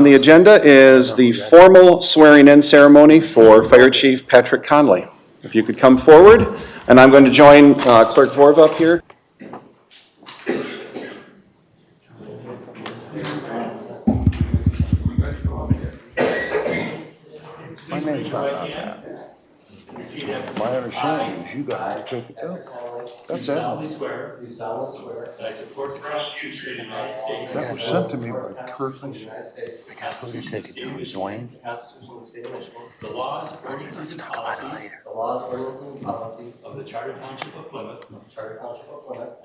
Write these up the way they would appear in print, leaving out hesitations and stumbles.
The agenda is the formal swearing-in ceremony for Fire Chief Patrick Conley. If you could come forward, and I'm going to join Clerk Vorv up here. My name's not on that. My understanding is you got to take it down. That's it. Do solemnly swear that I support the Constitution of the United States. That was sent to me by Kurt. The Constitution of the State of Michigan. The laws, ordinances, and policies. Of the Charter Township of Plymouth. And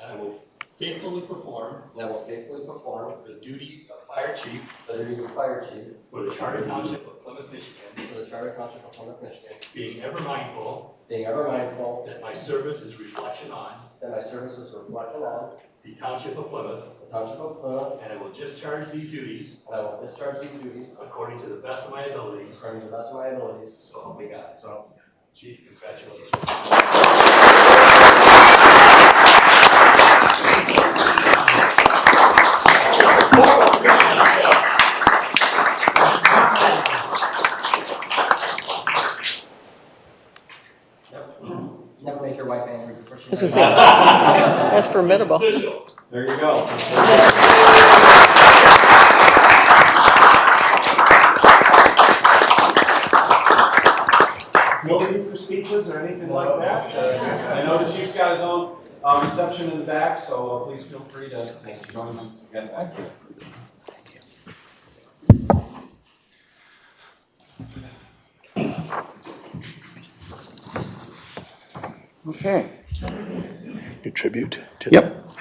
I will faithfully perform. The duties of Fire Chief. For the Charter Township of Plymouth, Michigan. Being ever mindful. That my service is reflection on. The Township of Plymouth. And I will discharge these duties. According to the best of my abilities. So help me God. Chief, congratulations. Never make your wife angry before she. That's formidable. There you go. No need for speeches or anything like that. I know the chief's got his own reception in the back, so please feel free to join us again back here. Okay. A tribute to Yep.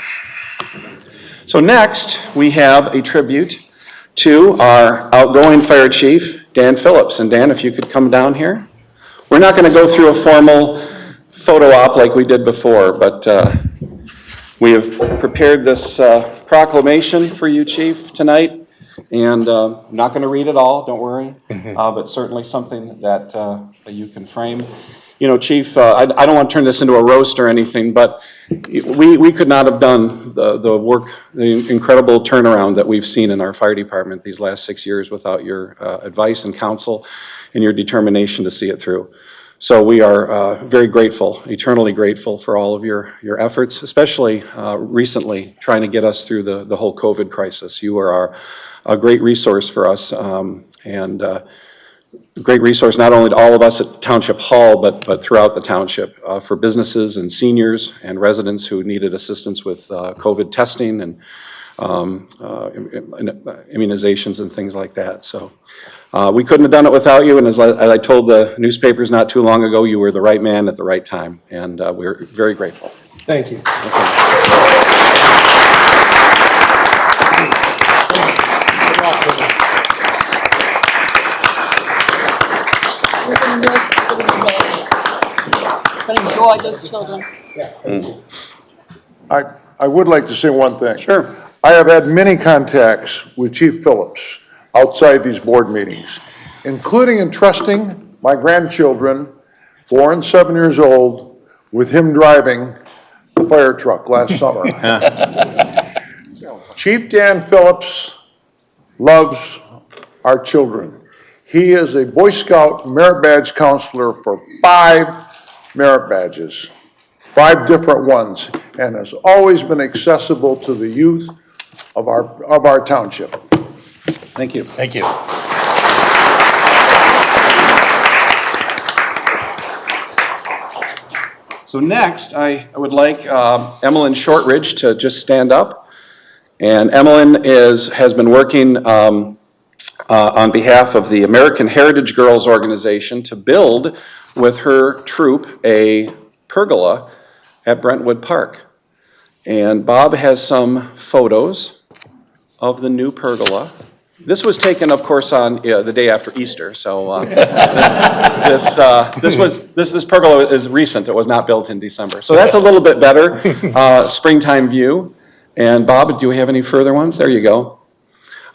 So next, we have a tribute to our outgoing Fire Chief, Dan Phillips. And Dan, if you could come down here. We're not going to go through a formal photo op like we did before, but we have prepared this proclamation for you, Chief, tonight. And I'm not going to read it all, don't worry, but certainly something that you can frame. You know, Chief, I don't want to turn this into a roast or anything, but we could not have done the work, the incredible turnaround that we've seen in our fire department these last 6 years without your advice and counsel and your determination to see it through. So we are very grateful, eternally grateful for all of your efforts, especially recently trying to get us through the whole COVID crisis. You are a great resource for us, and a great resource not only to all of us at the Township Hall, but throughout the township for businesses and seniors and residents who needed assistance with COVID testing and immunizations and things like that. So we couldn't have done it without you, and as I told the newspapers not too long ago, you were the right man at the right time, and we're very grateful. Thank you. But enjoy those children. I would like to say one thing. Sure. I have had many contacts with Chief Phillips outside these board meetings, including entrusting my grandchildren, 4 and 7 years old, with him driving the fire truck last summer. Chief Dan Phillips loves our children. He is a Boy Scout merit badge counselor for 5 merit badges, 5 different ones, and has always been accessible to the youth of our township. Thank you. Thank you. So next, I would like Emmeline Shortridge to just stand up. And Emmeline has been working on behalf of the American Heritage Girls Organization to build with her troop a pergola at Brentwood Park. And Bob has some photos of the new pergola. This was taken, of course, on the day after Easter, so this pergola is recent. It was not built in December. So that's a little bit better springtime view. And Bob, do we have any further ones? There you go.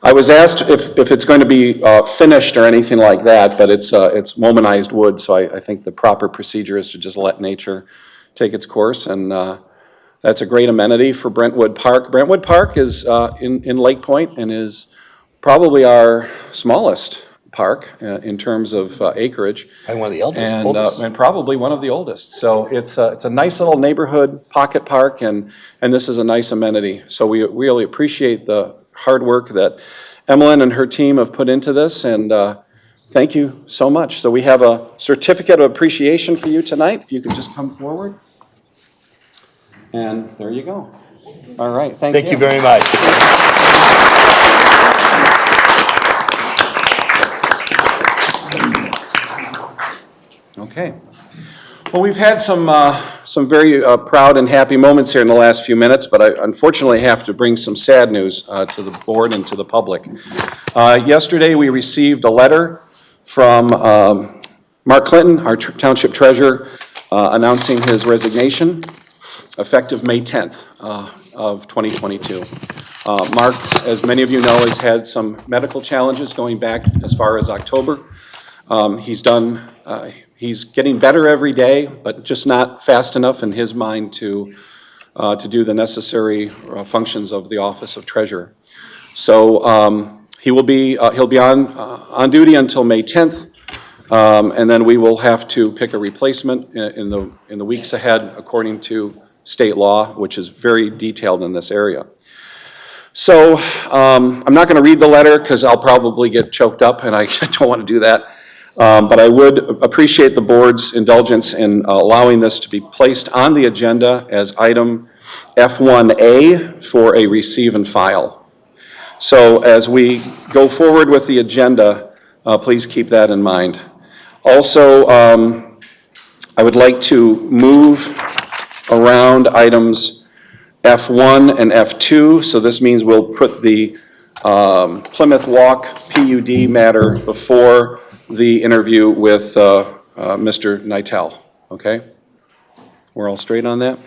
I was asked if it's going to be finished or anything like that, but it's Momanized wood, so I think the proper procedure is to just let nature take its course, and that's a great amenity for Brentwood Park. Brentwood Park is in Lake Point and is probably our smallest park in terms of acreage. And one of the eldest, And, oldest. and probably one of the oldest. So it's a nice little neighborhood pocket park, and this is a nice amenity. So we really appreciate the hard work that Emmeline and her team have put into this, and thank you so much. So we have a certificate of appreciation for you tonight, if you could just come forward. And there you go. All right, thank you. Thank you very much. Okay. Well, we've had some very proud and happy moments here in the last few minutes, but I unfortunately have to bring some sad news to the board and to the public. Yesterday, we received a letter from Mark Clinton, our township treasurer, announcing his resignation effective May 10th of 2022. Mark, as many of you know, has had some medical challenges going back as far as October. He's getting better every day, but just not fast enough in his mind to do the necessary functions of the office of treasurer. So he'll be on duty until May 10th, and then we will have to pick a replacement in the weeks ahead according to state law, which is very detailed in this area. So I'm not going to read the letter because I'll probably get choked up, and I don't want to do that. But I would appreciate the board's indulgence in allowing this to be placed on the agenda as item F1A for a receive and file. So as we go forward with the agenda, please keep that in mind. Also, I would like to move around items F1 and F2. So this means we'll put the Plymouth Walk PUD matter before the interview with Mr. Nitel, okay? We're all straight on that?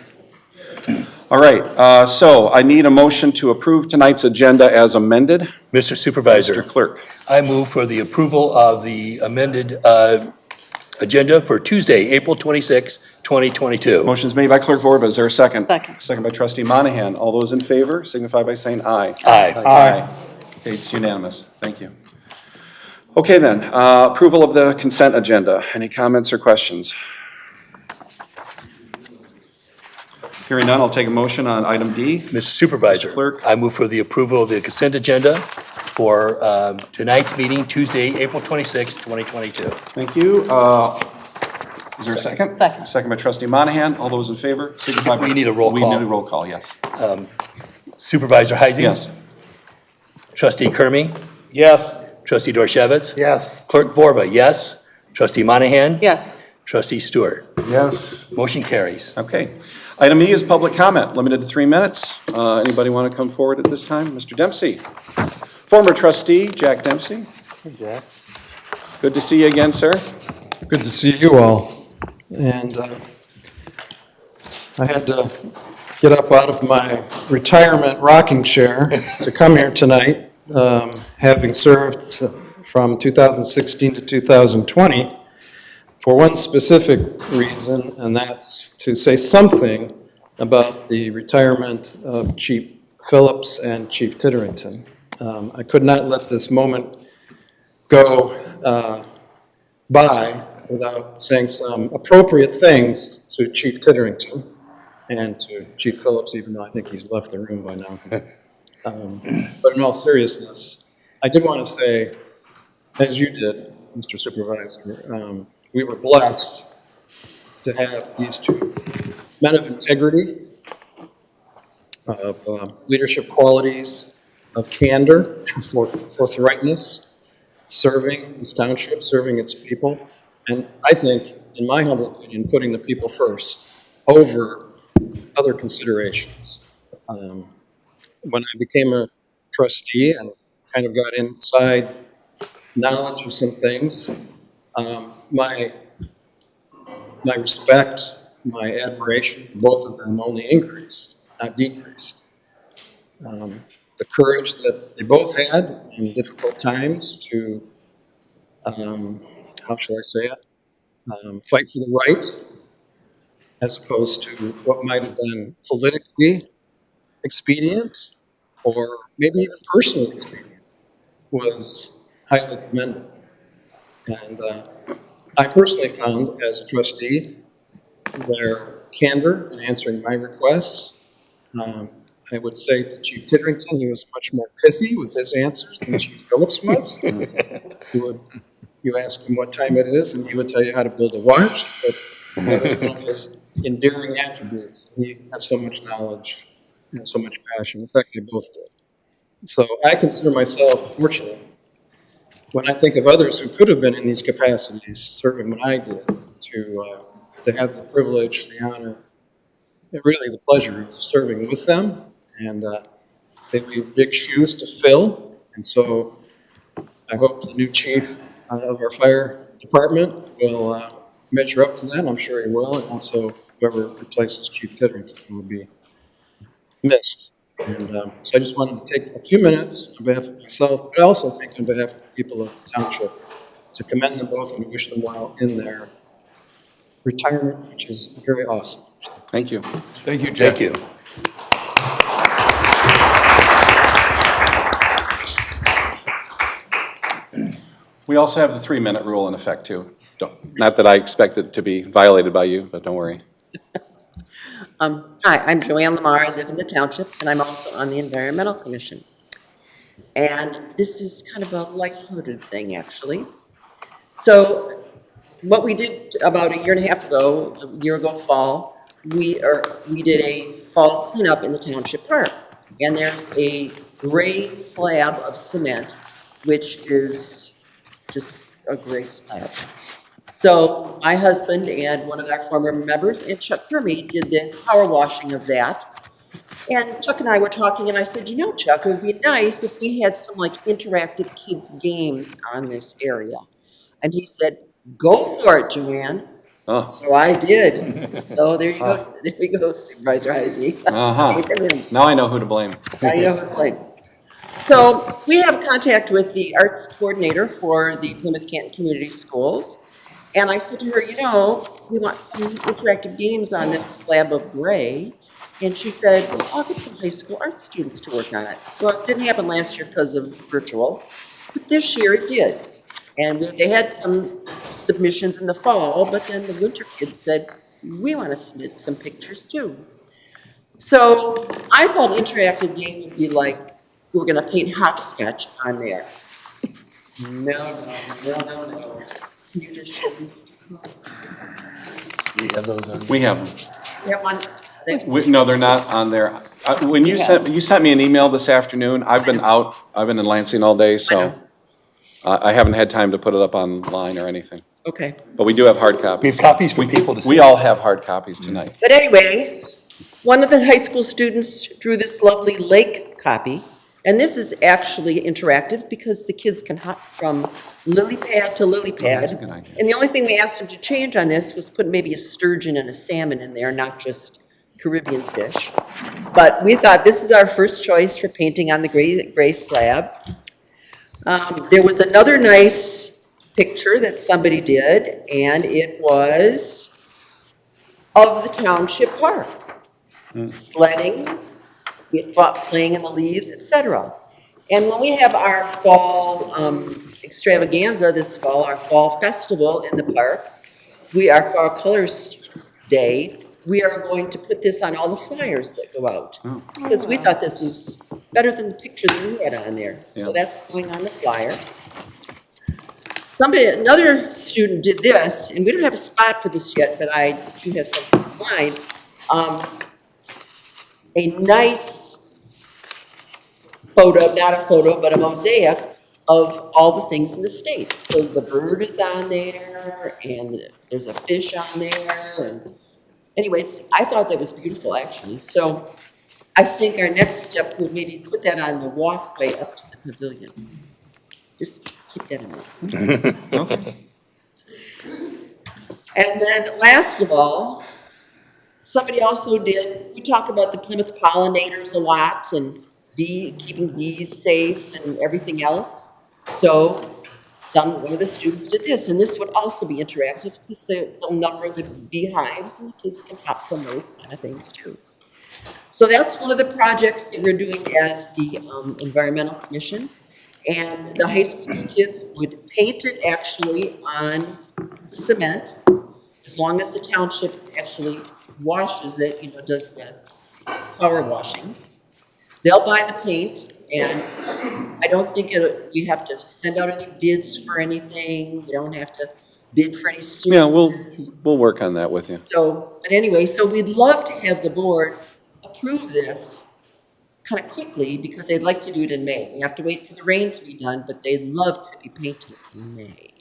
All right, so I need a motion to approve tonight's agenda as amended. Mr. Supervisor, Mr. Clerk. I move for the approval of the amended agenda for Tuesday, April 26, 2022. Motion's made by Clerk Vorba. Is there a second? Second. Second by Trustee Monahan. All those in favor signify by saying aye. Aye. Aye. Okay, it's unanimous. Thank you. Okay then, approval of the consent agenda. Any comments or questions? Hearing none, I'll take a motion on item D. Mr. Supervisor, Mr. Clerk. I move for the approval of the consent agenda for tonight's meeting, Tuesday, April 26, 2022. Thank you. Is there a second? Second. Second by Trustee Monahan. All those in favor signify by. We need a roll We call. need a roll call, yes. Supervisor Heising? Yes. Trustee Kermy? Yes. Trustee Dorchevitz? Yes. Clerk Vorba, yes. Trustee Monahan? Yes. Trustee Stewart? Yes. Motion carries. Okay. Item E is public comment, limited to 3 minutes. Anybody want to come forward at this time? Mr. Dempsey. Former trustee, Jack Dempsey. Hey, Jack. Good to see you again, sir. Good to see you all. And I had to get up out of my retirement rocking chair to come here tonight, having served from 2016 to 2020 for one specific reason, and that's to say something about the retirement of Chief Phillips and Chief Titterington. I could not let this moment go by without saying some appropriate things to Chief Titterington and to Chief Phillips, even though I think he's left the room by now. But in all seriousness, I did want to say, as you did, Mr. Supervisor, we were blessed to have these two men of integrity, of leadership qualities, of candor, forthrightness, serving this township, serving its people, and I think, in my humble opinion, putting the people first over other considerations. When I became a trustee and kind of got inside knowledge of some things, my respect, my admiration for both of them only increased, not decreased. The courage that they both had in difficult times to, how shall I say it, fight for the right, as opposed to what might have been politically expedient, or maybe even personally expedient. was highly commendable. And I personally found, as a trustee, their candor in answering my requests. I would say to Chief Titterington, he was much more pithy with his answers than Chief Phillips was. You ask him what time it is, and he would tell you how to build a watch, but that was one of his endearing attributes. He had so much knowledge and so much passion. In fact, they both did. So I consider myself fortunate when I think of others who could have been in these capacities, serving what I did, to have the privilege, the honor, and really the pleasure of serving with them. And they leave big shoes to fill. And so I hope the new chief of our fire department will measure up to that. I'm sure he will. And also whoever replaces Chief Titterington, who will be missed. And so I just wanted to take a few minutes on behalf of myself, but I also think on behalf of the people of the township, to commend them both and to wish them well in their retirement, which is very awesome. Thank you. Thank you, Jeff. Thank you. We also have the 3-minute rule in effect too. Not that I expect it to be violated by you, but don't worry. Hi, I'm Joanne Lamar. I live in the township, and I'm also on the Environmental Commission. And this is kind of a lighthearted thing, actually. So what we did about a year ago fall, we did a fall cleanup in the township park. And there's a gray slab of cement, which is just a gray slab. So my husband and one of our former members and Chuck Kermey did the power washing of that. And Chuck and I were talking, and I said, you know, Chuck, it would be nice if we had some like interactive kids games on this area. And he said, go for it, Joanne. Oh. So I did. So there you go. There we go, Supervisor Heisey. Uh-huh. Now I know who to blame. Now you know who to blame. So we have contact with the arts coordinator for the Plymouth Canton Community Schools. And I said to her, you know, we want some interactive games on this slab of gray. And she said, well, I'll get some high school art students to work on it. Well, it didn't happen last year because of virtual, but this year it did. And they had some submissions in the fall, but then the winter kids said, we want to submit some pictures too. So I thought an interactive game would be like, we were going to paint hopscotch on there. No. Can you just show these? We have those on. We have them. You have one? No, they're not on there. When you sent me an email this afternoon, I've been out, I've been in Lansing all day, so I haven't had time to put it up online or anything. Okay. But we do have hard copies. We have copies for people to see. We all have hard copies tonight. But anyway, one of the high school students drew this lovely lake copy. And this is actually interactive because the kids can hop from lily pad to lily pad. That's a good idea. And the only thing we asked them to change on this was put maybe a sturgeon and a salmon in there, not just Caribbean fish. But we thought this is our first choice for painting on the gray slab. There was another nice picture that somebody did, and it was of the township park. Sledding, playing in the leaves, etc. And when we have our fall extravaganza this fall, our fall festival in the park, our Fall Colors Day, we are going to put this on all the flyers that go out. Because we thought this was better than the picture that we had on there. So that's going on the flyer. Another student did this, and we don't have a spot for this yet, but I do have something in mind. A nice photo, not a photo, but a mosaic of all the things in the state. So the bird is on there, and there's a fish on there, and anyways, I thought that was beautiful, actually. So I think our next step would maybe put that on the walkway up to the pavilion. Just keep that in mind. Okay. And then last of all, somebody also we talk about the Plymouth pollinators a lot and keeping bees safe and everything else. So one of the students did this, and this would also be interactive because they'll number the beehives and the kids can hop from those kind of things too. So that's one of the projects that we're doing as the Environmental Commission. And the high school kids would paint it actually on the cement, as long as the township actually washes it, does the power washing. They'll buy the paint, and I don't think you have to send out any bids for anything. You don't have to bid for any Yeah, services. we'll work on that with you. So, but anyway, so we'd love to have the board approve this kind of quickly, because they'd like to do it in May. We have to wait for the rain to be done, but they'd love to be painting in May.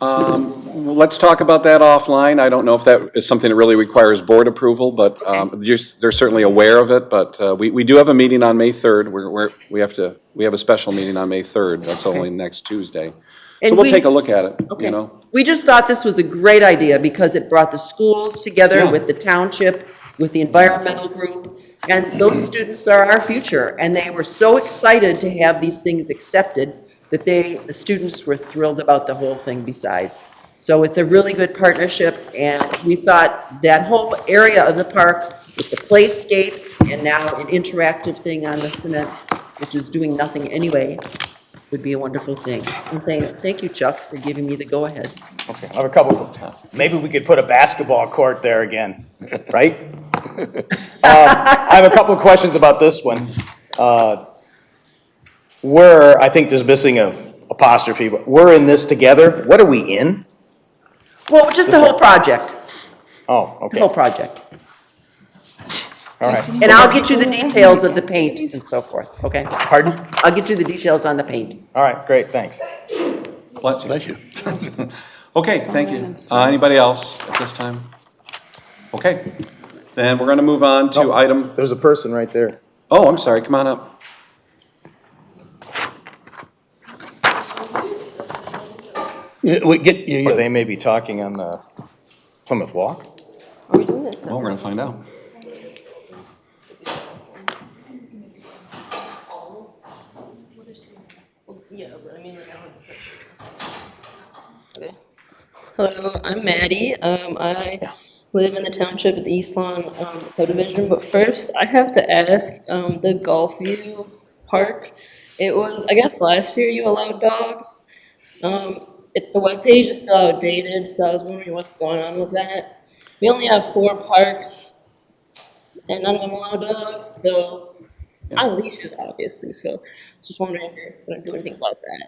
Well, let's talk about that offline. I don't know if that is something that really requires board approval, but they're certainly aware of it. But we do have a meeting on May 3rd. We have a special meeting on May 3rd. That's only next Tuesday. So And we'll take a look at it, Okay. We just thought this was a great idea because it brought the schools together Yeah. with the township, with the environmental group, and those students are our future. And they were so excited to have these things accepted that the students were thrilled about the whole thing besides. So it's a really good partnership, and we thought that whole area of the park with the playscapes and now an interactive thing on the cement, which is doing nothing anyway, would be a wonderful thing. And thank you, Chuck, for giving me the go-ahead. Okay, I have a couple, maybe we could put a basketball court there again, right? I have a couple of questions about this one. I think there's missing a apostrophe, but we're in this together. What are we in? Well, just the whole project, Oh, the okay, whole project. all right. And I'll get you the details of the paint and so forth, okay? Pardon? I'll get you the details on the paint. All right, great, thanks. Bless you. Bless you. Okay, thank you. Anybody else at this time? Okay, then we're going to move on to item, There's a person right there. oh, I'm sorry, come on up. Or they may be talking on the Plymouth Walk. Are we doing this? Well, we're going to find out. Yeah, but I mean, like, I don't have okay. Hello, I'm Maddie. I live in the township at the East Lawn subdivision, but first I have to ask, the Gulfview Park, it was, I guess last year you allowed dogs. The webpage is still outdated, so I was wondering what's going on with that. We only have 4 parks, and none of them allow dogs, so on leashes, obviously, so just wondering if you're gonna do anything about that.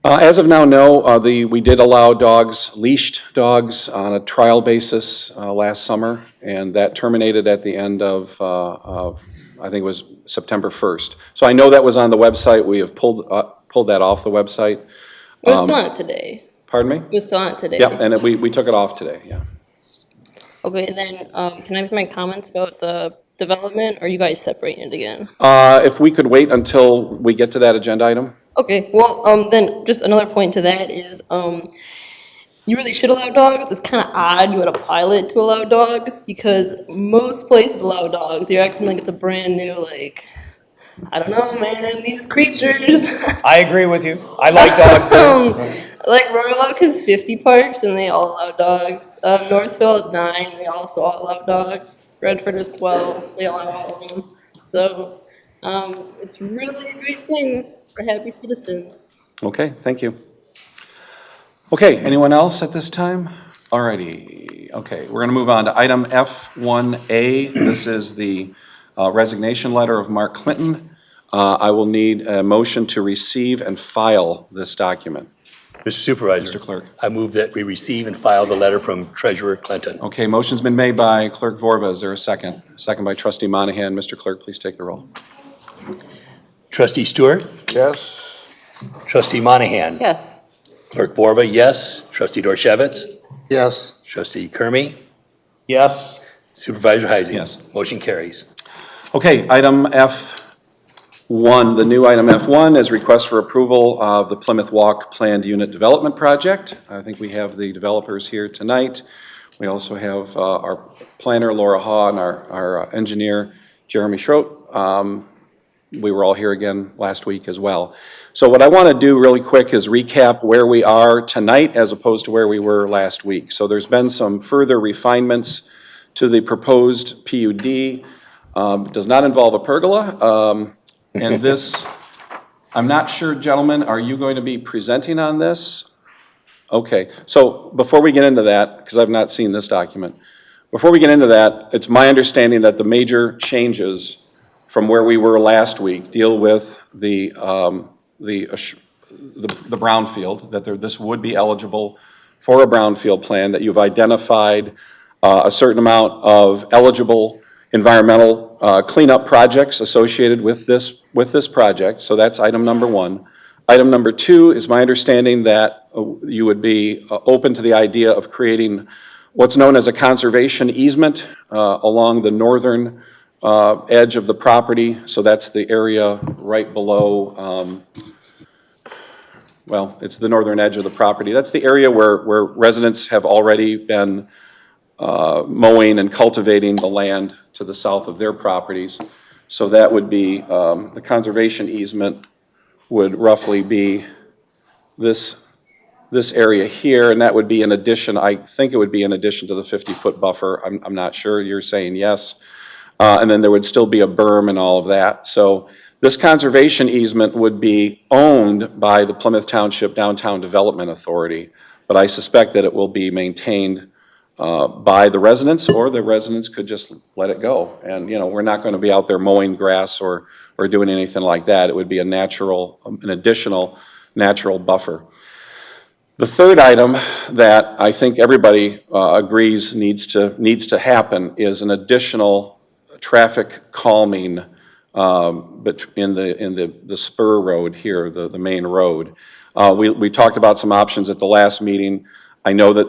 As of now, no. We did allow dogs, leashed dogs, on a trial basis last summer, and that terminated at the end of I think it was September 1st. So I know that was on the website. We have pulled that off the website. We're still on it today. Pardon me? We're still on it today. Yeah, and we took it off today, yeah. Okay, and then, can I make my comments about the development, or are you guys separating it again? If we could wait until we get to that agenda item? Okay, well, then, just another point to that is, you really should allow dogs. It's kind of odd you had a pilot to allow dogs, because most places allow dogs. You're acting like it's a brand new, like, I don't know, man, these creatures. I agree with you. I like dogs too. Like Royal Oak has 50 parks and they all allow dogs. Northville has 9, they also all allow dogs. Redford is 12, they allow all of them. So, it's really a great thing for happy citizens. Okay, thank you. Okay, anyone else at this time? Alrighty, okay, we're gonna move on to item F1A. This is the resignation letter of Mark Clinton. I will need a motion to receive and file this document. Mr. Supervisor. Mr. Clerk. I move that we receive and file the letter from Treasurer Clinton. Okay, motion's been made by Clerk Vorba. Is there a second? Second by Trustee Monahan. Mr. Clerk, please take the roll. Trustee Stewart? Yes? Trustee Monahan? Yes. Clerk Vorba, yes. Trustee Dorchevitz? Yes. Trustee Kermy? Yes, Supervisor Heising? Yes. Motion carries. Okay, item F1, the new item F1 is request for approval of the Plymouth Walk Planned Unit Development Project. I think we have the developers here tonight. We also have our planner, Laura Haw, and our engineer, Jeremy Schroet. We were all here again last week as well. So what I want to do really quick is recap where we are tonight as opposed to where we were last week. So there's been some further refinements to the proposed PUD. It does not involve a pergola. And this, I'm not sure, gentlemen, are you going to be presenting on this? Okay, so before we get into that, because I've not seen this document, before we get into that, it's my understanding that the major changes from where we were last week deal with the brownfield, that this would be eligible for a brownfield plan, that you've identified a certain amount of eligible environmental cleanup projects associated with this project. So that's item number one. Item number two is my understanding that you would be open to the idea of creating what's known as a conservation easement along the northern edge of the property. So that's the area right below, well, it's the northern edge of the property. That's the area where residents have already been mowing and cultivating the land to the south of their properties. So that would be, the conservation easement would roughly be this area here, and that would be in addition, I think it would be in addition to the 50-foot buffer. I'm not sure, you're saying yes. And then there would still be a berm and all of that. So this conservation easement would be owned by the Plymouth Township Downtown Development Authority, but I suspect that it will be maintained by the residents, or the residents could just let it go. And, we're not going to be out there mowing grass or doing anything like that. It would be an additional natural buffer. The third item that I think everybody agrees needs to happen is an additional traffic calming in the spur road here, the main road. We talked about some options at the last meeting. I know that,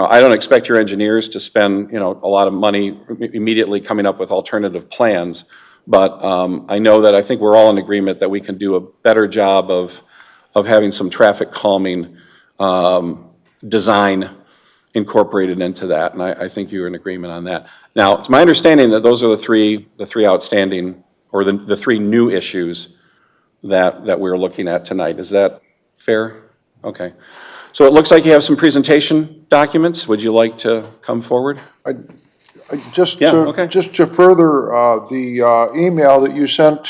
I don't expect your engineers to spend, a lot of money immediately coming up with alternative plans, but I know that I think we're all in agreement that we can do a better job of having some traffic calming design incorporated into that, and I think you're in agreement on that. Now, it's my understanding that those are the three outstanding, or the three new issues that we're looking at tonight. Is that fair? Okay. So it looks like you have some presentation documents. Would you like to come forward? Just Yeah, to, okay. just to further the email that you sent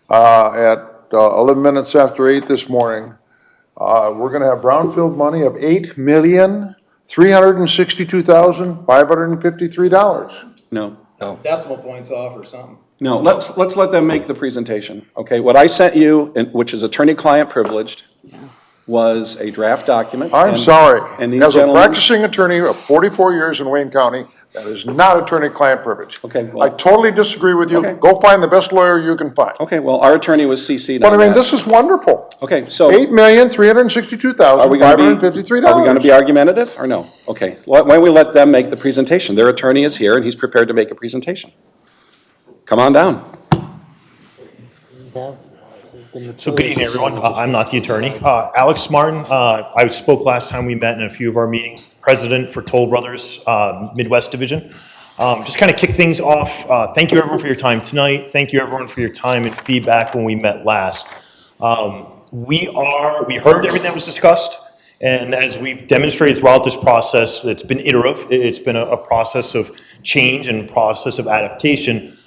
at 11 minutes after 8 this morning, we're going to have brownfield money of $8,362,553. No. Decimal points off or something. No, let's let them make the presentation, okay? What I sent you, which is attorney-client privileged, was a draft document. I'm and- sorry. And these As a gentlemen. practicing attorney of 44 years in Wayne County, that is not attorney-client privilege. Okay, well- I totally disagree with you. Okay. Go find the best lawyer you can find. Okay, well, our attorney was CC'd But I on mean, that. this is wonderful. Okay, so. $8,362,553. Are we going to be argumentative, or no? Okay, why don't we let them make the presentation? Their attorney is here, and he's prepared to make a presentation. Come on down. So good evening, everyone. I'm not the attorney. Alex Martin, I spoke last time we met in a few of our meetings, president for Toll Brothers Midwest Division. Just kind of kick things off. Thank you, everyone, for your time tonight. Thank you, everyone, for your time and feedback when we met last. We heard everything that was discussed, and as we've demonstrated throughout this process, it's been iterative. It's been a process of change and process of adaptation.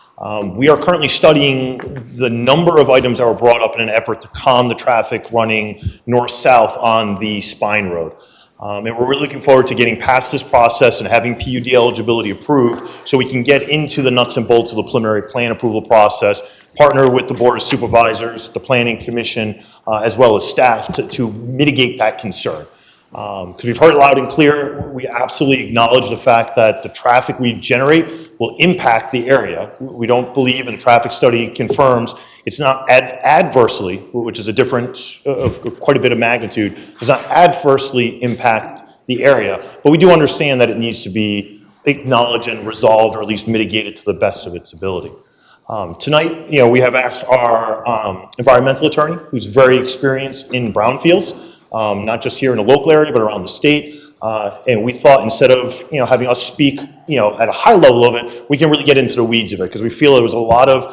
We are currently studying the number of items that were brought up in an effort to calm the traffic running north-south on the Spine Road. And we're really looking forward to getting past this process and having PUD eligibility approved so we can get into the nuts and bolts of the preliminary plan approval process, partner with the Board of Supervisors, the Planning Commission, as well as staff to mitigate that concern. Because we've heard loud and clear, we absolutely acknowledge the fact that the traffic we generate will impact the area. We don't believe, and the traffic study confirms, it's not adversely, which is a difference of quite a bit of magnitude, does not adversely impact the area. But we do understand that it needs to be acknowledged and resolved, or at least mitigated to the best of its ability. Tonight, we have asked our environmental attorney, who's very experienced in brownfields, not just here in the local area, but around the state. And we thought instead of, having us speak, at a high level of it, we can really get into the weeds of it, because we feel there was a lot of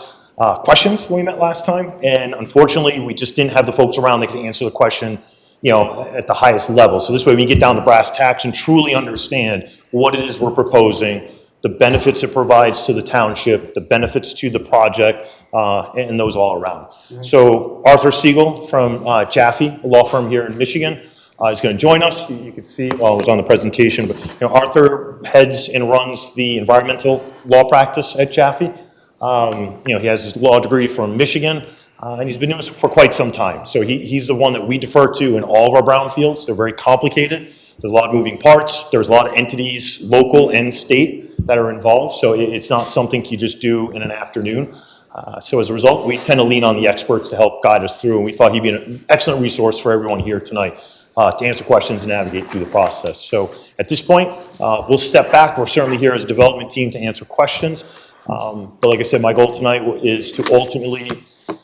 questions when we met last time. And unfortunately, we just didn't have the folks around that could answer the question, at the highest level. So this way we get down to brass tacks and truly understand what it is we're proposing, the benefits it provides to the township, the benefits to the project, and those all around. So Arthur Siegel from Jaffe, a law firm here in Michigan, is going to join us. You can see, well, it was on the presentation, but Arthur heads and runs the environmental law practice at Jaffe. He has his law degree from Michigan, and he's been doing this for quite some time. So he's the one that we defer to in all of our brownfields. They're very complicated. There's a lot of moving parts. There's a lot of entities, local and state, that are involved. So it's not something you just do in an afternoon. So as a result, we tend to lean on the experts to help guide us through. And we thought he'd be an excellent resource for everyone here tonight to answer questions and navigate through the process. So at this point, we'll step back. We're certainly here as a development team to answer questions. But like I said, my goal tonight is to ultimately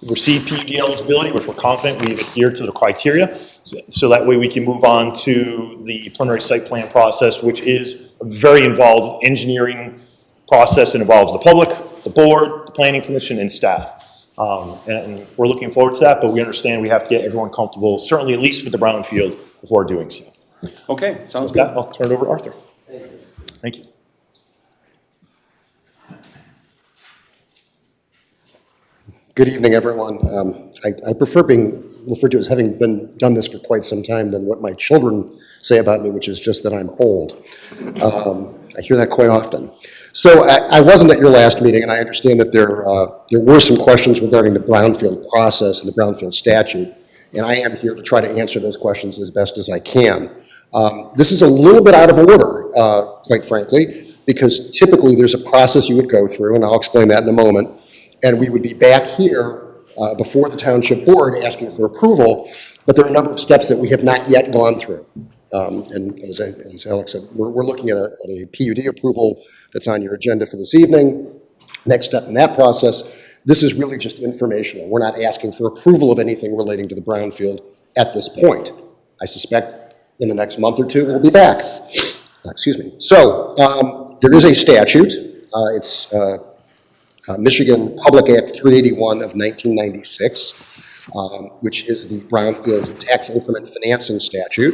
receive PUD eligibility, which we're confident we've adhered to the criteria. So that way we can move on to the preliminary site plan process, which is a very involved engineering process and involves the public, the board, the planning commission, and staff. And we're looking forward to that, but we understand we have to get everyone comfortable, certainly at least with the brownfield, before doing so. Okay, sounds With good. that, I'll turn it over to Arthur. Thank you. Good evening, everyone. I prefer being referred to as having done this for quite some time than what my children say about me, which is just that I'm old. I hear that quite often. So I wasn't at your last meeting, and I understand that there were some questions regarding the brownfield process and the brownfield statute, and I am here to try to answer those questions as best as I can. This is a little bit out of order, quite frankly, because typically there's a process you would go through, and I'll explain that in a moment, and we would be back here before the township board asking for approval, but there are a number of steps that we have not yet gone through. And as Alex said, we're looking at a PUD approval that's on your agenda for this evening. Next step in that process, this is really just informational. We're not asking for approval of anything relating to the brownfield at this point. I suspect in the next month or two, we'll be back. Excuse me. So there is a statute. It's Michigan Public Act 381 of 1996, which is the brownfield tax increment financing statute.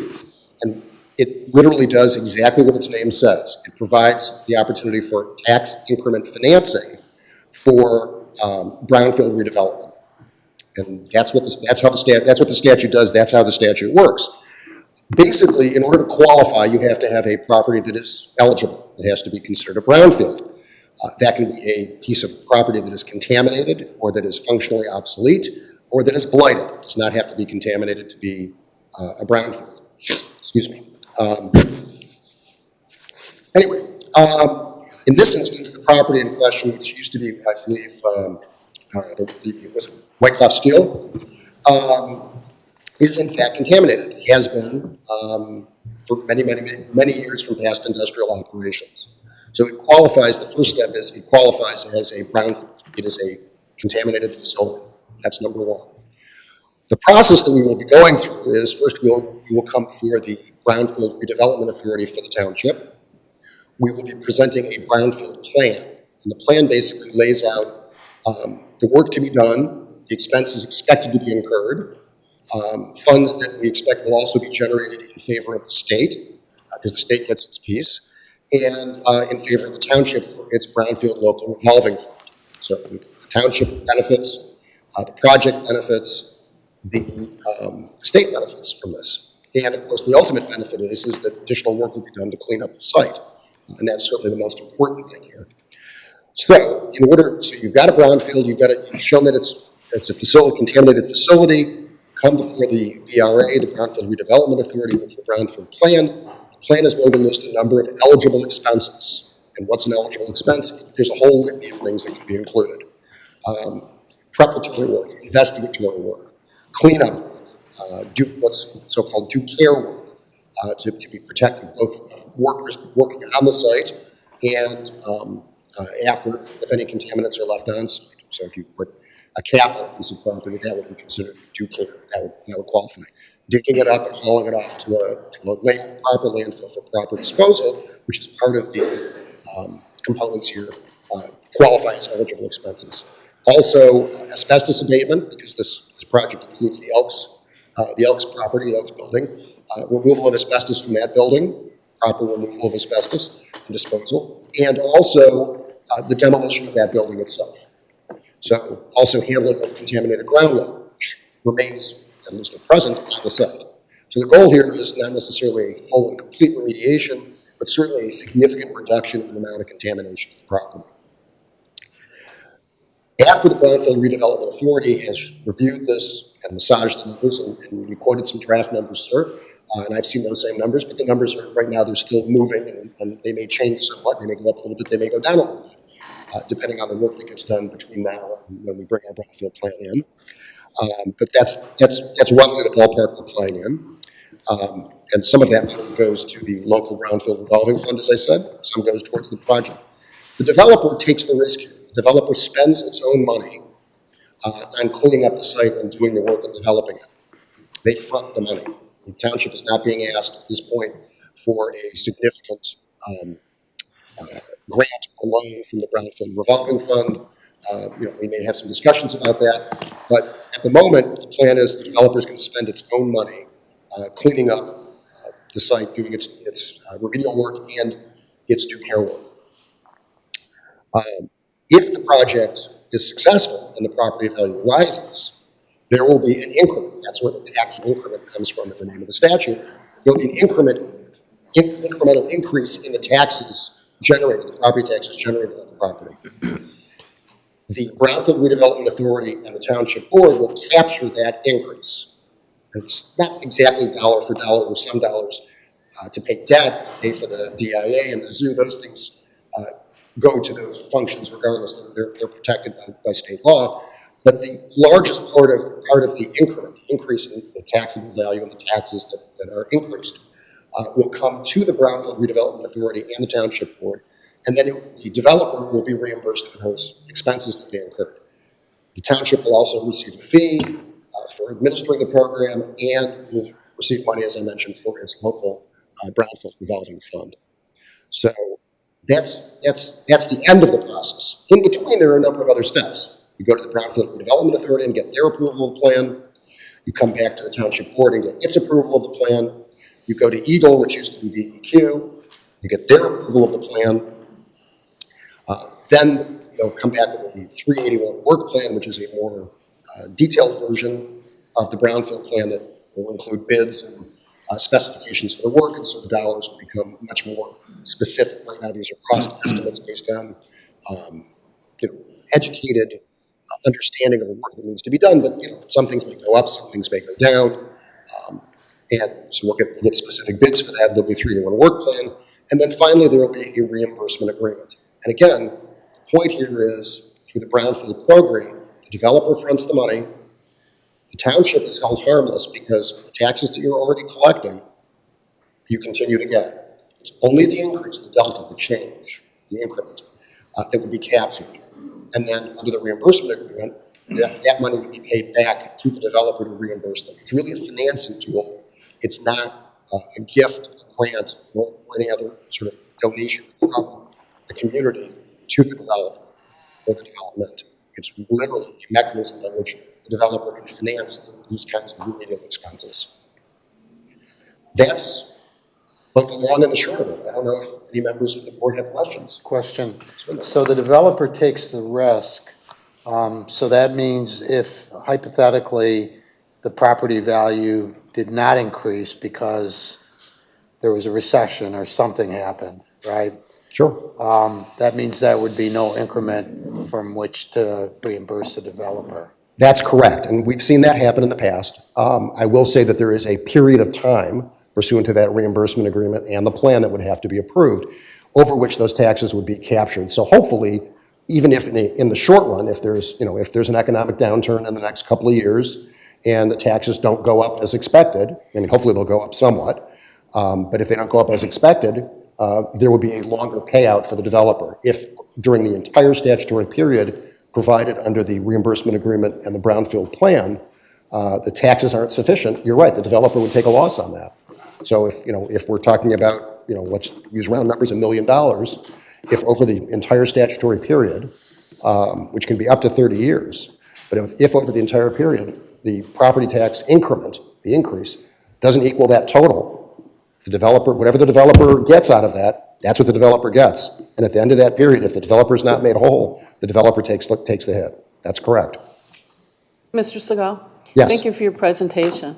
And it literally does exactly what its name says. It provides the opportunity for tax increment financing for brownfield redevelopment. And that's what the statute does. That's how the statute works. Basically, in order to qualify, you have to have a property that is eligible. It has to be considered a brownfield. That can be a piece of property that is contaminated, or that is functionally obsolete, or that is blighted. It does not have to be contaminated to be a brownfield. Excuse me. Anyway, in this instance, the property in question, which used to be, I believe, was Whitecloth Steel, is in fact contaminated. It has been for many years from past industrial operations. So it qualifies, the first step is it qualifies as a brownfield. It is a contaminated facility. That's number one. The process that we will be going through is first we will come before the Brownfield Redevelopment Authority for the township. We will be presenting a brownfield plan. And the plan basically lays out the work to be done, the expenses expected to be incurred, funds that we expect will also be generated in favor of the state, because the state gets its piece, and in favor of the township for its brownfield local revolving fund. So the township benefits, the project benefits, the state benefits from this. And of course, the ultimate benefit is that additional work will be done to clean up the site. And that's certainly the most important thing here. So you've got a brownfield, you've shown that it's a facility, contaminated facility. You come before the BRA, the Brownfield Redevelopment Authority, with your brownfield plan. The plan is going to list a number of eligible expenses. And what's an eligible expense? There's a whole litany of things that can be included. Preparatory work, investigatory work, cleanup work, what's so-called due care work, to be protective both of workers working on the site and after, if any contaminants are left on site. So if you put a cap on a piece of property, that would be considered due care. That would qualify. Digging it up and hauling it off to a proper landfill for proper disposal, which is part of the components here, qualify as eligible expenses. Also, asbestos abatement, because this project includes the Elks property, the Elks building, removal of asbestos from that building, proper removal of asbestos and disposal, and also the demolition of that building itself. So also handling of contaminated groundwater, which remains, at least at present, on the site. So the goal here is not necessarily a full and complete remediation, but certainly a significant reduction in the amount of contamination of the property. After the Brownfield Redevelopment Authority has reviewed this and massaged the numbers, and you quoted some draft numbers, sir, and I've seen those same numbers, but the numbers are, right now, they're still moving, and they may change somewhat. They may go up a little bit, they may go down a little bit, depending on the work that gets done between now and when we bring our Brownfield plan in. But that's roughly the ballpark we're playing in. And some of that money goes to the local Brownfield revolving fund, as I said. Some goes towards the project. The developer takes the risk here. The developer spends its own money on cleaning up the site and doing the work and developing it. They front the money. The township is not being asked at this point for a significant grant or loan from the Brownfield revolving fund. We may have some discussions about that, but at the moment, the plan is the developer is going to spend its own money cleaning up the site, doing its remedial work and its due care work. If the project is successful and the property value rises, there will be an increment. That's where the tax increment comes from in the name of the statute. There'll be an incremental increase in the taxes generated, the property taxes generated on the property. The Brownfield Redevelopment Authority and the Township Board will capture that increase. It's not exactly dollar for dollar. There's some dollars to pay debt, to pay for the DIA and the zoo. Those things go to those functions regardless. They're protected by state law. But the largest part of the increment, the increase in the taxable value and the taxes that are increased, will come to the Brownfield Redevelopment Authority and the Township Board, and then the developer will be reimbursed for those expenses that they incurred. The township will also receive a fee for administering the program and will receive money, as I mentioned, for its local Brownfield revolving fund. So that's the end of the process. In between, there are a number of other steps. You go to the Brownfield Redevelopment Authority and get their approval of the plan. You come back to the Township Board and get its approval of the plan. You go to EGLE, which used to be DEQ. You get their approval of the plan. Then they'll come back with a 381 work plan, which is a more detailed version of the Brownfield plan that will include bids and specifications for the work, and so the dollars will become much more specific. Right now, these are cost estimates based on educated understanding of the work that needs to be done, but some things may go up, some things may go down, and so we'll get specific bids for that. There'll be a 381 work plan, and then finally there will be a reimbursement agreement. And again, the point here is, through the Brownfield program, the developer fronts the money, the township is held harmless because the taxes that you're already collecting, you continue to get. It's only the increase, the delta, the change, the increment, that would be captured. And then under the reimbursement agreement, that money would be paid back to the developer to reimburse them. It's really a financing tool. It's not a gift, a grant, or any other sort of donation from the community to the developer or the development. It's literally a mechanism by which the developer can finance these kinds of remedial expenses. That's both the long and the short of it. I don't know if any members of the board have questions. Question. So the developer takes the risk. So that means if hypothetically the property value did not increase because there was a recession or something happened, right? Sure. That means that would be no increment from which to reimburse the developer. That's correct, and we've seen that happen in the past. I will say that there is a period of time pursuant to that reimbursement agreement and the plan that would have to be approved, over which those taxes would be captured. So hopefully, even if in the short run, if there's an economic downturn in the next couple of years and the taxes don't go up as expected, I mean, hopefully they'll go up somewhat, but if they don't go up as expected, there will be a longer payout for the developer. If during the entire statutory period provided under the reimbursement agreement and the Brownfield plan, the taxes aren't sufficient, you're right, the developer would take a loss on that. So if we're talking about, let's use round numbers, $1 million, if over the entire statutory period, which can be up to 30 years, but if over the entire period, the property tax increment, the increase, doesn't equal that total, The developer, whatever the developer gets out of that, that's what the developer gets. And at the end of that period, if the developer's not made whole, the developer takes the hit. That's correct. Mr. Segal? Yes. Thank you for your presentation.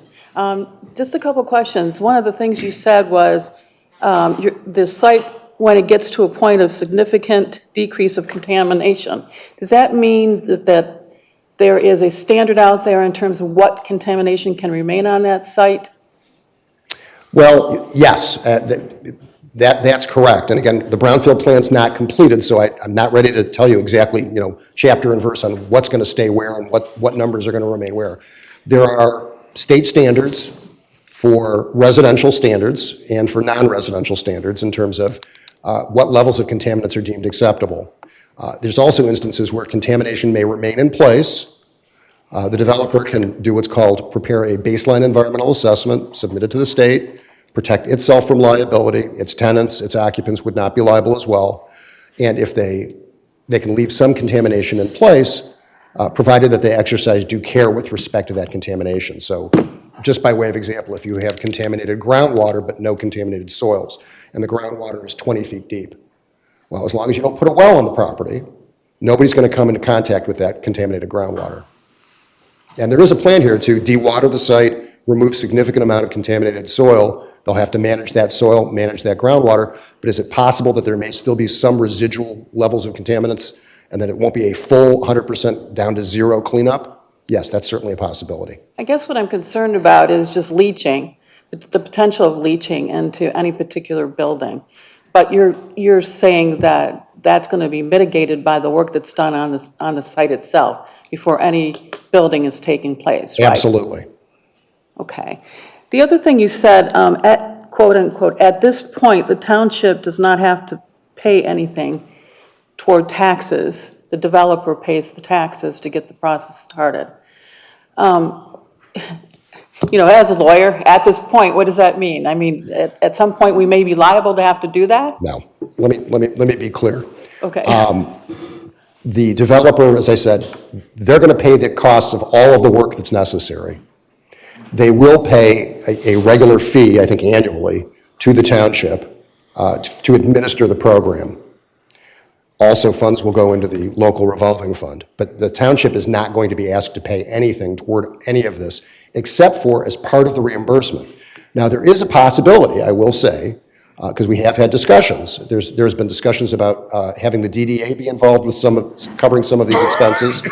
Just a couple questions. One of the things you said was the site, when it gets to a point of significant decrease of contamination, does that mean that there is a standard out there in terms of what contamination can remain on that site? Well, yes, that's correct. And again, the brownfield plan's not completed, so I'm not ready to tell you exactly, chapter and verse on what's going to stay where and what numbers are going to remain where. There are state standards for residential standards and for non-residential standards in terms of what levels of contaminants are deemed acceptable. There's also instances where contamination may remain in place. The developer can do what's called prepare a baseline environmental assessment, submit it to the state, protect itself from liability. Its tenants, its occupants would not be liable as well. And if they can leave some contamination in place, provided that they exercise due care with respect to that contamination. So just by way of example, if you have contaminated groundwater but no contaminated soils, and the groundwater is 20 feet deep, well, as long as you don't put a well on the property, nobody's going to come into contact with that contaminated groundwater. And there is a plan here to dewater the site, remove significant amount of contaminated soil. They'll have to manage that soil, manage that groundwater, but is it possible that there may still be some residual levels of contaminants and that it won't be a full 100% down to zero cleanup? Yes, that's certainly a possibility. I guess what I'm concerned about is just leaching, the potential of leaching into any particular building. But you're saying that that's going to be mitigated by the work that's done on the site itself before any building is taking place, right? Absolutely. Okay. The other thing you said, at quote unquote, at this point, the township does not have to pay anything toward taxes. The developer pays the taxes to get the process started. As a lawyer, at this point, what does that mean? I mean, at some point, we may be liable to have to do that? No. Let me be clear. Okay. The developer, as I said, they're going to pay the costs of all of the work that's necessary. They will pay a regular fee, I think annually, to the township to administer the program. Also, funds will go into the local revolving fund. But the township is not going to be asked to pay anything toward any of this, except for as part of the reimbursement. Now, there is a possibility, I will say, because we have had discussions. There's been discussions about having the DDA be involved with covering some of these expenses,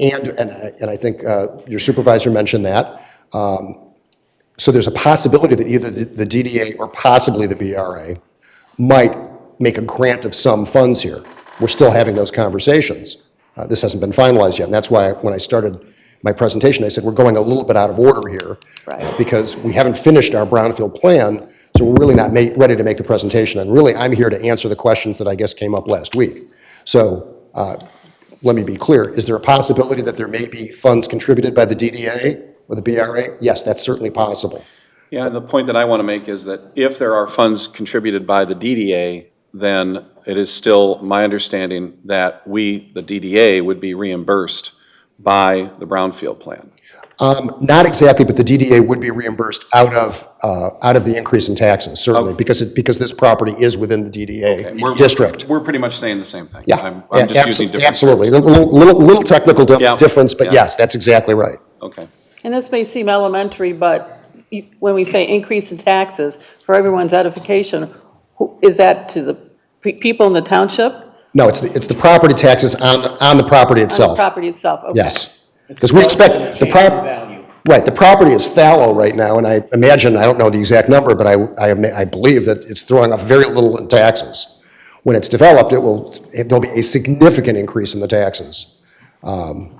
and I think your supervisor mentioned that. So there's a possibility that either the DDA or possibly the BRA might make a grant of some funds here. We're still having those conversations. This hasn't been finalized yet, and that's why when I started my presentation, I said we're going a little bit out of order here, Right. Because we haven't finished our brownfield plan, so we're really not ready to make the presentation. And really, I'm here to answer the questions that I guess came up last week. So let me be clear. Is there a possibility that there may be funds contributed by the DDA or the BRA? Yes, that's certainly possible. Yeah, the point that I want to make is that if there are funds contributed by the DDA, then it is still my understanding that we, the DDA, would be reimbursed by the brownfield plan. Not exactly, but the DDA would be reimbursed out of the increase in taxes, certainly, because this property is within the DDA district. We're pretty much saying the same thing. Yeah, I'm just using different. absolutely. A little technical Yeah. difference, but Yeah. yes, that's exactly right. Okay. And this may seem elementary, but when we say increase in taxes, for everyone's edification, is that to the people in the township? No, it's the property taxes on the property itself. On the property itself, okay. Yes. Because we expect the property is fallow right now, and I imagine, I don't know the exact number, but I believe that it's throwing off very little in taxes. When it's developed, there'll be a significant increase in the taxes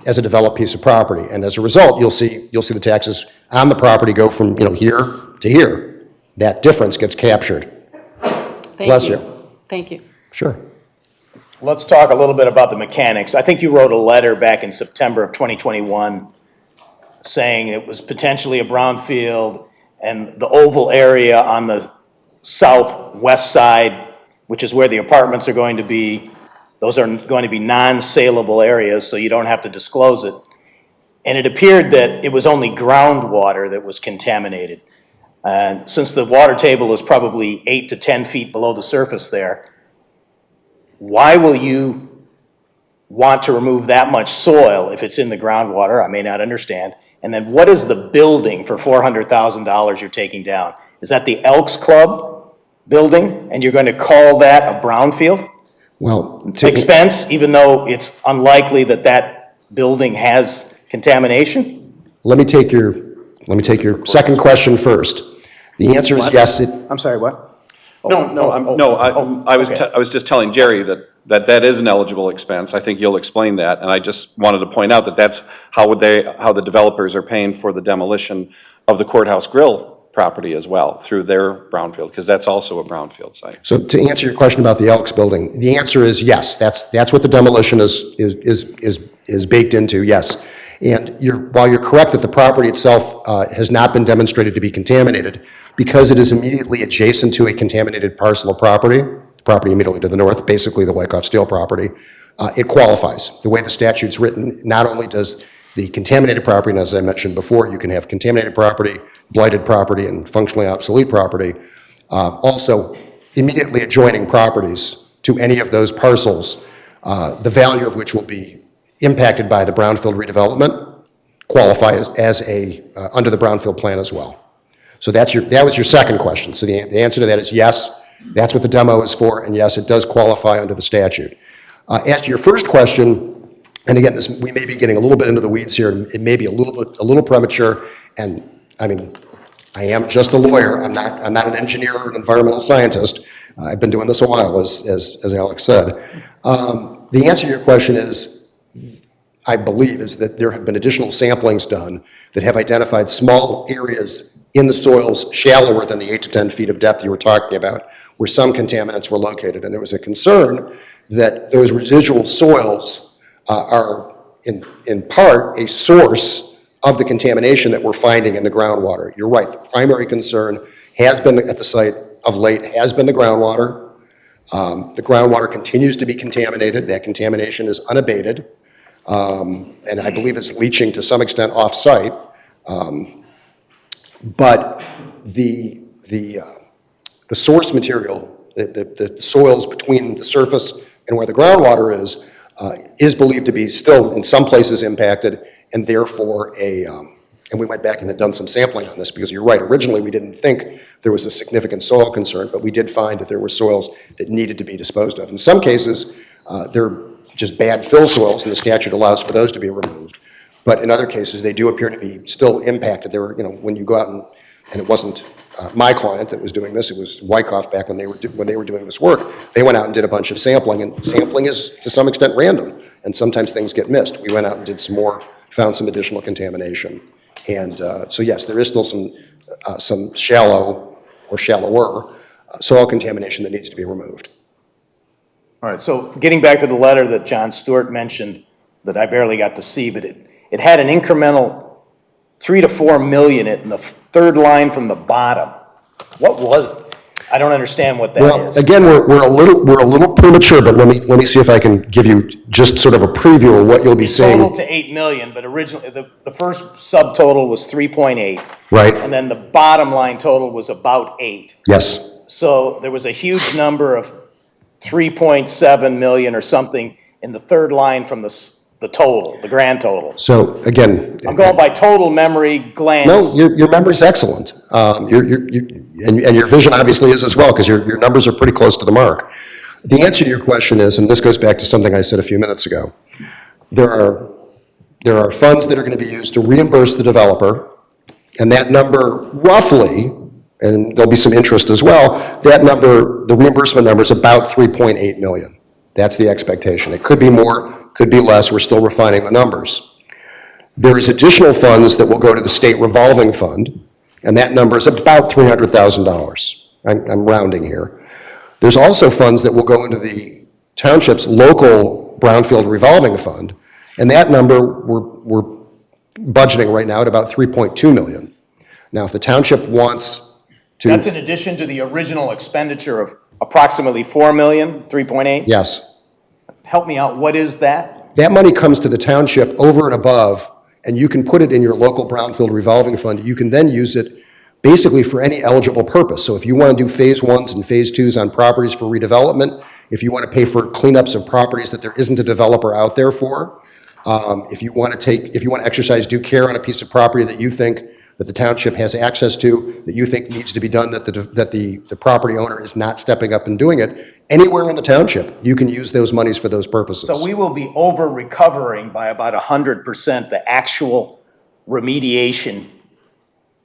as a developed piece of property, and as a result, you'll see the taxes on the property go from here to here. That difference gets captured. Bless you. Thank you. Sure. Let's talk a little bit about the mechanics. I think you wrote a letter back in September of 2021 saying it was potentially a brownfield and the oval area on the southwest side, which is where the apartments are going to be, those are going to be non-saleable areas, so you don't have to disclose it. And it appeared that it was only groundwater that was contaminated. And since the water table is probably 8 to 10 feet below the surface there, why will you want to remove that much soil if it's in the groundwater? I may not understand. And then what is the building for $400,000 you're taking down? Is that the Elks Club building, and you're going to call that a brownfield Well, expense, even though it's unlikely that that building has contamination? let me take your second question first. The answer is yes, I'm sorry, what? I was just telling Jerry that is an eligible expense. I think you'll explain that, and I just wanted to point out that that's how the developers are paying for the demolition of the Courthouse Grill property as well, through their brownfield, because that's also a brownfield site. So to answer your question about the Elks building, the answer is yes. That's what the demolition is baked into, yes. And while you're correct that the property itself has not been demonstrated to be contaminated, because it is immediately adjacent to a contaminated parcel of property immediately to the north, basically the Wyckoff Steel property, it qualifies. The way the statute's written, not only does the contaminated property, and as I mentioned before, you can have contaminated property, blighted property, and functionally obsolete property, also immediately adjoining properties to any of those parcels, the value of which will be impacted by the brownfield redevelopment, qualify as under the brownfield plan as well. So that was your second question. So the answer to that is yes, that's what the demo is for, and yes, it does qualify under the statute. As to your first question, and again, we may be getting a little bit into the weeds here, and it may be a little premature, and I mean, I am just a lawyer, I'm not an engineer or an environmental scientist. I've been doing this a while, as Alex said. The answer to your question is, I believe, is that there have been additional samplings done that have identified small areas in the soils shallower than the 8 to 10 feet of depth you were talking about, where some contaminants were located. And there was a concern that those residual soils are in part a source of the contamination that we're finding in the groundwater. You're right, the primary concern has been at the site of late has been the groundwater. The groundwater continues to be contaminated. That contamination is unabated. And I believe it's leaching to some extent off-site. But the source material, the soils between the surface and where the groundwater is believed to be still in some places impacted, and therefore and we went back and had done some sampling on this, because you're right, originally we didn't think there was a significant soil concern, but we did find that there were soils that needed to be disposed of. In some cases, they're just bad fill soils, and the statute allows for those to be removed. But in other cases, they do appear to be still impacted. There were, when you go out and it wasn't my client that was doing this, it was Wyckoff back when they were doing this work. They went out and did a bunch of sampling, and sampling is to some extent random, and sometimes things get missed. We went out and did some more, found some additional contamination. And so yes, there is still some shallow or shallower soil contamination that needs to be removed. All right, so getting back to the letter that John Stewart mentioned that I barely got to see, but it had an incremental 3 to 4 million in the third line from the bottom. What was it? I don't understand what that is. Well, again, we're a little premature, but let me see if I can give you just sort of a preview of what you'll be seeing. Total to 8 million, but originally the first subtotal was 3.8. Right. And then the bottom line total was about 8. Yes. So there was a huge number of 3.7 million or something in the third line from the total, the grand total. So again, I'm going by total memory glance. No, your memory's excellent. And your vision obviously is as well, because your numbers are pretty close to the mark. The answer to your question is, and this goes back to something I said a few minutes ago, there are funds that are going to be used to reimburse the developer, and that number roughly, and there'll be some interest as well, that number, the reimbursement number is about 3.8 million. That's the expectation. It could be more, could be less. We're still refining the numbers. There is additional funds that will go to the state revolving fund, and that number is about $300,000. I'm rounding here. There's also funds that will go into the township's local brownfield revolving fund, and that number we're budgeting right now at about 3.2 million. Now, if the township wants to... That's in addition to the original expenditure of approximately 4 million, 3.8? Yes. Help me out, what is that? That money comes to the township over and above, and you can put it in your local brownfield revolving fund. You can then use it basically for any eligible purpose. So if you want to do phase ones and phase twos on properties for redevelopment, if you want to pay for cleanups of properties that there isn't a developer out there for, if you want to exercise due care on a piece of property that you think that the township has access to, that you think needs to be done, that the property owner is not stepping up and doing it, anywhere in the township, you can use those monies for those purposes. So we will be over recovering by about 100% the actual remediation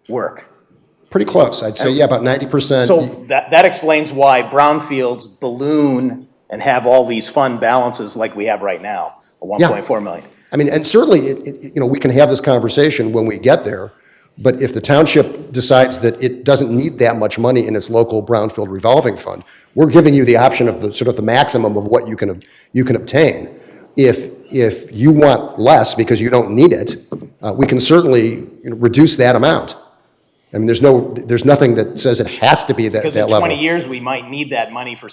work. Pretty close. I'd say, yeah, about 90%. So that explains why brownfields balloon and have all these fund balances like we have right now, a 1.4 million. I mean, and certainly, we can have this conversation when we get there, but if the township decides that it doesn't need that much money in its local brownfield revolving fund, we're giving you the option of the sort of the maximum of what you can obtain. If you want less because you don't need it, we can certainly reduce that amount. I mean, there's nothing that says it has to be that level. Because in 20 years, we might need that money for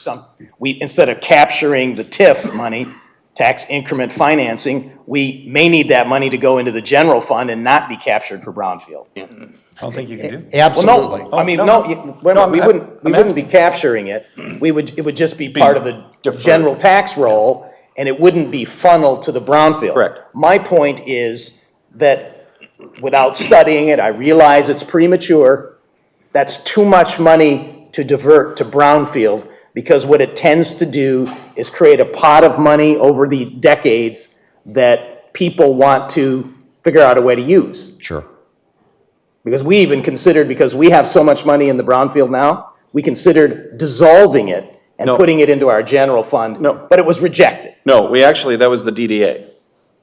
instead of capturing the TIF money, tax increment financing, we may need that money to go into the general fund and not be captured for brownfield. I don't think you can do. Absolutely. Well, no, we wouldn't be capturing it. It would just be part of the general tax roll, and it wouldn't be funneled to the brownfield. Correct. My point is that without studying it, I realize it's premature. That's too much money to divert to brownfield, because what it tends to do is create a pot of money over the decades that people want to figure out a way to use. Sure. Because we even considered, because we have so much money in the brownfield now, we considered dissolving it and putting it into our general fund, but it was rejected. No, that was the DDA.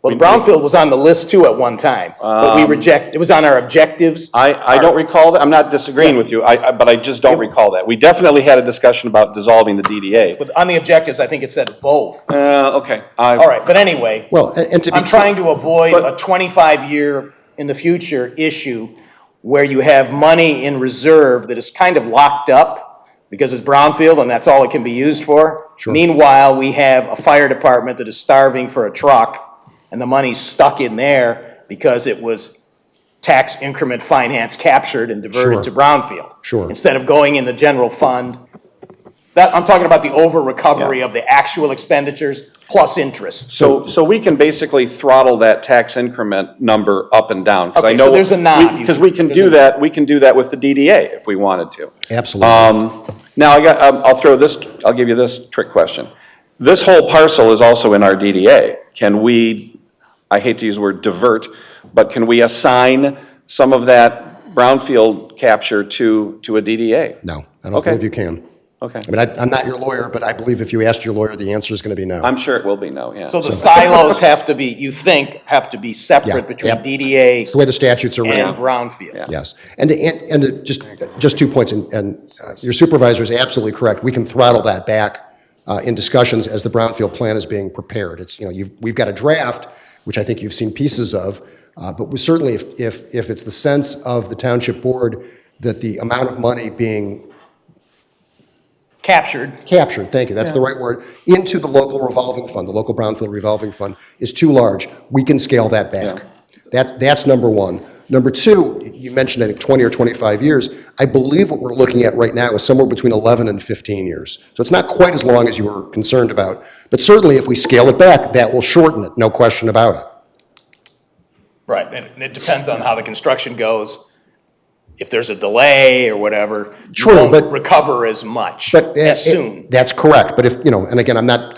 Well, the brownfield was on the list too at one time, but we it was on our objectives. I don't recall that. I'm not disagreeing with you, but I just don't recall that. We definitely had a discussion about dissolving the DDA. But on the objectives, I think it said both. Okay. All right, but anyway, Well, and to be I'm trying to avoid a 25-year in the future issue where you have money in reserve that is kind of locked up because it's brownfield and that's all it can be used for. Sure. Meanwhile, we have a fire department that is starving for a truck, and the money's stuck in there because it was tax increment finance captured and diverted to brownfield. Sure. Instead of going in the general fund. I'm talking about the over recovery of the actual expenditures plus interest. So we can basically throttle that tax increment number up and down. Okay, so there's a nod. Because we can do that with the DDA if we wanted to. Absolutely. Now, I'll give you this trick question. This whole parcel is also in our DDA. Can we, I hate to use the word divert, but can we assign some of that brownfield capture to a DDA? No, I don't believe you can. Okay. I mean, I'm not your lawyer, but I believe if you asked your lawyer, the answer is going to be no. I'm sure it will be no, yeah. So the silos have to be separate between DDA It's the way the statutes are written. and brownfield. Yes. And just 2 points, and your supervisor is absolutely correct. We can throttle that back in discussions as the brownfield plan is being prepared. It's, we've got a draft, which I think you've seen pieces of, but we certainly, if it's the sense of the township board that the amount of money being Captured, thank you, that's the right word, into the local revolving fund, the local brownfield revolving fund, is too large, we can scale that back. That's number one. Number two, you mentioned, I think, 20 or 25 years. I believe what we're looking at right now is somewhere between 11 and 15 years. So it's not quite as long as you were concerned about. But certainly, if we scale it back, that will shorten it, no question about it. right, and it depends on how the construction goes. If there's a delay or whatever, True, you won't but- recover as much as soon. That's correct, but if, and again, I'm not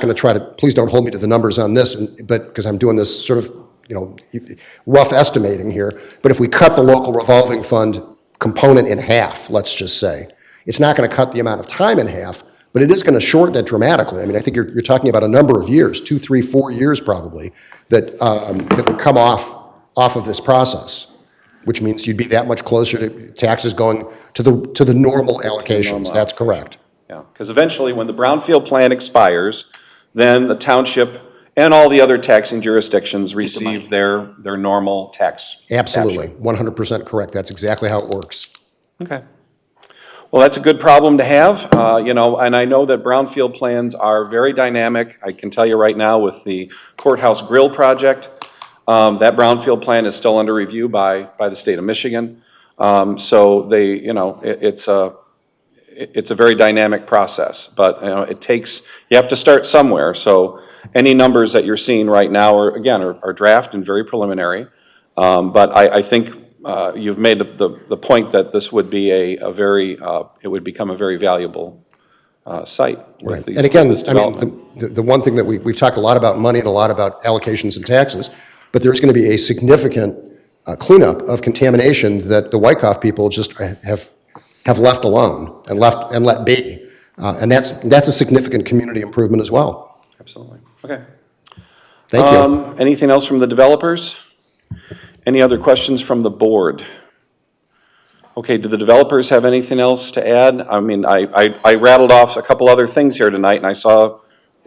going to try to, please don't hold me to the numbers on this, but, because I'm doing this sort of, rough estimating here, but if we cut the local revolving fund component in half, let's just say, it's not going to cut the amount of time in half, but it is going to shorten it dramatically. I mean, I think you're talking about a number of years, 2, 3, 4 years probably, that would come off of this process, which means you'd be that much closer to taxes going to the normal allocations. That's correct. Yeah, because eventually, when the brownfield plan expires, then the township and all the other taxing jurisdictions receive their normal tax. Absolutely, 100% correct. That's exactly how it works. Okay. Well, that's a good problem to have, and I know that brownfield plans are very dynamic. I can tell you right now with the courthouse grill project, that brownfield plan is still under review by the state of Michigan. So they, it's a very dynamic process, but, it takes, you have to start somewhere. So any numbers that you're seeing right now are draft and very preliminary. But I think you've made the point that this would be it would become a very valuable site with Right. these, And again, with this I mean, development. the one thing that we've talked a lot about money and a lot about allocations and taxes, but there's going to be a significant cleanup of contamination that the Wyckoff people just have left alone and let be. And that's a significant community improvement as well. Absolutely. Okay. Thank you. Anything else from the developers? Any other questions from the board? Okay, do the developers have anything else to add? I mean, I rattled off a couple other things here tonight, and I saw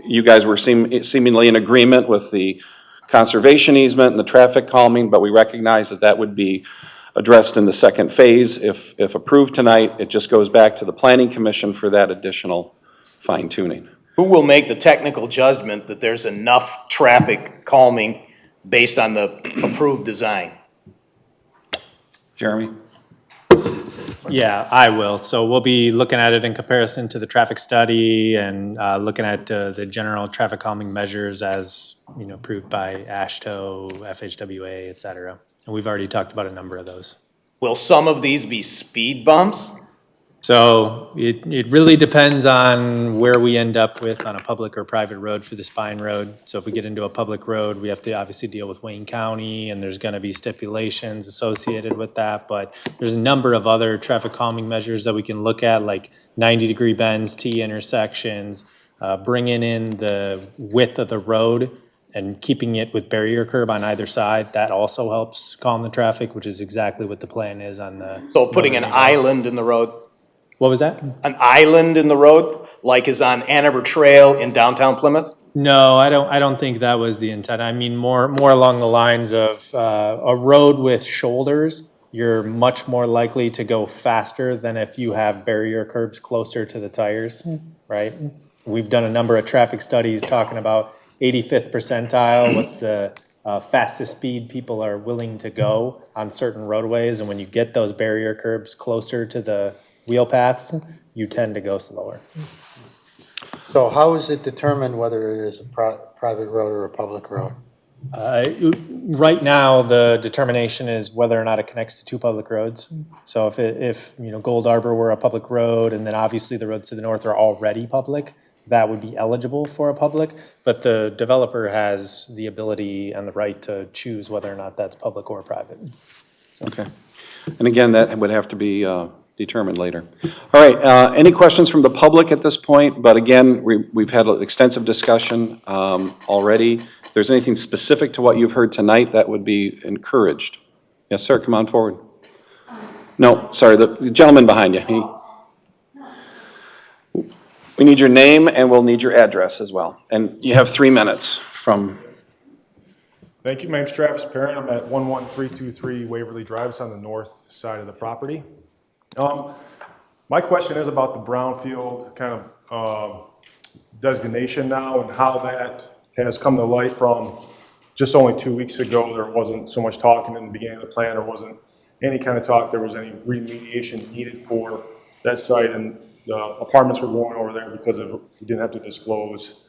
you guys were seemingly in agreement with the conservation easement and the traffic calming, but we recognize that would be addressed in the second phase. If approved tonight, it just goes back to the planning commission for that additional fine tuning. Who will make the technical judgment that there's enough traffic calming based on the approved design? Jeremy? Yeah, I will. So we'll be looking at it in comparison to the traffic study and looking at the general traffic calming measures as, approved by AASHTO, FHWA, et cetera. And we've already talked about a number of those. Will some of these be speed bumps? So it really depends on where we end up with on a public or private road for the spine road. So if we get into a public road, we have to obviously deal with Wayne County, and there's going to be stipulations associated with that. But there's a number of other traffic calming measures that we can look at, like 90-degree bends, T intersections, bringing in the width of the road and keeping it with barrier curb on either side. That also helps calm the traffic, which is exactly what the plan is on the. So putting an island in the road? What was that? An island in the road, like is on Ann Arbor Trail in downtown Plymouth? No, I don't think that was the intent. I mean, more along the lines of a road with shoulders, you're much more likely to go faster than if you have barrier curbs closer to the tires, right? We've done a number of traffic studies talking about 85th percentile, what's the fastest speed people are willing to go on certain roadways, and when you get those barrier curbs closer to the wheel paths, you tend to go slower. So how is it determined whether it is a private road or a public road? Right now, the determination is whether or not it connects to two public roads. So if Gold Arbor were a public road, and then obviously the roads to the north are already public, that would be eligible for a public, but the developer has the ability and the right to choose whether or not that's public or private. Okay. And again, that would have to be determined later. All right, any questions from the public at this point? But again, we've had an extensive discussion already. If there's anything specific to what you've heard tonight, that would be encouraged. Yes, sir, come on forward. No, sorry, the gentleman behind you. We need your name and we'll need your address as well. And you have 3 minutes from. Thank you. My name's Travis Perrin. I'm at 11323 Waverly Drive. It's on the north side of the property. My question is about the brownfield kind of designation now and how that has come to light from just only 2 weeks ago. There wasn't so much talk in the beginning of the plan. There wasn't any kind of talk there was any remediation needed for that site, and the apartments were going over there because we didn't have to disclose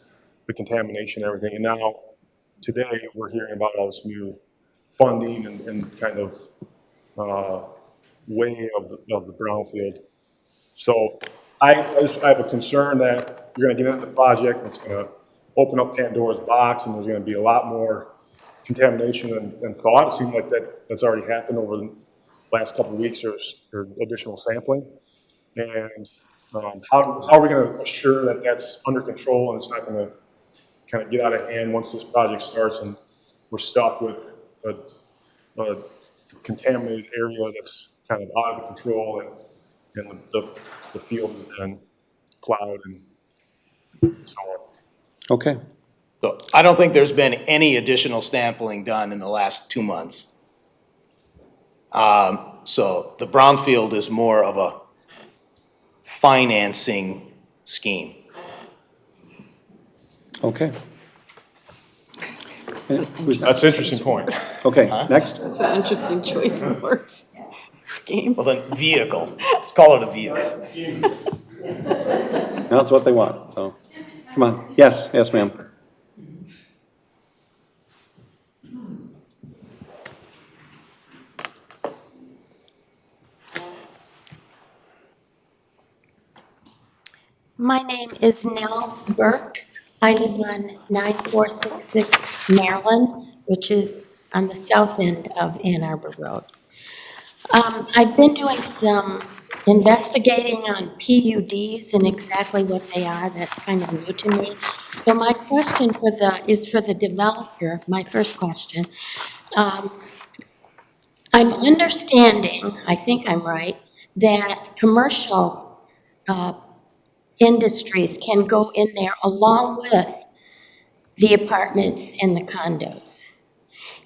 the contamination and everything. And now, today, we're hearing about all this new funding and kind of way of the brownfield. So I have a concern that you're going to get into the project and it's going to open up Pandora's box, and there's going to be a lot more contamination than thought. It seems like that's already happened over the last couple of weeks or additional sampling. And how are we going to assure that that's under control and it's not going to kind of get out of hand once this project starts and we're stuck with a contaminated area that's kind of out of control and the field has been plowed and so on. Okay. So I don't think there's been any additional sampling done in the last 2 months. So the brownfield is more of a financing scheme. Okay. That's an interesting point. Okay, next. That's an interesting choice of words. scheme. Well, then, vehicle. Let's call it a vehicle. That's what they want, so, come on. Yes, yes, ma'am. My name is Nell Burke. I live on 9466 Maryland, which is on the south end of Ann Arbor Road. I've been doing some investigating on PUDs and exactly what they are. That's kind of new to me. So my question is for the developer, my first question. I'm understanding, I think I'm right, that commercial industries can go in there along with the apartments and the condos.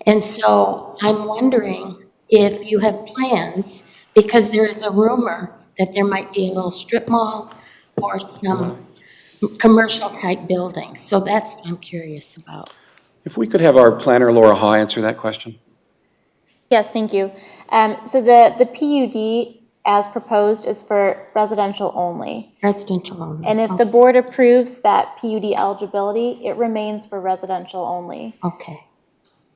And so I'm wondering if you have plans, because there is a rumor that there might be a little strip mall or some commercial type building. So that's what I'm curious about. If we could have our planner, Laura Haw, answer that question. Yes, thank you. So the PUD as proposed is for residential only. Residential only. And if the board approves that PUD eligibility, it remains for residential only. Okay.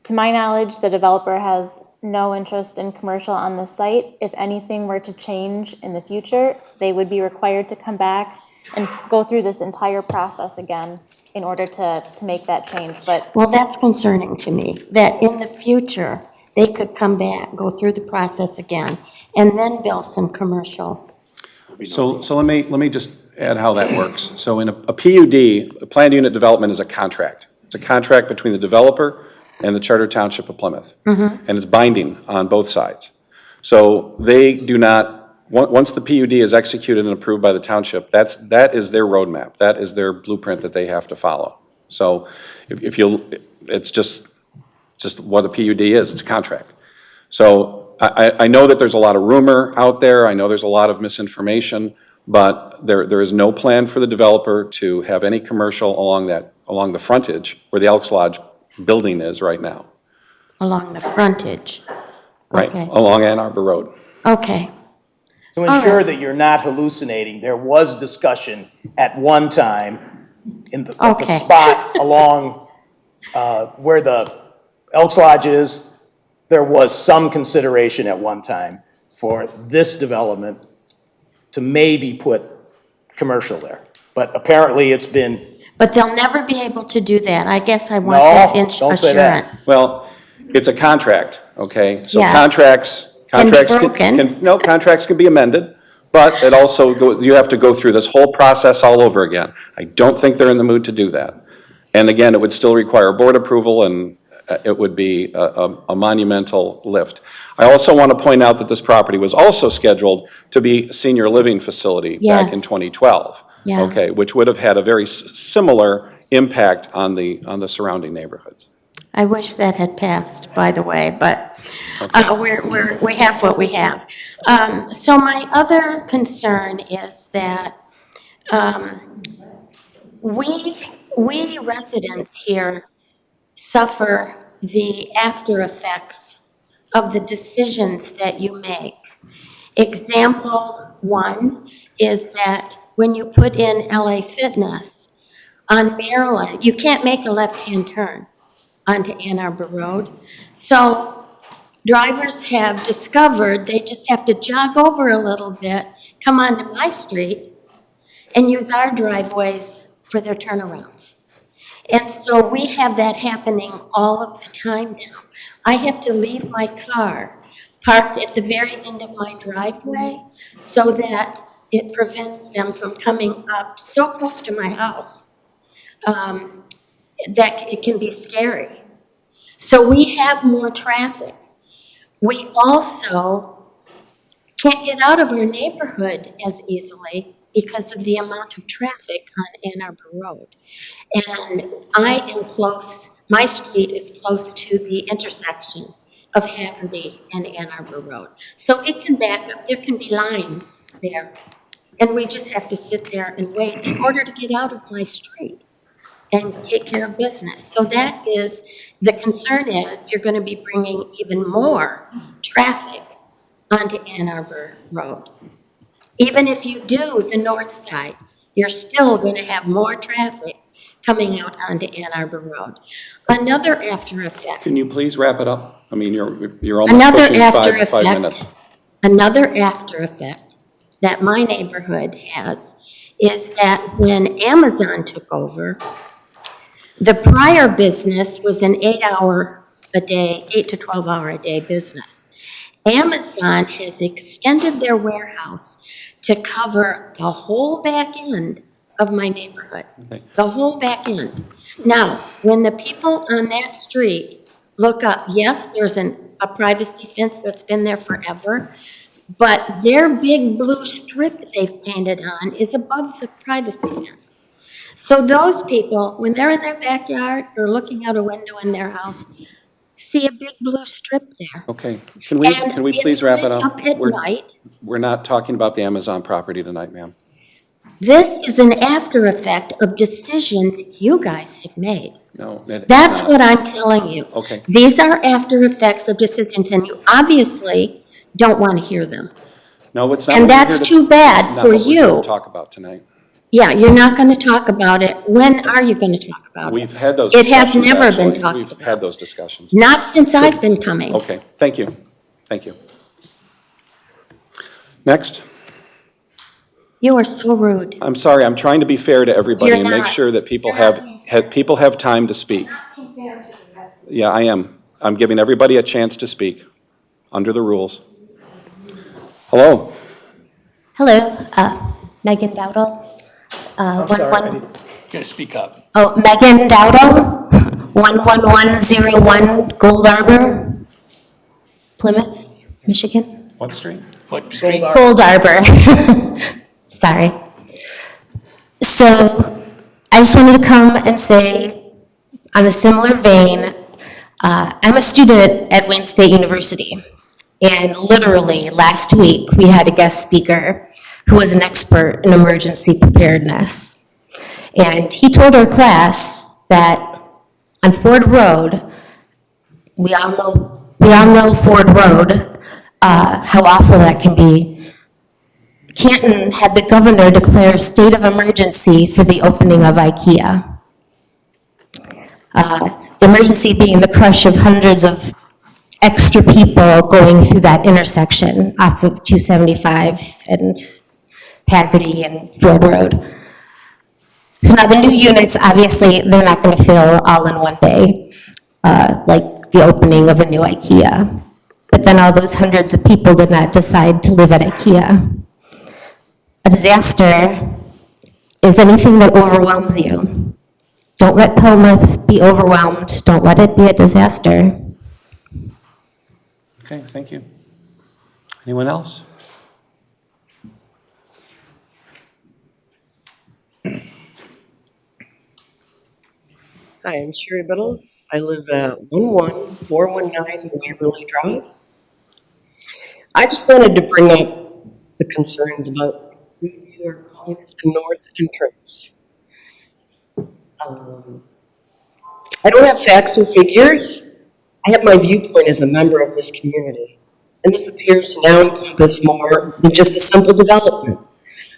To my knowledge, the developer has no interest in commercial on the site. If anything were to change in the future, they would be required to come back and go through this entire process again in order to make that change. But Well, that's concerning to me, that in the future, they could come back, go through the process again, and then build some commercial. So let me just add how that works. So in a PUD, a planned unit development is a contract. It's a contract between the developer and the Charter Township of Plymouth. And it's binding on both sides. So they do not, once the PUD is executed and approved by the township, that is their roadmap. That is their blueprint that they have to follow. So if you, it's just what a PUD is, it's a contract. So I know that there's a lot of rumor out there, I know there's a lot of misinformation, but there is no plan for the developer to have any commercial along the frontage where the Elks Lodge building is right now. Along the frontage. Right, Okay. along Ann Arbor Road. Okay. To ensure that you're not hallucinating, there was discussion at one time in the spot along where the Elks Lodge is. There was some consideration at one time for this development to maybe put commercial there. But apparently it's been. But they'll never be able to do that. I guess I want that don't say that. assurance. Well, it's a contract, okay? So Yes. contracts Can be broken. contracts can be amended, but it also, you have to go through this whole process all over again. I don't think they're in the mood to do that. And again, it would still require board approval, and it would be a monumental lift. I also want to point out that this property was also scheduled to be a senior living facility back in Yes. 2012. Yeah. Okay, which would have had a very similar impact on the surrounding neighborhoods. I wish that had passed, by the way, but we have what we have. So my other concern is that we residents here suffer the after effects of the decisions that you make. Example one is that when you put in LA Fitness on Maryland, you can't make a left-hand turn onto Ann Arbor Road. So drivers have discovered they just have to jog over a little bit, come onto my street, and use our driveways for their turnarounds. And so we have that happening all of the time now. I have to leave my car parked at the very end of my driveway so that it prevents them from coming up so close to my house that it can be scary. So we have more traffic. We also can't get out of our neighborhood as easily because of the amount of traffic on Ann Arbor Road. And I am close, my street is close to the intersection of Haggerty and Ann Arbor Road. So it can back up, there can be lines there. And we just have to sit there and wait in order to get out of my street and take care of business. So that is, the concern is you're going to be bringing even more traffic onto Ann Arbor Road. Even if you do the north side, you're still going to have more traffic coming out onto Ann Arbor Road. Another after effect. Can you please wrap it up? I mean, you're almost Another pushing after five effect. minutes. Another after effect that my neighborhood has is that when Amazon took over, the prior business was an 8 to 12 hour a day business. Amazon has extended their warehouse to cover the whole back end of my neighborhood, the whole back end. Now, when the people on that street look up, yes, there's a privacy fence that's been there forever, but their big blue strip they've painted on is above the privacy fence. So those people, when they're in their backyard or looking out a window in their house, see a big blue strip there. Okay, can we please wrap it up? And it's lit up at night. We're not talking about the Amazon property tonight, ma'am. This is an after effect of decisions you guys have made. No, it's That's not. what I'm telling you. Okay. These are after effects of decisions, and you obviously don't want to hear them. No, it's not. And what we're that's here to- too bad it's not for what we're here to you. talk about tonight. Yeah, you're not going to talk about it. When are you going to talk about it? We've had those It has discussions, never been actually. talked We've about. had those discussions. Not since I've been coming. Okay, thank you. Thank you. Next. You are so rude. I'm sorry, I'm trying to be fair to everybody You're and make not. sure that people You're not have time to speak. Yeah, I am. I'm giving everybody a chance to speak, under the rules. Hello. Hello, Megan Dowdle. I'm sorry, you gotta speak up. Oh, Megan Dowdle, 11101 Gold Arbor, Plymouth, Michigan. What street? What street? Gold Arbor. Sorry. So I just wanted to come and say, on a similar vein, I'm a student at Wayne State University. And literally last week, we had a guest speaker who was an expert in emergency preparedness. And he told our class that on Ford Road, we all know Ford Road, how awful that can be. Canton had the governor declare a state of emergency for the opening of IKEA. The emergency being the crush of hundreds of extra people going through that intersection off of 275 and Haggerty and Ford Road. So now the new units, obviously, they're not going to fill all in one day, like the opening of a new IKEA. But then all those hundreds of people did not decide to live at IKEA. A disaster is anything that overwhelms you. Don't let Plymouth be overwhelmed. Don't let it be a disaster. Okay, thank you. Anyone else? Hi, I'm Sherry Biddles. I live at 11419 Waverly Drive. I just wanted to bring up the concerns about what you are calling it the north entrance. I don't have facts or figures. I have my viewpoint as a member of this community. And this appears to now encompass more than just a simple development.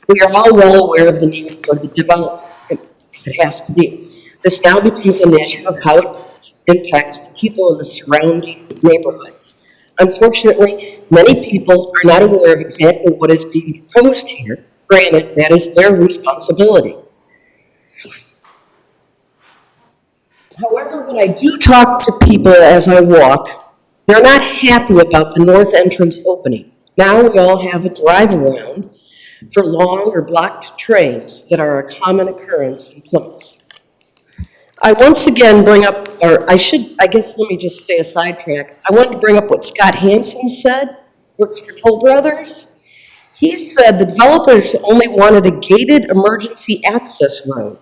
We are all well aware of the need for the development, if it has to be. This now becomes an issue of how it impacts the people in the surrounding neighborhoods. Unfortunately, many people are not aware of exactly what is being proposed here. Granted, that is their responsibility. However, when I do talk to people as I walk, they're not happy about the north entrance opening. Now we all have a drive around for long or blocked trains that are a common occurrence in Plymouth. I once again bring up, or I guess let me just say a sidetrack. I wanted to bring up what Scott Hansen said, works for Toll Brothers. He said the developers only wanted a gated emergency access road.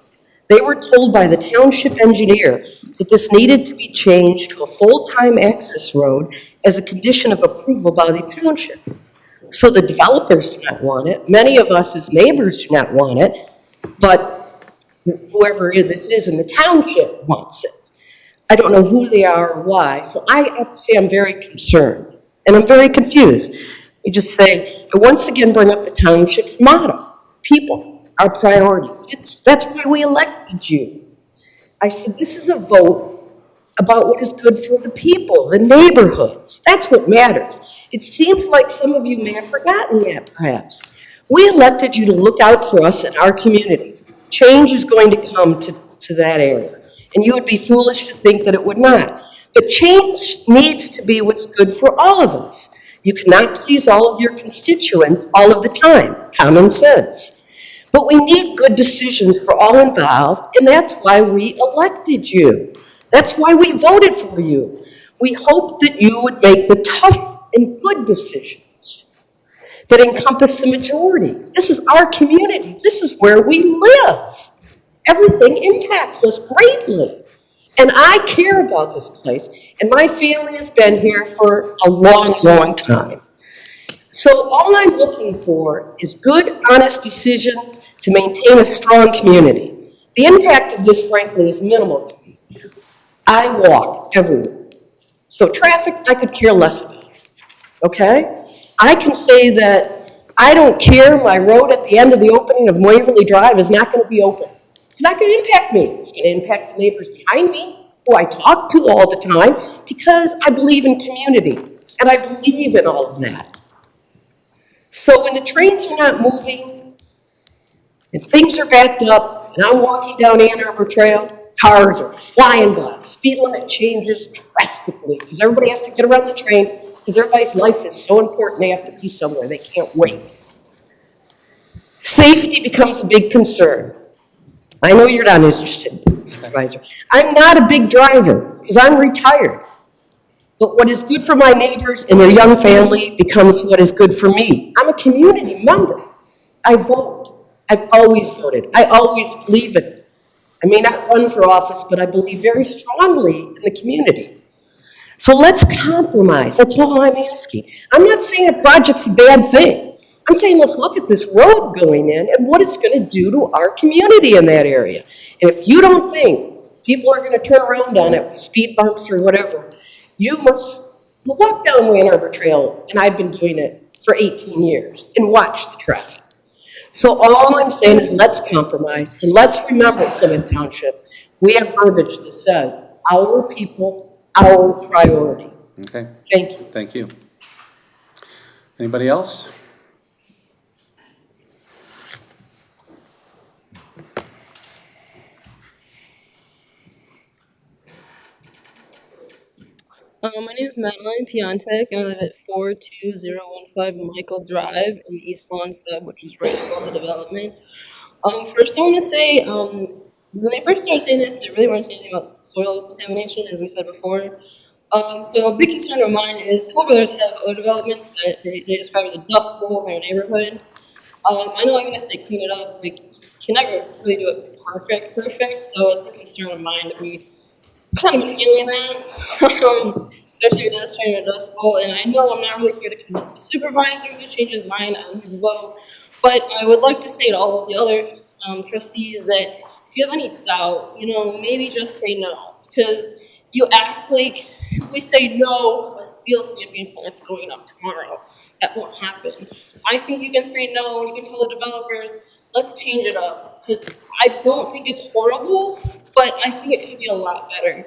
They were told by the township engineer that this needed to be changed to a full-time access road as a condition of approval by the township. So the developers do not want it. Many of us as neighbors do not want it, but whoever this is in the township wants it. I don't know who they are or why, so I have to say I'm very concerned, and I'm very confused. We just say, I once again bring up the township's motto, people, our priority. That's why we elected you. I said, this is a vote about what is good for the people, the neighborhoods. That's what matters. It seems like some of you may have forgotten that, perhaps. We elected you to look out for us in our community. Change is going to come to that area. And you would be foolish to think that it would not. But change needs to be what's good for all of us. You cannot please all of your constituents all of the time. Common sense. But we need good decisions for all involved, and that's why we elected you. That's why we voted for you. We hope that you would make the tough and good decisions that encompass the majority. This is our community. This is where we live. Everything impacts us greatly. And I care about this place, and my family has been here for a long, long time. So all I'm looking for is good, honest decisions to maintain a strong community. The impact of this, frankly, is minimal to me. I walk everywhere. So traffic, I could care less about, okay? I can say that I don't care, my road at the end of the opening of Waverly Drive is not gonna be open. It's not gonna impact me. It's gonna impact the neighbors behind me, who I talk to all the time, because I believe in community, and I believe in all of that. So when the trains are not moving, and things are backed up, and I'm walking down Ann Arbor Trail, cars are flying by, the speed limit changes drastically, because everybody has to get around the train, because everybody's life is so important, they have to be somewhere, they can't wait. Safety becomes a big concern. I know you're not interested, Supervisor. I'm not a big driver, because I'm retired. But what is good for my neighbors and their young family becomes what is good for me. I'm a community member. I vote. I've always voted. I always believe in it. I may not run for office, but I believe very strongly in the community. So let's compromise. That's all I'm asking. I'm not saying a project's a bad thing. I'm saying let's look at this road going in and what it's going to do to our community in that area. And if you don't think people are going to turn around on it with speed bumps or whatever, you must walk down Ann Arbor Trail, and I've been doing it for 18 years, and watch the traffic. So all I'm saying is let's compromise, and let's remember, Plymouth Township, we have verbiage that says, our people, our priority. Okay, Thank you. thank you. Anybody else? My name is Madeline Piontek, and I live at 42015 Michael Drive in East Lawn Sub, which is right above the development. First, I want to say, when they first started saying this, they really weren't saying anything about soil contamination, as we said before. So a big concern of mine is Toll Brothers have other developments that they describe as a dust bowl in their neighborhood. I know even if they clean it up, like, you can never really do it perfect, so it's a concern of mine to be kind of been feeling that, especially with us trying to dust bowl. And I know I'm not really here to convince the supervisor to change his mind on his vote, but I would like to say to all of the other trustees that if you have any doubt, maybe just say no, because you act like if we say no, a steel stamping plant's going up tomorrow. That won't happen. I think you can say no, and you can tell the developers, let's change it up, because I don't think it's horrible, but I think it could be a lot better.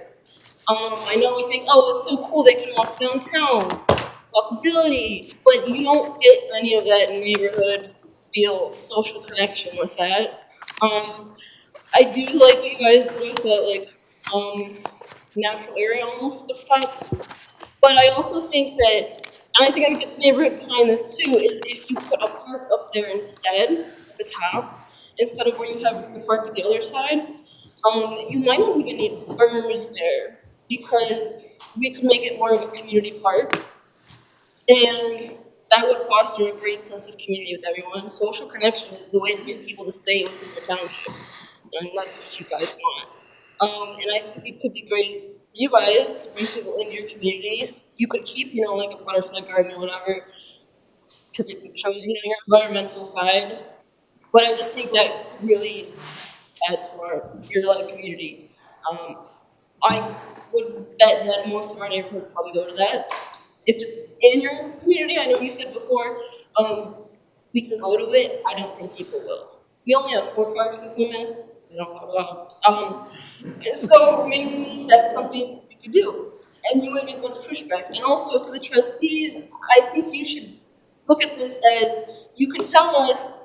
I know we think, oh, it's so cool, they can walk downtown, walkability, but you don't get any of that in neighborhoods, feel social connection with that. I do like what you guys did with that, natural area almost up top. But I also think that, and I think I can get the neighborhood behind this too, is if you put a park up there instead, at the top, instead of where you have the park at the other side, you might not even need berms there, because we could make it more of a community park, and that would foster a great sense of community with everyone. Social connection is the way to get people to stay within your township, and that's what you guys want. And I think it could be great for you guys to bring people into your community. You could keep, like a butterfly garden or whatever, because it shows, your environmental side. But I just think that could really add to your community. I would bet that most of our neighborhood would probably go to that. If it's in your community, I know you said before, we can go to it. I don't think people will. We only have 4 parks in Plymouth. We don't have dogs. So maybe that's something you could do, and you wouldn't get as much pushback. And also to the trustees, I think you should look at this as you can tell us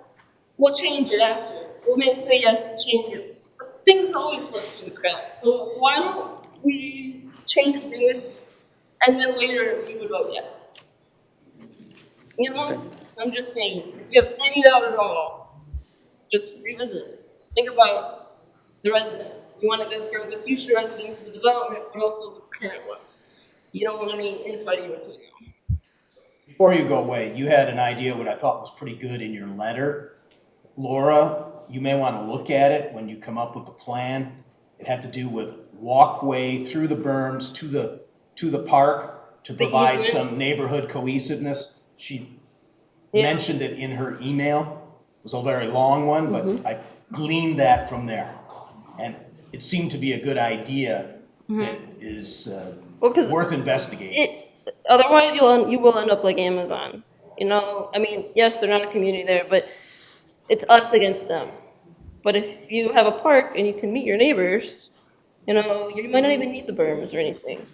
we'll change it after. We may say yes, change it, but things always slip through the cracks. So why don't we change things, and then later we would vote yes. You know, I'm just saying, if you have any doubt at all, just revisit it. Think about the residents. You want to go for the future residents of the development, but also the current ones. You don't want any infighting between them. Before you go away, you had an idea what I thought was pretty good in your letter. Laura, you may want to look at it when you come up with the plan. It had to do with walkway through the berms to the park to provide some neighborhood cohesiveness. She mentioned it in her email. It was a very long one, but I gleaned that from there. And it seemed to be a good idea that is worth investigating. Otherwise, you will end up like Amazon. You know, I mean, yes, they're not a community there, but it's us against them. But if you have a park and you can meet your neighbors, you know, you might not even need the berms or anything.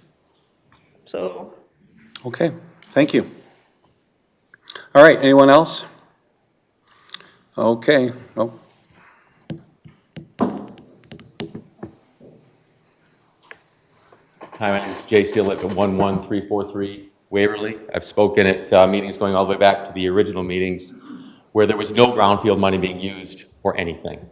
So. Okay, thank you. All right, anyone else? Okay, oh. Hi, my name is Jay Steele at 11343 Waverly. I've spoken at meetings going all the way back to the original meetings where there was no brownfield money being used for anything.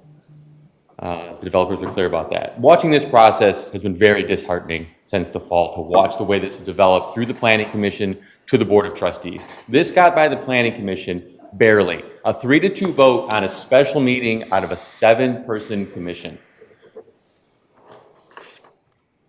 The developers are clear about that. Watching this process has been very disheartening since the fall to watch the way this has developed through the Planning Commission to the Board of Trustees. This got by the Planning Commission barely. A 3-2 vote on a special meeting out of a 7-person commission.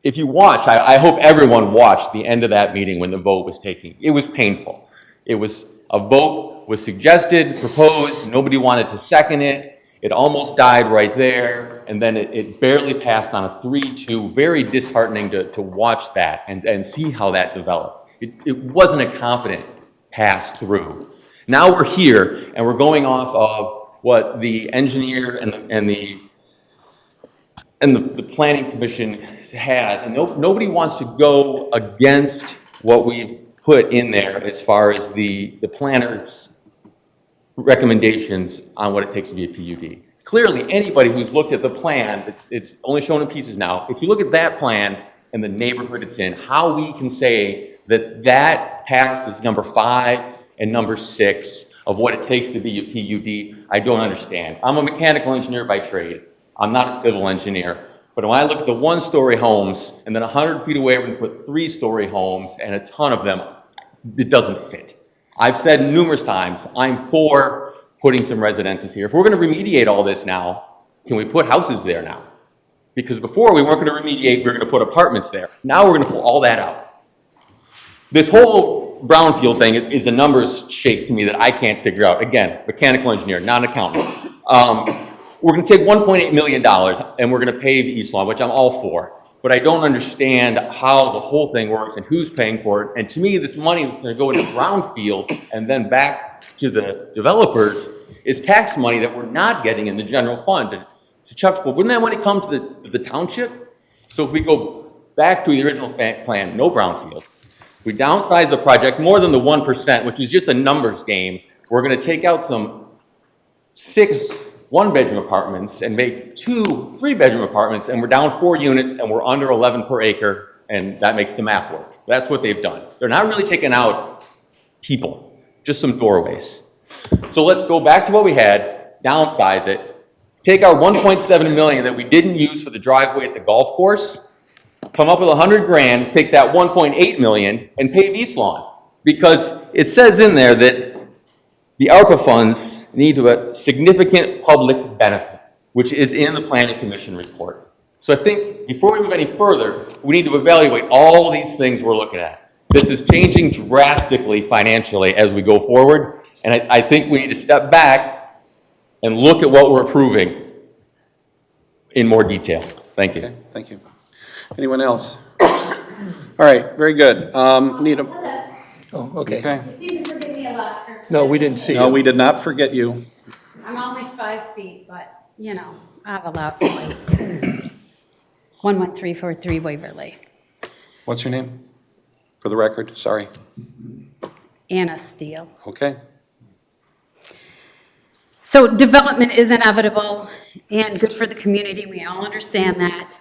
If you watched, I hope everyone watched the end of that meeting when the vote was taken. It was painful. It was a vote was suggested, proposed, nobody wanted to second it. It almost died right there, and then it barely passed on a 3-2. Very disheartening to watch that and see how that developed. It wasn't a confident pass through. Now we're here, and we're going off of what the engineer and the Planning Commission has, and nobody wants to go against what we've put in there as far as the planner's recommendations on what it takes to be a PUD. Clearly, anybody who's looked at the plan, it's only shown in pieces now, if you look at that plan and the neighborhood it's in, how we can say that that passes number 5 and number 6 of what it takes to be a PUD, I don't understand. I'm a mechanical engineer by trade. I'm not a civil engineer. But when I look at the 1-story homes and then 100 feet away we're going to put 3-story homes and a ton of them, it doesn't fit. I've said numerous times, I'm for putting some residences here. If we're going to remediate all this now, can we put houses there now? Because before we weren't going to remediate, we were going to put apartments there. Now we're going to pull all that out. This whole brownfield thing is a numbers shape to me that I can't figure out. Again, mechanical engineer, not an accountant. We're going to take $1.8 million and we're going to pave East Lawn, which I'm all for. But I don't understand how the whole thing works and who's paying for it. And to me, this money that's going to go into brownfield and then back to the developers is tax money that we're not getting in the general fund. And to Chuck's point, wouldn't that money come to the township? So if we go back to the original plan, no brownfield. We downsize the project more than the 1%, which is just a numbers game. We're going to take out some 6 1-bedroom apartments and make 2 3-bedroom apartments, and we're down 4 units and we're under 11 per acre, and that makes the math work. That's what they've done. They're not really taking out people, just some doorways. So let's go back to what we had, downsize it, take our 1.7 million that we didn't use for the driveway at the golf course, come up with 100 grand, take that 1.8 million and pave East Lawn. Because it says in there that the ARPA funds need to have a significant public benefit, which is in the Planning Commission report. So I think before we move any further, we need to evaluate all these things we're looking at. This is changing drastically financially as we go forward, and I think we need to step back and look at what we're approving in more detail. Thank you. Okay, thank you. Anyone else? All right, very good. Oh, okay. Okay. You seem to forget me a lot, Kirk. No, we didn't see No, you. we did not forget you. I'm only 5 feet, but, you know, I have a loud voice. 11343 Waverly. What's your name? For the record, sorry. Anna Steele. Okay. So development is inevitable and good for the community. We all understand that.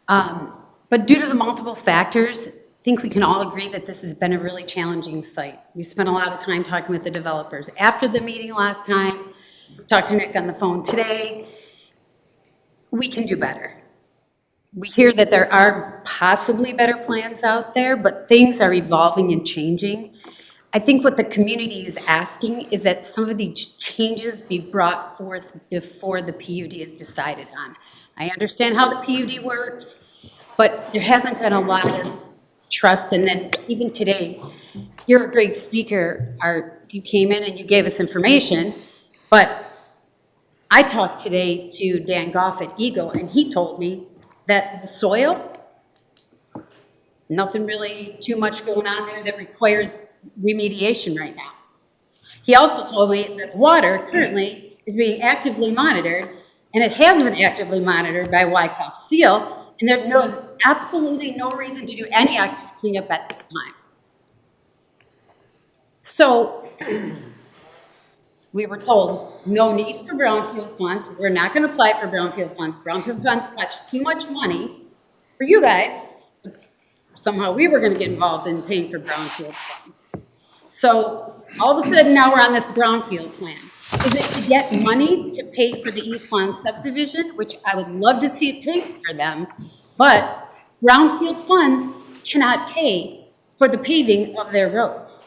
But due to the multiple factors, I think we can all agree that this has been a really challenging site. We spent a lot of time talking with the developers. After the meeting last time, talked to Nick on the phone today, we can do better. We hear that there are possibly better plans out there, but things are evolving and changing. I think what the community is asking is that some of these changes be brought forth before the PUD is decided on. I understand how the PUD works, but there hasn't been a lot of trust. And then even today, you're a great speaker. You came in and you gave us information, but I talked today to Dan Goff at Eagle, and he told me that the soil, nothing really too much going on there that requires remediation right now. He also told me that the water currently is being actively monitored, and it has been actively monitored by Wyckoff Seal, and there is absolutely no reason to do any active cleanup at this time. So we were told no need for brownfield funds. We're not going to apply for brownfield funds. Brownfield funds cost too much money for you guys. Somehow we were going to get involved in paying for brownfield funds. So all of a sudden now we're on this brownfield plan. Is it to get money to pay for the East Lawn subdivision, which I would love to see it paid for them, but brownfield funds cannot pay for the paving of their roads.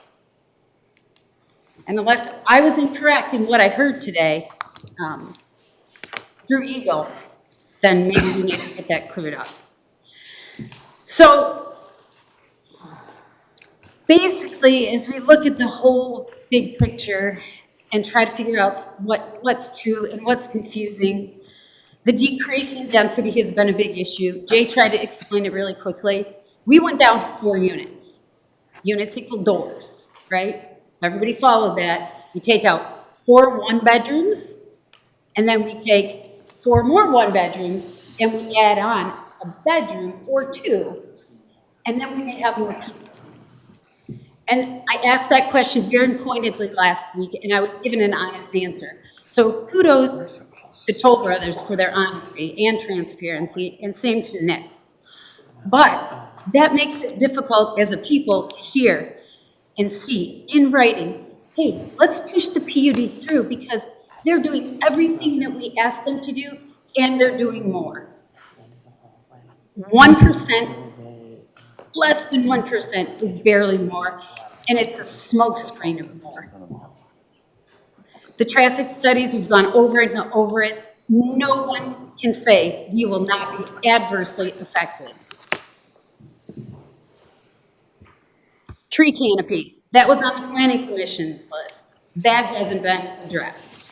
And unless I was incorrect in what I heard today through Eagle, then maybe we need to get that cleared up. So basically, as we look at the whole big picture and try to figure out what's true and what's confusing, the decrease in density has been a big issue. Jay tried to explain it really quickly. We went down 4 units. Units equal doors, right? So everybody followed that. We take out 4 one-bedrooms, and then we take 4 more one-bedrooms, and we add on a bedroom or 2, and then we may have more people. And I asked that question very pointedly last week, and I was given an honest answer. So kudos to Toll Brothers for their honesty and transparency, and same to Nick. But that makes it difficult as a people to hear and see in writing, hey, let's push the PUD through because they're doing everything that we asked them to do, and they're doing more. 1%, less than 1% is barely more, and it's a smokescreen of more. The traffic studies, we've gone over it and over it. No one can say we will not be adversely affected. Tree canopy, that was on the Planning Commission's list. That hasn't been addressed.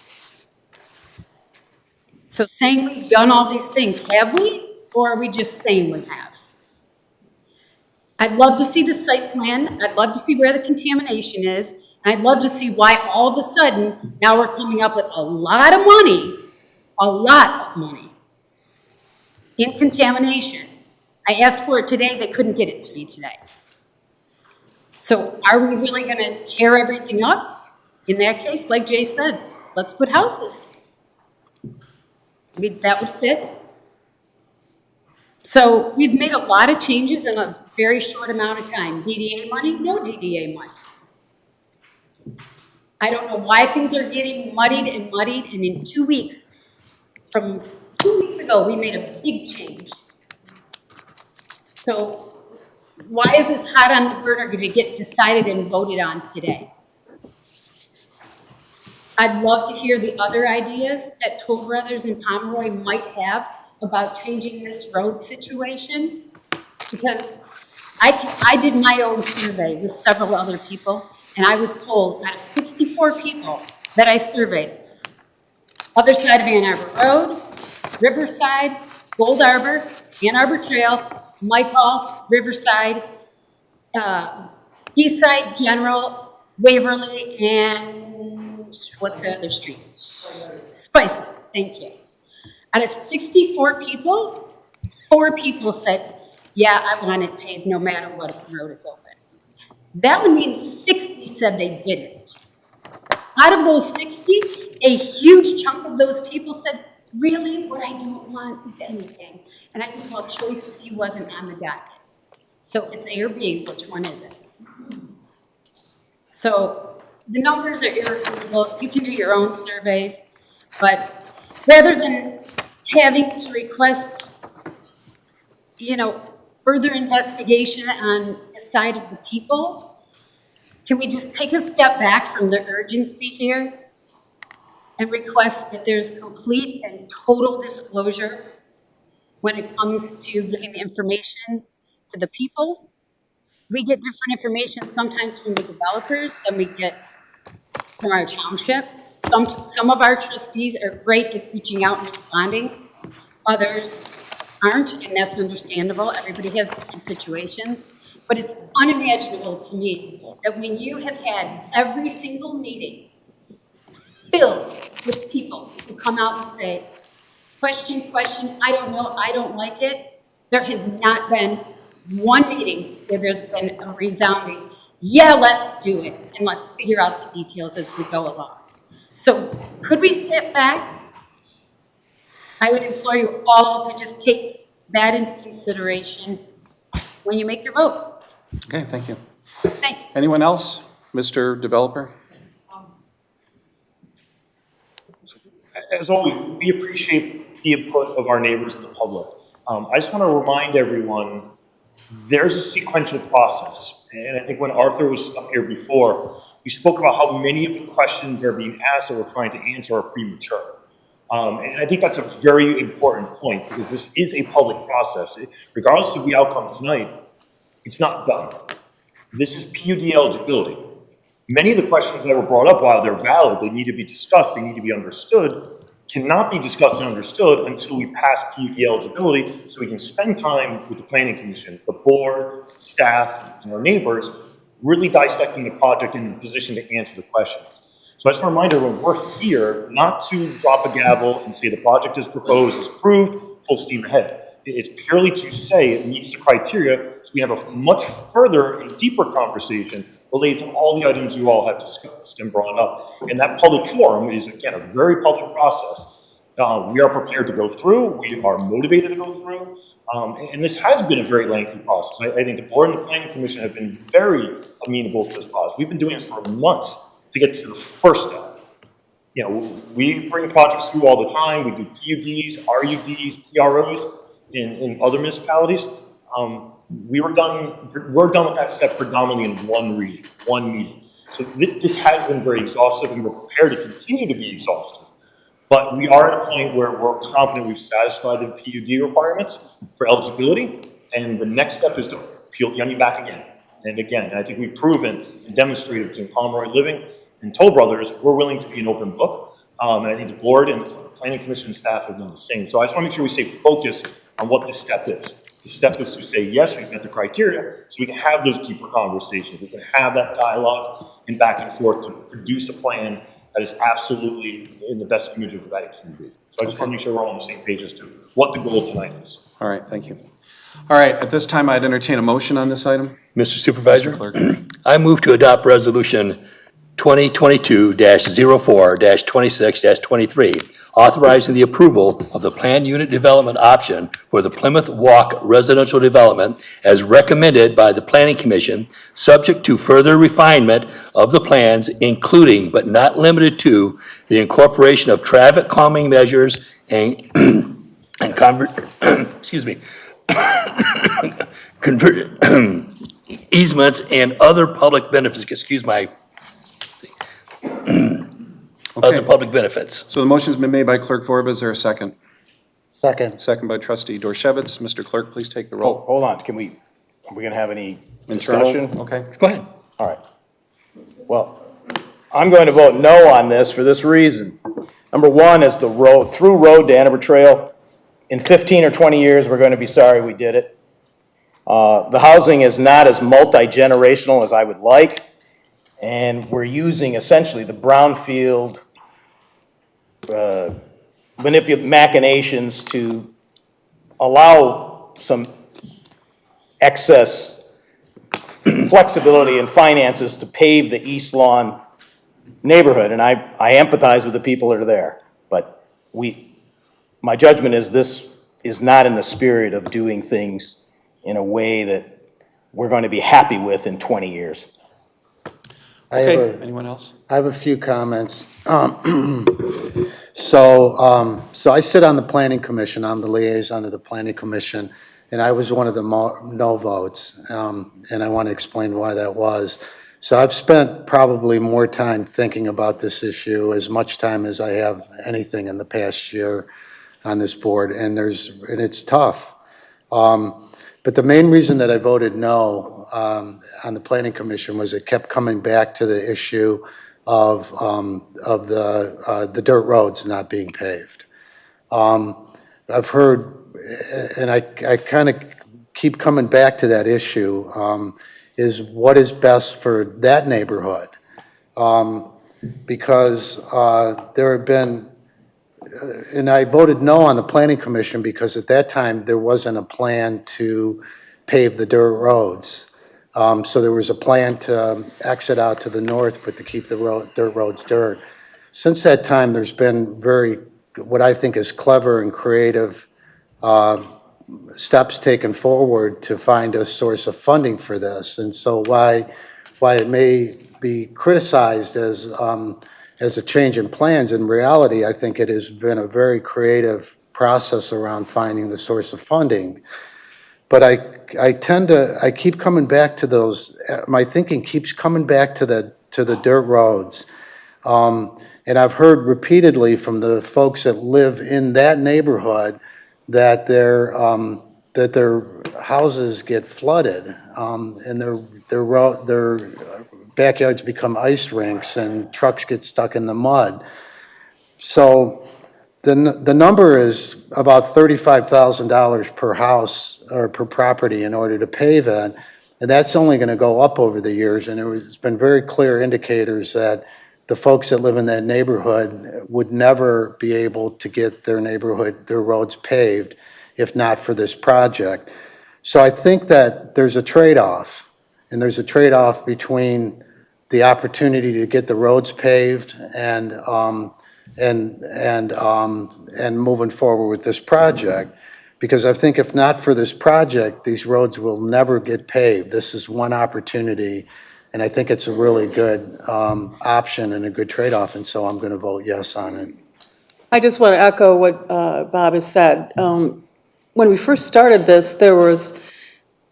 So saying we've done all these things, have we? Or are we just saying we have? I'd love to see the site plan. I'd love to see where the contamination is. And I'd love to see why all of a sudden now we're coming up with a lot of money in contamination. I asked for it today, they couldn't get it to me today. So are we really going to tear everything up? In that case, like Jay said, let's put houses. That would fit. So we've made a lot of changes in a very short amount of time. DDA money, no DDA money. I don't know why things are getting muddied, and in 2 weeks, from 2 weeks ago, we made a big change. So why is this hot on the burner going to get decided and voted on today? I'd love to hear the other ideas that Toll Brothers and Pomeroy might have about changing this road situation, because I did my own survey with several other people, and I was told out of 64 people that I surveyed, other side of Ann Arbor Road, Riverside, Gold Arbor, Ann Arbor Trail, Mike Hall, Riverside, East Side, General, Waverly, and what's the other street? Spicy, thank you. Out of 64 people, 4 people said, yeah, I want it paved no matter what if the road is open. That would mean 60 said they didn't. Out of those 60, a huge chunk of those people said, really, what I don't want is anything. And I said, well, choice C wasn't on the docket. So if it's A or B, which one is it? So the numbers are irrefutable. You can do your own surveys, but rather than having to request, further investigation on the side of the people, can we just take a step back from the urgency here and request that there's complete and total disclosure when it comes to giving the information to the people? We get different information sometimes from the developers than we get from our township. Some of our trustees are great at reaching out and responding. Others aren't, and that's understandable. Everybody has different situations. But it's unimaginable to me that when you have had every single meeting filled with people who come out and say, question, I don't know, I don't like it, there has not been one meeting where there's been a resounding, yeah, let's do it, and let's figure out the details as we go along. So could we step back? I would implore you all to just take that into consideration when you make your vote. Okay, thank you. Thanks. Anyone else? Mr. Developer? As always, we appreciate the input of our neighbors and the public. I just want to remind everyone, there's a sequential process. And I think when Arthur was up here before, we spoke about how many of the questions that are being asked that we're trying to answer are premature. And I think that's a very important point because this is a public process. Regardless of the outcome tonight, it's not done. This is PUD eligibility. Many of the questions that were brought up, while they're valid, they need to be discussed, they need to be understood, cannot be discussed and understood until we pass PUD eligibility so we can spend time with the Planning Commission, the board, staff, and our neighbors, really dissecting the project and in a position to answer the questions. So I just want to remind everyone, we're here not to drop a gavel and say the project is proposed, is approved, full steam ahead. It's purely to say it meets the criteria so we have a much further and deeper conversation related to all the items you all have discussed and brought up. And that public forum is, again, a very public process. We are prepared to go through, we are motivated to go through, and this has been a very lengthy process. I think the board and the Planning Commission have been very amenable to this process. We've been doing this for months to get to the first step. We bring projects through all the time. We do PUDs, RUDs, PROs in other municipalities. We're done with that step predominantly in one meeting. So this has been very exhaustive, and we're prepared to continue to be exhaustive. But we are at a point where we're confident we've satisfied the PUD requirements for eligibility, and the next step is to peel the onion back again and again. And I think we've proven and demonstrated between Pomeroy Living and Toll Brothers, we're willing to be an open book. And I think the board and the Planning Commission staff have done the same. So I just want to make sure we stay focused on what this step is. The step is to say, yes, we've met the criteria, so we can have those deeper conversations. We can have that dialogue and back and forth to produce a plan that is absolutely in the best image of that it can be. So I just want to make sure we're all on the same page as to what the goal tonight is. All right, thank you. All right, at this time, I'd entertain a motion on this item. Mr. Supervisor, Mr. Clerk. I move to adopt Resolution 2022-04-26-23, authorizing the approval of the planned unit development option for the Plymouth Walk residential development as recommended by the Planning Commission, subject to further refinement of the plans, including but not limited to the incorporation of traffic calming measures and easements and other public benefits, other public benefits. So the motion's been made by Clerk Vorba. Is there a second? Second. Second by Trustee Dorchevitz. Mr. Clerk, please take the roll. Hold on, are we gonna have any Internal? discussion? Okay. Go ahead. All right. Well, I'm going to vote no on this for this reason. Number one is the through road to Hanover Trail. In 15 or 20 years, we're going to be sorry we did it. The housing is not as multi-generational as I would like, and we're using essentially the brownfield machinations to allow some excess flexibility and finances to pave the East Lawn neighborhood, and I empathize with the people that are there, but my judgment is this is not in the spirit of doing things in a way that we're going to be happy with in 20 years. Okay, anyone else? I have a few comments. So I sit on the planning commission. I'm the liaison of the planning commission, and I was one of the no votes, and I want to explain why that was. So I've spent probably more time thinking about this issue, as much time as I have anything in the past year on this board, and it's tough. But the main reason that I voted no on the planning commission was it kept coming back to the issue of the dirt roads not being paved. I've heard, and I kind of keep coming back to that issue, is what is best for that neighborhood. Because there have been, and I voted no on the planning commission because at that time there wasn't a plan to pave the dirt roads. So there was a plan to exit out to the north, but to keep the dirt roads dirt. Since that time, there's been what I think is clever and creative steps taken forward to find a source of funding for this. And so why it may be criticized as a change in plans, in reality, I think it has been a very creative process around finding the source of funding. But I keep coming back to those, my thinking keeps coming back to the dirt roads. And I've heard repeatedly from the folks that live in that neighborhood that their houses get flooded, and their backyards become ice rinks and trucks get stuck in the mud. So the number is about $35,000 per house or per property in order to pave it. And that's only going to go up over the years. And it's been very clear indicators that the folks that live in that neighborhood would never be able to get their roads paved if not for this project. So I think that there's a trade-off, and there's a trade-off between the opportunity to get the roads paved and moving forward with this project. Because I think if not for this project, these roads will never get paved. This is one opportunity, and I think it's a really good option and a good trade-off, and so I'm going to vote yes on it. I just want to echo what Bob has said. When we first started this, there was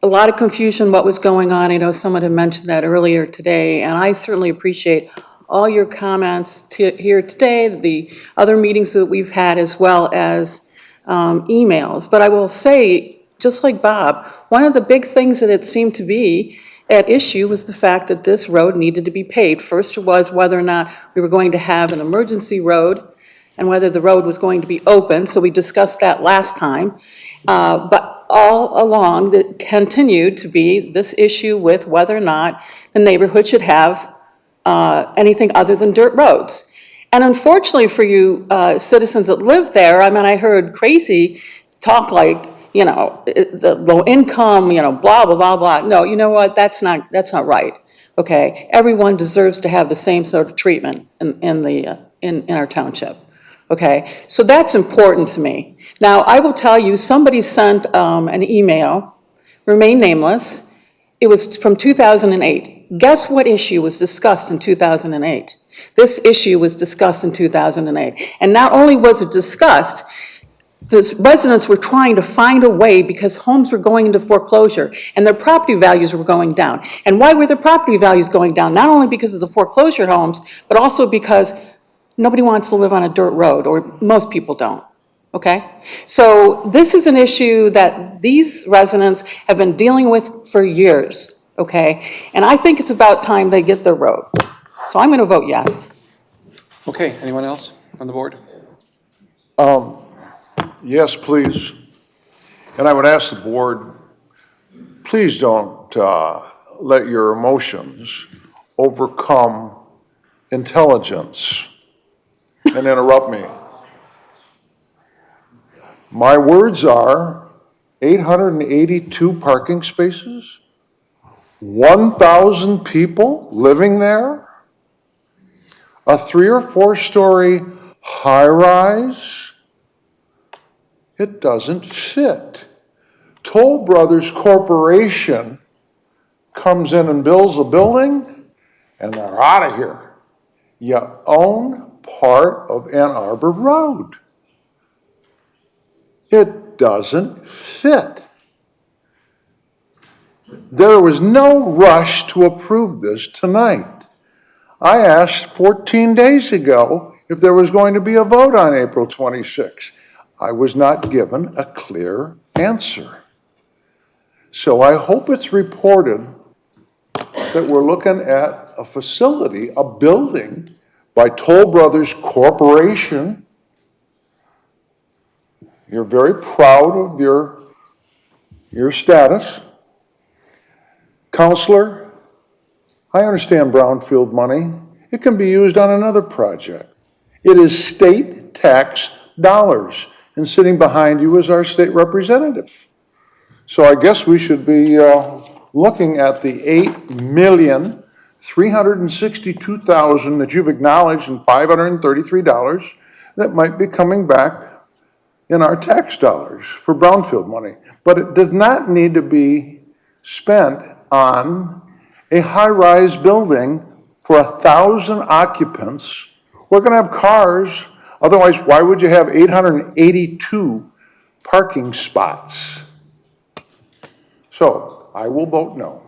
a lot of confusion what was going on. I know someone had mentioned that earlier today, and I certainly appreciate all your comments here today, the other meetings that we've had, as well as emails. But I will say, just like Bob, one of the big things that it seemed to be at issue was the fact that this road needed to be paved. First was whether or not we were going to have an emergency road and whether the road was going to be open. So we discussed that last time. But all along, it continued to be this issue with whether or not the neighborhood should have anything other than dirt roads. And unfortunately for you citizens that live there, I mean, I heard crazy talk like, you know, the low income, you know, blah, blah, blah, blah. No, you know what, that's not right, okay? Everyone deserves to have the same sort of treatment in our township, okay? So that's important to me. Now, I will tell you, somebody sent an email, remain nameless. It was from 2008. Guess what issue was discussed in 2008? This issue was discussed in 2008. And not only was it discussed, the residents were trying to find a way because homes were going into foreclosure and their property values were going down. And why were their property values going down? Not only because of the foreclosure homes, but also because nobody wants to live on a dirt road, or most people don't, okay? So this is an issue that these residents have been dealing with for years, okay? And I think it's about time they get their road. So I'm going to vote yes. Okay, anyone else on the board? Yes, please. And I would ask the board please don't let your emotions overcome intelligence and interrupt me. My words are 882 parking spaces, 1,000 people living there, a 3 or 4 story high rise. It doesn't fit. Toll Brothers Corporation comes in and builds a building and they're out of here. You own part of Ann Arbor Road. It doesn't fit. There was no rush to approve this tonight. I asked 14 days ago if there was going to be a vote on April 26. I was not given a clear answer. So I hope it's reported that we're looking at a facility, a building by Toll Brothers Corporation. You're very proud of your status. Counselor, I understand brownfield money. It can be used on another project. It is state tax dollars, and sitting behind you is our state representative. So I guess we should be looking at the $8,362,000 that you've acknowledged and $533 that might be coming back in our tax dollars for brownfield money. But it does not need to be spent on a high-rise building for 1,000 occupants. We're going to have cars. Otherwise, why would you have 882 parking spots? So I will vote no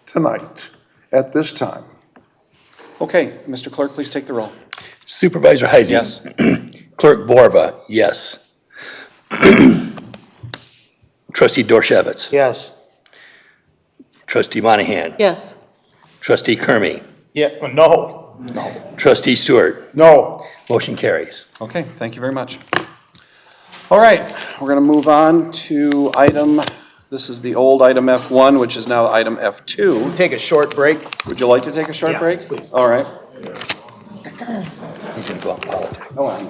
tonight at this time. Okay, Mr. Clerk, please take the roll. Supervisor Heising. Yes. Clerk Vorba, yes. Trustee Dorchevitz. Yes. Trustee Monahan. Yes. Trustee Kermy. Yeah, no. Trustee Stewart. No. Motion carries. Okay, thank you very much. All right, we're going to move on to this is the old item F1, which is now item F2. Take a short break. Would you like to take a short break? Please. All right. He's going to go on politics. Go on.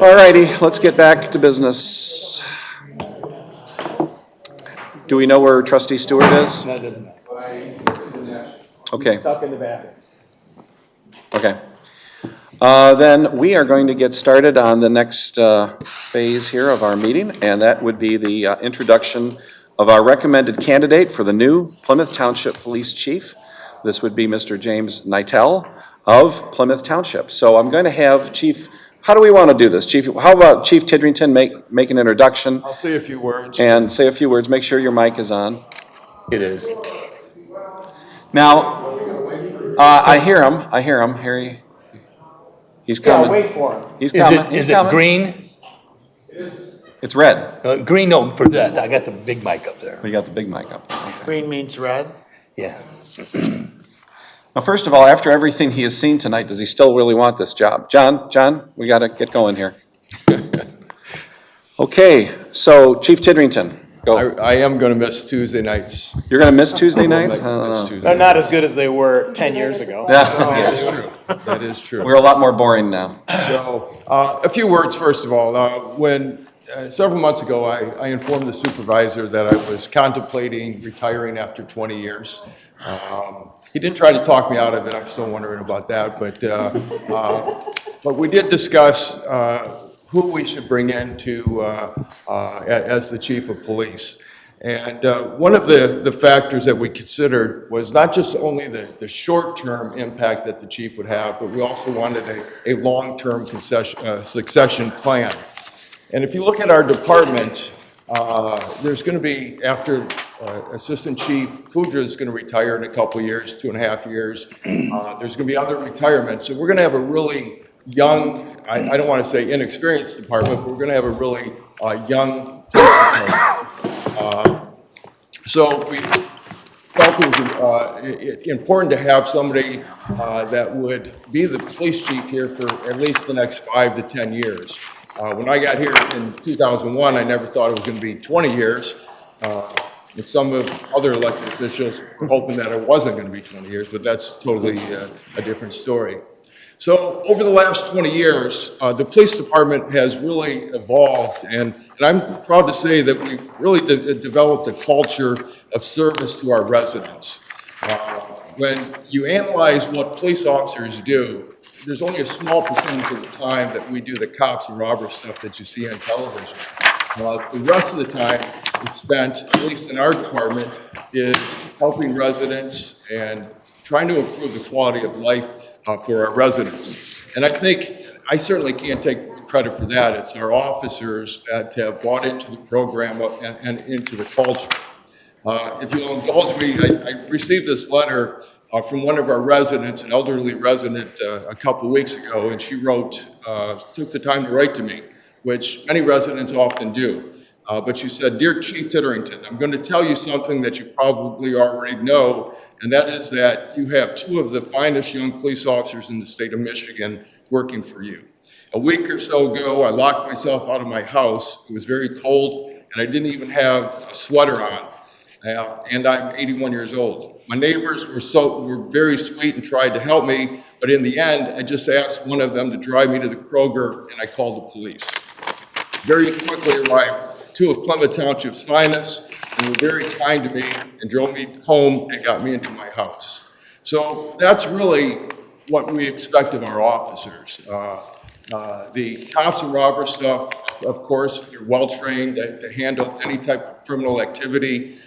All righty, let's get back to business. Do we know where trustee Stewart is? No, it doesn't matter. Okay. Stuck in the bathroom. Okay. Then we are going to get started on the next phase here of our meeting, and that would be the introduction of our recommended candidate for the new Plymouth Township Police Chief. This would be Mr. James Nitel of Plymouth Township. So I'm going to have Chief, how do we want to do this? Chief, how about Chief Tidrington make an introduction? I'll say a few words. And say a few words. Make sure your mic is on. It is. Now, I hear him. Here he's coming. wait for him. He's coming. Is it green? It's red. Green, no, for that. I got the big mic up there. We got the big mic up. Okay. Green means red? Yeah. Now, first of all, after everything he has seen tonight, does he still really want this job? John, we got to get going here. Okay, so Chief Tidrington, go. I am going to miss Tuesday nights. You're going to miss Tuesday nights? They're not as good as they were 10 years ago. That is true. That is true. We're a lot more boring now. So, a few words, first of all. When several months ago, I informed the supervisor that I was contemplating retiring after 20 years. He didn't try to talk me out of it. I'm still wondering about that. But we did discuss who we should bring in as the chief of police. And one of the factors that we considered was not just only the short-term impact that the chief would have, but we also wanted a long-term succession plan. And if you look at our department, there's going to be, after Assistant Chief Kudra is going to retire in a couple years, 2.5 years, there's going to be other retirements. So we're going to have a really young, I don't want to say inexperienced department, but we're going to have a really young police department. So we felt it was important to have somebody that would be the police chief here for at least the next 5 to 10 years. When I got here in 2001, I never thought it was going to be 20 years. And some of other elected officials were hoping that it wasn't going to be 20 years, but that's totally a different story. So over the last 20 years, the police department has really evolved, and I'm proud to say that we've really developed a culture of service to our residents. When you analyze what police officers do, there's only a small percentage of the time that we do the cops and robbers stuff that you see on television. The rest of the time is spent, at least in our department, is helping residents and trying to improve the quality of life for our residents. And I think, I certainly can't take credit for that. It's our officers that have bought into the program and into the culture. If you'll indulge me, I received this letter from one of our residents, an elderly resident, a couple of weeks ago, and she wrote, took the time to write to me, which many residents often do. But she said, "Dear Chief Tidrington, I'm going to tell you something that you probably already know, and that is that you have 2 of the finest young police officers in the state of Michigan working for you. A week or so ago, I locked myself out of my house. It was very cold, and I didn't even have a sweater on. And I'm 81 years old. My neighbors were very sweet and tried to help me, but in the end, I just asked one of them to drive me to the Kroger, and I called the police. Very quickly arrived 2 of Plymouth Township's finest, and were very kind to me and drove me home and got me into my house. So that's really what we expect of our officers. The cops and robber stuff, of course, they're well-trained to handle any type of criminal activity.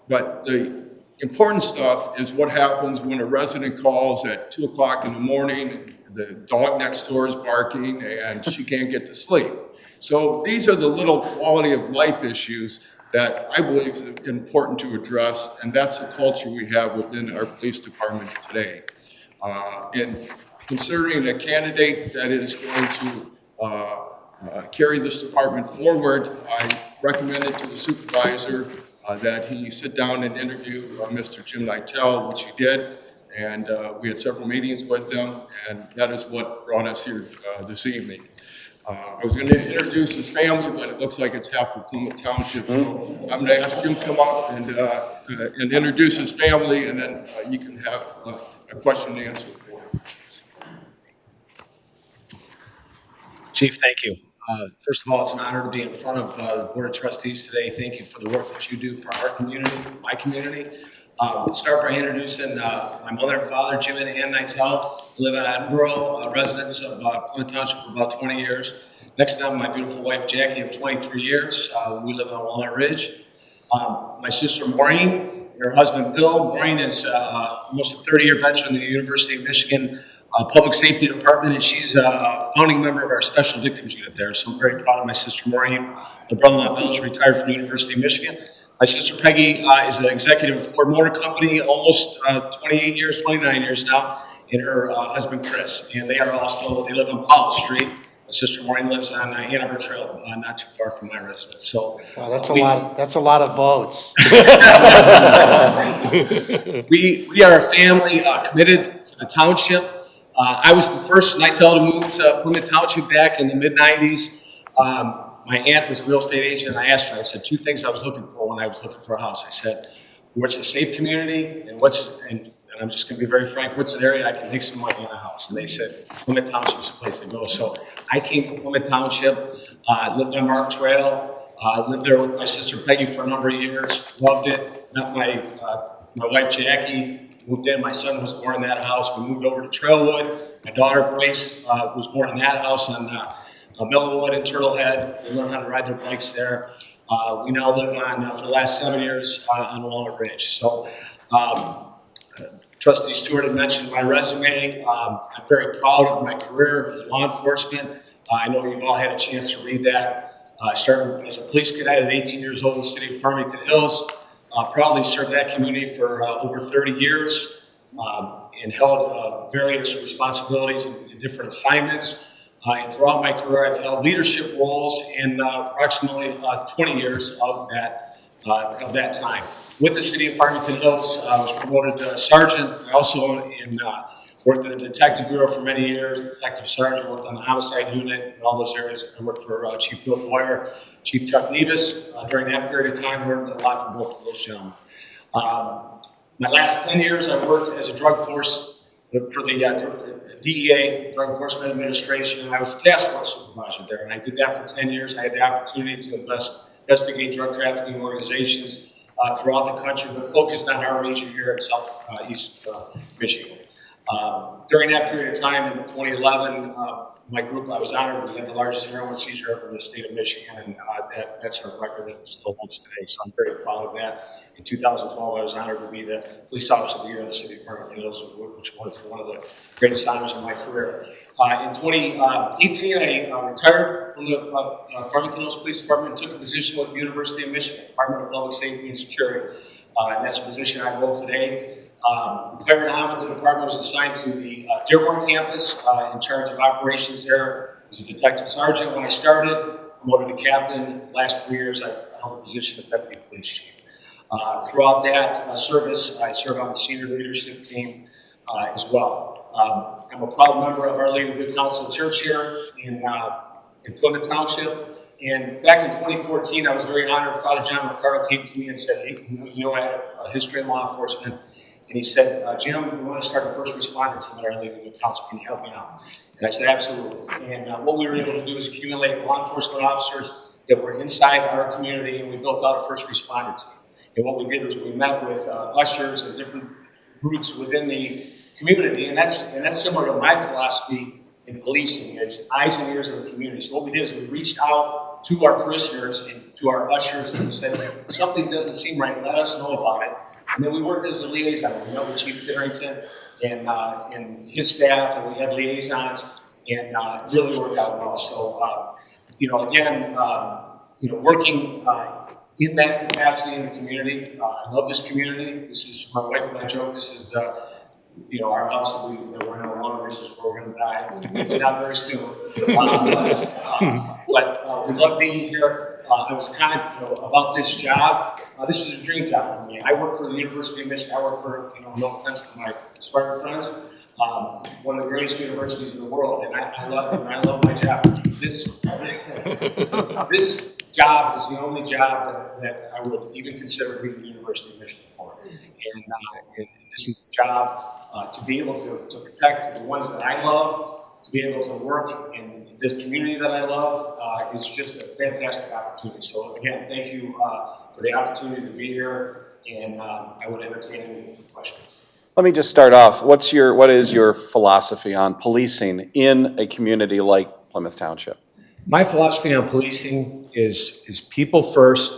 But the important stuff is what happens when a resident calls at 2 o'clock in the morning, the dog next door is barking, and she can't get to sleep. So these are the little quality of life issues that I believe is important to address, and that's the culture we have within our police department today. In considering a candidate that is going to carry this department forward, I recommended to the supervisor that he sit down and interview Mr. Jim Nitel, which he did, and we had several meetings with him, and that is what brought us here this evening. I was going to introduce his family, but it looks like it's half of Plymouth Township, so I'm going to ask Jim to come up and introduce his family, and then you can have a question to answer for. Chief, thank you. First of all, it's an honor to be in front of the Board of Trustees today. Thank you for the work that you do for our community, for my community. Start by introducing my mother and father, Jim and Ann Nitel, who live in Edinburgh, residents of Plymouth Township for about 20 years. Next to them, my beautiful wife, Jackie, of 23 years. We live on Walnut Ridge. My sister, Maureen, and her husband, Bill. Maureen is almost a 30-year veteran of the University of Michigan Public Safety Department, and she's a founding member of our Special Victims Unit there. So I'm very proud of my sister, Maureen. My brother-in-law, Bill, is retired from the University of Michigan. My sister, Peggy, is an executive of Ford Motor Company, almost 29 years now, and her husband, Chris. And they live on Powell Street. My sister Maureen lives on Ann Arbor Trail, not too far from my residence. So Wow, that's a lot of votes. we are a family committed to the township. I was the first Nitel to move to Plymouth Township back in the mid-90s. My aunt was a real estate agent, and I asked her, I said, two things I was looking for when I was looking for a house. I said, what's a safe community, and I'm just going to be very frank, what's an area I can make some money in a house? And they said, Plymouth Township is a place to go. So I came to Plymouth Township, lived on Mark Trail, lived there with my sister Peggy for a number of years, loved it, met my wife Jackie, moved in, my son was born in that house. We moved over to Trailwood. My daughter Grace was born in that house on Millwood and Turtlehead. They learned how to ride their bikes there. We now live on, for the last 7 years, on Walnut Ridge. So Trustee Stewart had mentioned my resume. I'm very proud of my career in law enforcement. I know you've all had a chance to read that. I started as a police cadet at 18 years old in the city of Farmington Hills. Proudly served that community for over 30 years and held various responsibilities in different assignments. And throughout my career, I've held leadership roles in approximately 20 years of that time. With the city of Farmington Hills, I was promoted to sergeant. I also worked in the detective bureau for many years, detective sergeant, worked on the homicide unit in all those areas. I worked for Chief Bill Dwyer, Chief Chuck Nebus. During that period of time, learned a lot from both of those gentlemen. My last 10 years, I worked as a drug force for the DEA, Drug Enforcement Administration, and I was task force supervisor there. And I did that for 10 years. I had the opportunity to investigate drug trafficking organizations throughout the country, but focused on our region here in southeast Michigan. During that period of time in 2011, my group, I was honored. We had the largest heroin seizure ever in the state of Michigan, and that's our record that it still holds today. So I'm very proud of that. In 2012, I was honored to be the Police Officer of the Year in the city of Farmington Hills, which was one of the greatest honors of my career. In 2018, I retired from the Farmington Hills Police Department and took a position with the University of Michigan, Department of Public Safety and Security. And that's a position I hold today. Hired on with the department, was assigned to the Dearborn campus in charge of operations there. I was a detective sergeant when I started, promoted to captain. The last 3 years, I've held the position of deputy police chief. Throughout that service, I served on the senior leadership team as well. I'm a proud member of Our Lady of Good Counsel Church here in Plymouth Township. And back in 2014, I was very honored. Father John McCardle came to me and said, hey, I had a history in law enforcement. And he said, Jim, we want to start a first responder team at Our Lady of Good Counsel. Can you help me out? And I said, absolutely. And what we were able to do is accumulate law enforcement officers that were inside our community, and we built out a first responder team. And what we did was we met with ushers and different groups within the community, and that's similar to my philosophy in policing, is eyes and ears of the community. So what we did is we reached out to our parishioners and to our ushers, and we said, if something doesn't seem right, let us know about it. And then we worked as a liaison. We met with Chief Titterington and his staff, and we had liaisons, and it really worked out well. So, working in that capacity in the community, I love this community. This is, my wife and I joke, this is our house that we're in Walnut Ridge is where we're going to die. Hopefully not very soon. But we love being here. I was kind of, about this job. This is a dream job for me. I work for the University of Michigan. I work for, no offense to my Spartan friends, one of the greatest universities in the world, and I love my job. This job is the only job that I would even consider leaving the University of Michigan for. And this is a job to be able to protect the ones that I love, to be able to work in this community that I love is just a fantastic opportunity. So again, thank you for the opportunity to be here, and I would entertain any questions. Let me just start off. What is your philosophy on policing in a community like Plymouth Township? My philosophy on policing is people first,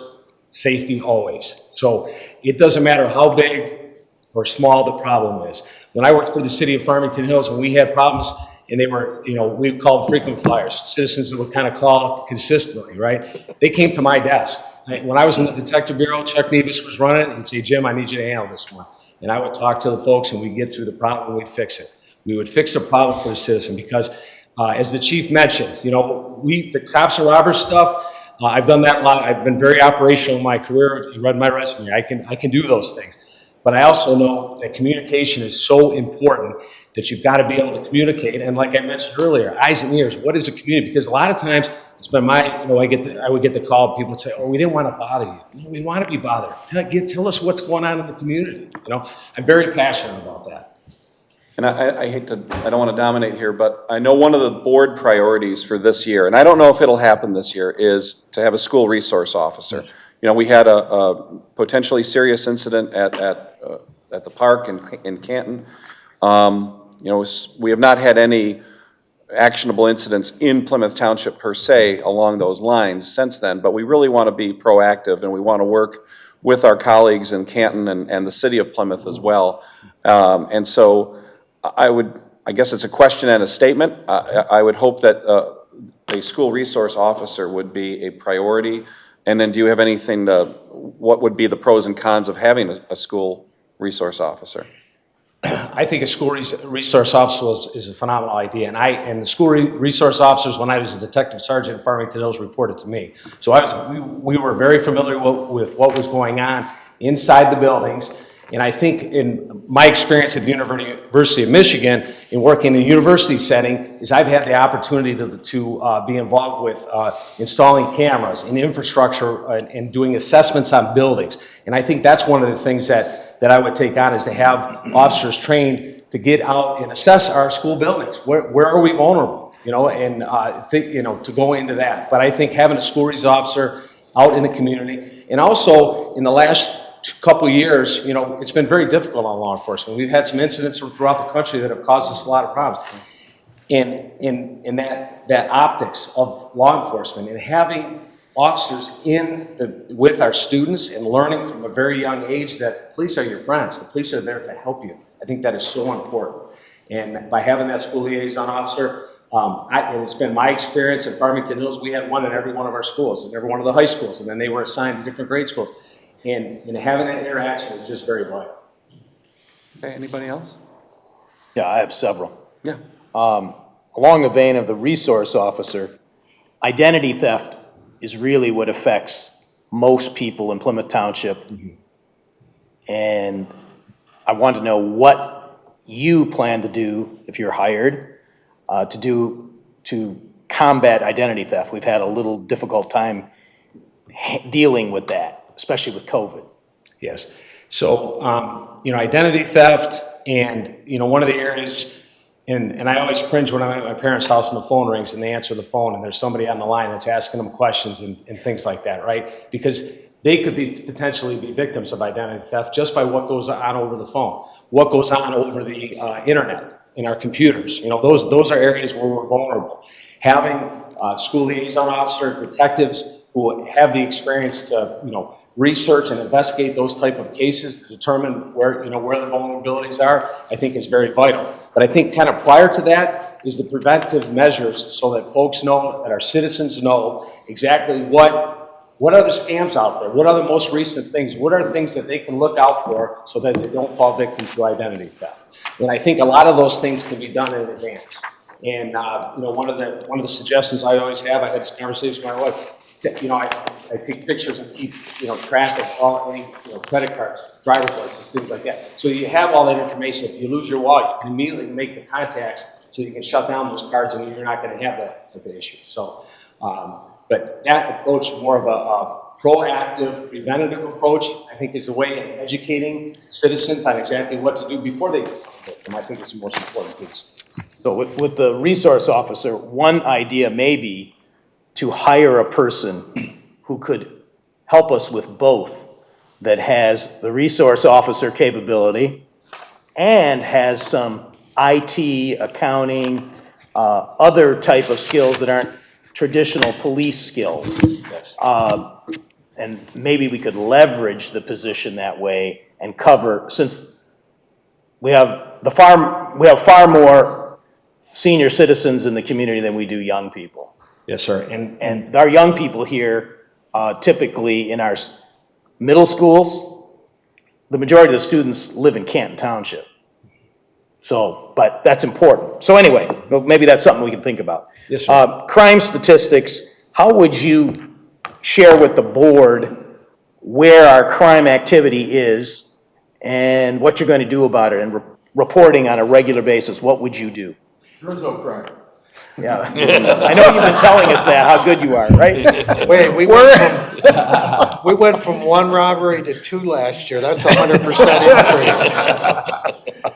safety always. So it doesn't matter how big or small the problem is. When I worked for the city of Farmington Hills, when we had problems, and they were, we called frequent flyers, citizens that would kind of call consistently, right? They came to my desk. When I was in the Detective Bureau, Chuck Nevis was running, he'd say, Jim, I need you to handle this one. And I would talk to the folks, and we'd get through the problem, and we'd fix it. We would fix the problem for the citizen, because as the chief mentioned, the cops and robbers stuff, I've done that a lot. I've been very operational in my career. You read my resume. I can do those things. But I also know that communication is so important that you've got to be able to communicate. And like I mentioned earlier, eyes and ears, what is a community? Because a lot of times it's been I would get the call, people would say, oh, we didn't want to bother you. No, we want to be bothered. Tell us what's going on in the community. I'm very passionate about that. And I don't want to dominate here, but I know one of the board priorities for this year, and I don't know if it'll happen this year, is to have a school resource officer. We had a potentially serious incident at the park in Canton. We have not had any actionable incidents in Plymouth Township per se along those lines since then, but we really want to be proactive, and we want to work with our colleagues in Canton and the city of Plymouth as well. And so I guess it's a question and a statement. I would hope that a school resource officer would be a priority. And then do you have anything what would be the pros and cons of having a school resource officer? I think a school resource officer is a phenomenal idea. And the school resource officers, when I was a detective sergeant in Farmington Hills, reported to me. So we were very familiar with what was going on inside the buildings. And I think in my experience at the University of Michigan, in working in a university setting, is I've had the opportunity to be involved with installing cameras and infrastructure and doing assessments on buildings. And I think that's one of the things that I would take on, is to have officers trained to get out and assess our school buildings. Where are we vulnerable? To go into that. But I think having a school resource officer out in the community, and also in the last couple of years, it's been very difficult on law enforcement. We've had some incidents throughout the country that have caused us a lot of problems. And in that optics of law enforcement, and having officers with our students and learning from a very young age that police are your friends. The police are there to help you. I think that is so important. And by having that school liaison officer, and it's been my experience at Farmington Hills, we had one in every one of our schools, in every one of the high schools, and then they were assigned to different grade schools. And having that interaction is just very vital. Okay, anybody else? Yeah, I have several. Yeah. Along the vein of the resource officer, identity theft is really what affects most people in Plymouth Township. Mm-hmm. And I want to know what you plan to do if you're hired to combat identity theft. We've had a little difficult time dealing with that, especially with COVID. Yes. So, identity theft, and, one of the areas, and I always cringe when I'm at my parents' house and the phone rings and they answer the phone and there's somebody on the line that's asking them questions and things like that, right? Because they could potentially be victims of identity theft just by what goes on over the phone, what goes on over the internet, in our computers. Those are areas where we're vulnerable. Having school liaison officer, detectives who have the experience to, research and investigate those type of cases to determine where the vulnerabilities are, I think is very vital. But I think kind of prior to that is the preventive measures, so that folks know, that our citizens know exactly what are the scams out there, what are the most recent things, what are things that they can look out for so that they don't fall victim to identity theft. And I think a lot of those things can be done in advance. And one of the suggestions I always have, I had this conversation with my wife, I take pictures and keep, track of all any, credit cards, driver's license, things like that. So you have all that information. If you lose your wallet, you can immediately make the contacts so you can shut down those cards and you're not going to have that type of issue. So, But that approach, more of a proactive, preventative approach, I think is a way of educating citizens on exactly what to do before they become a victim. I think is the most important piece. So with the resource officer, one idea may be to hire a person who could help us with both, that has the resource officer capability and has some IT, accounting, other type of skills that aren't traditional police skills. And maybe we could leverage the position that way and cover, since we have far more senior citizens in the community than we do young people. Yes, sir. And our young people here, typically in our middle schools, the majority of the students live in Canton Township. So, but that's important. So anyway, well, maybe that's something we can think about. Yes, sir. Crime statistics, how would you share with the board where our crime activity is and what you're going to do about it, and reporting on a regular basis? What would you do? There's no crime. Yeah, I know you've been telling us that, how good you are, right? Wait, we went from 1 robbery to 2 last year. That's 100% increase.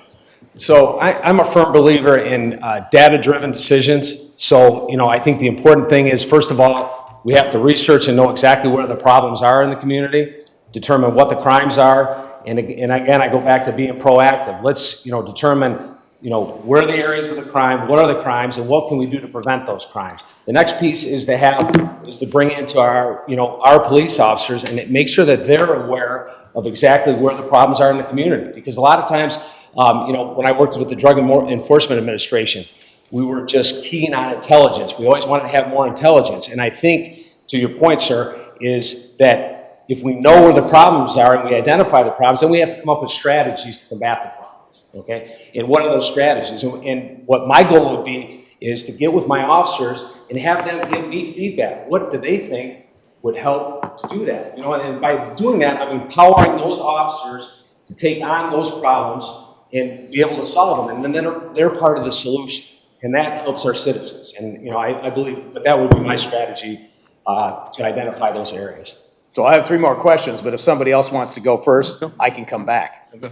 So I'm a firm believer in data-driven decisions. So, I think the important thing is, first of all, we have to research and know exactly where the problems are in the community, determine what the crimes are, and again, I go back to being proactive. Let's, determine, where are the areas of the crime, what are the crimes, and what can we do to prevent those crimes. The next piece is to bring into our police officers and make sure that they're aware of exactly where the problems are in the community. Because a lot of times, when I worked with the Drug Enforcement Administration, we were just keen on intelligence. We always wanted to have more intelligence. And I think, to your point, sir, is that if we know where the problems are and we identify the problems, then we have to come up with strategies to combat the problems, okay? And what are those strategies? And what my goal would be is to get with my officers and have them give me feedback. What do they think would help to do that? And by doing that, I'm empowering those officers to take on those problems and be able to solve them. And then they're part of the solution. And that helps our citizens. And, I believe that would be my strategy to identify those areas. So I have 3 more questions, but if somebody else wants to go first, I can come back. Okay.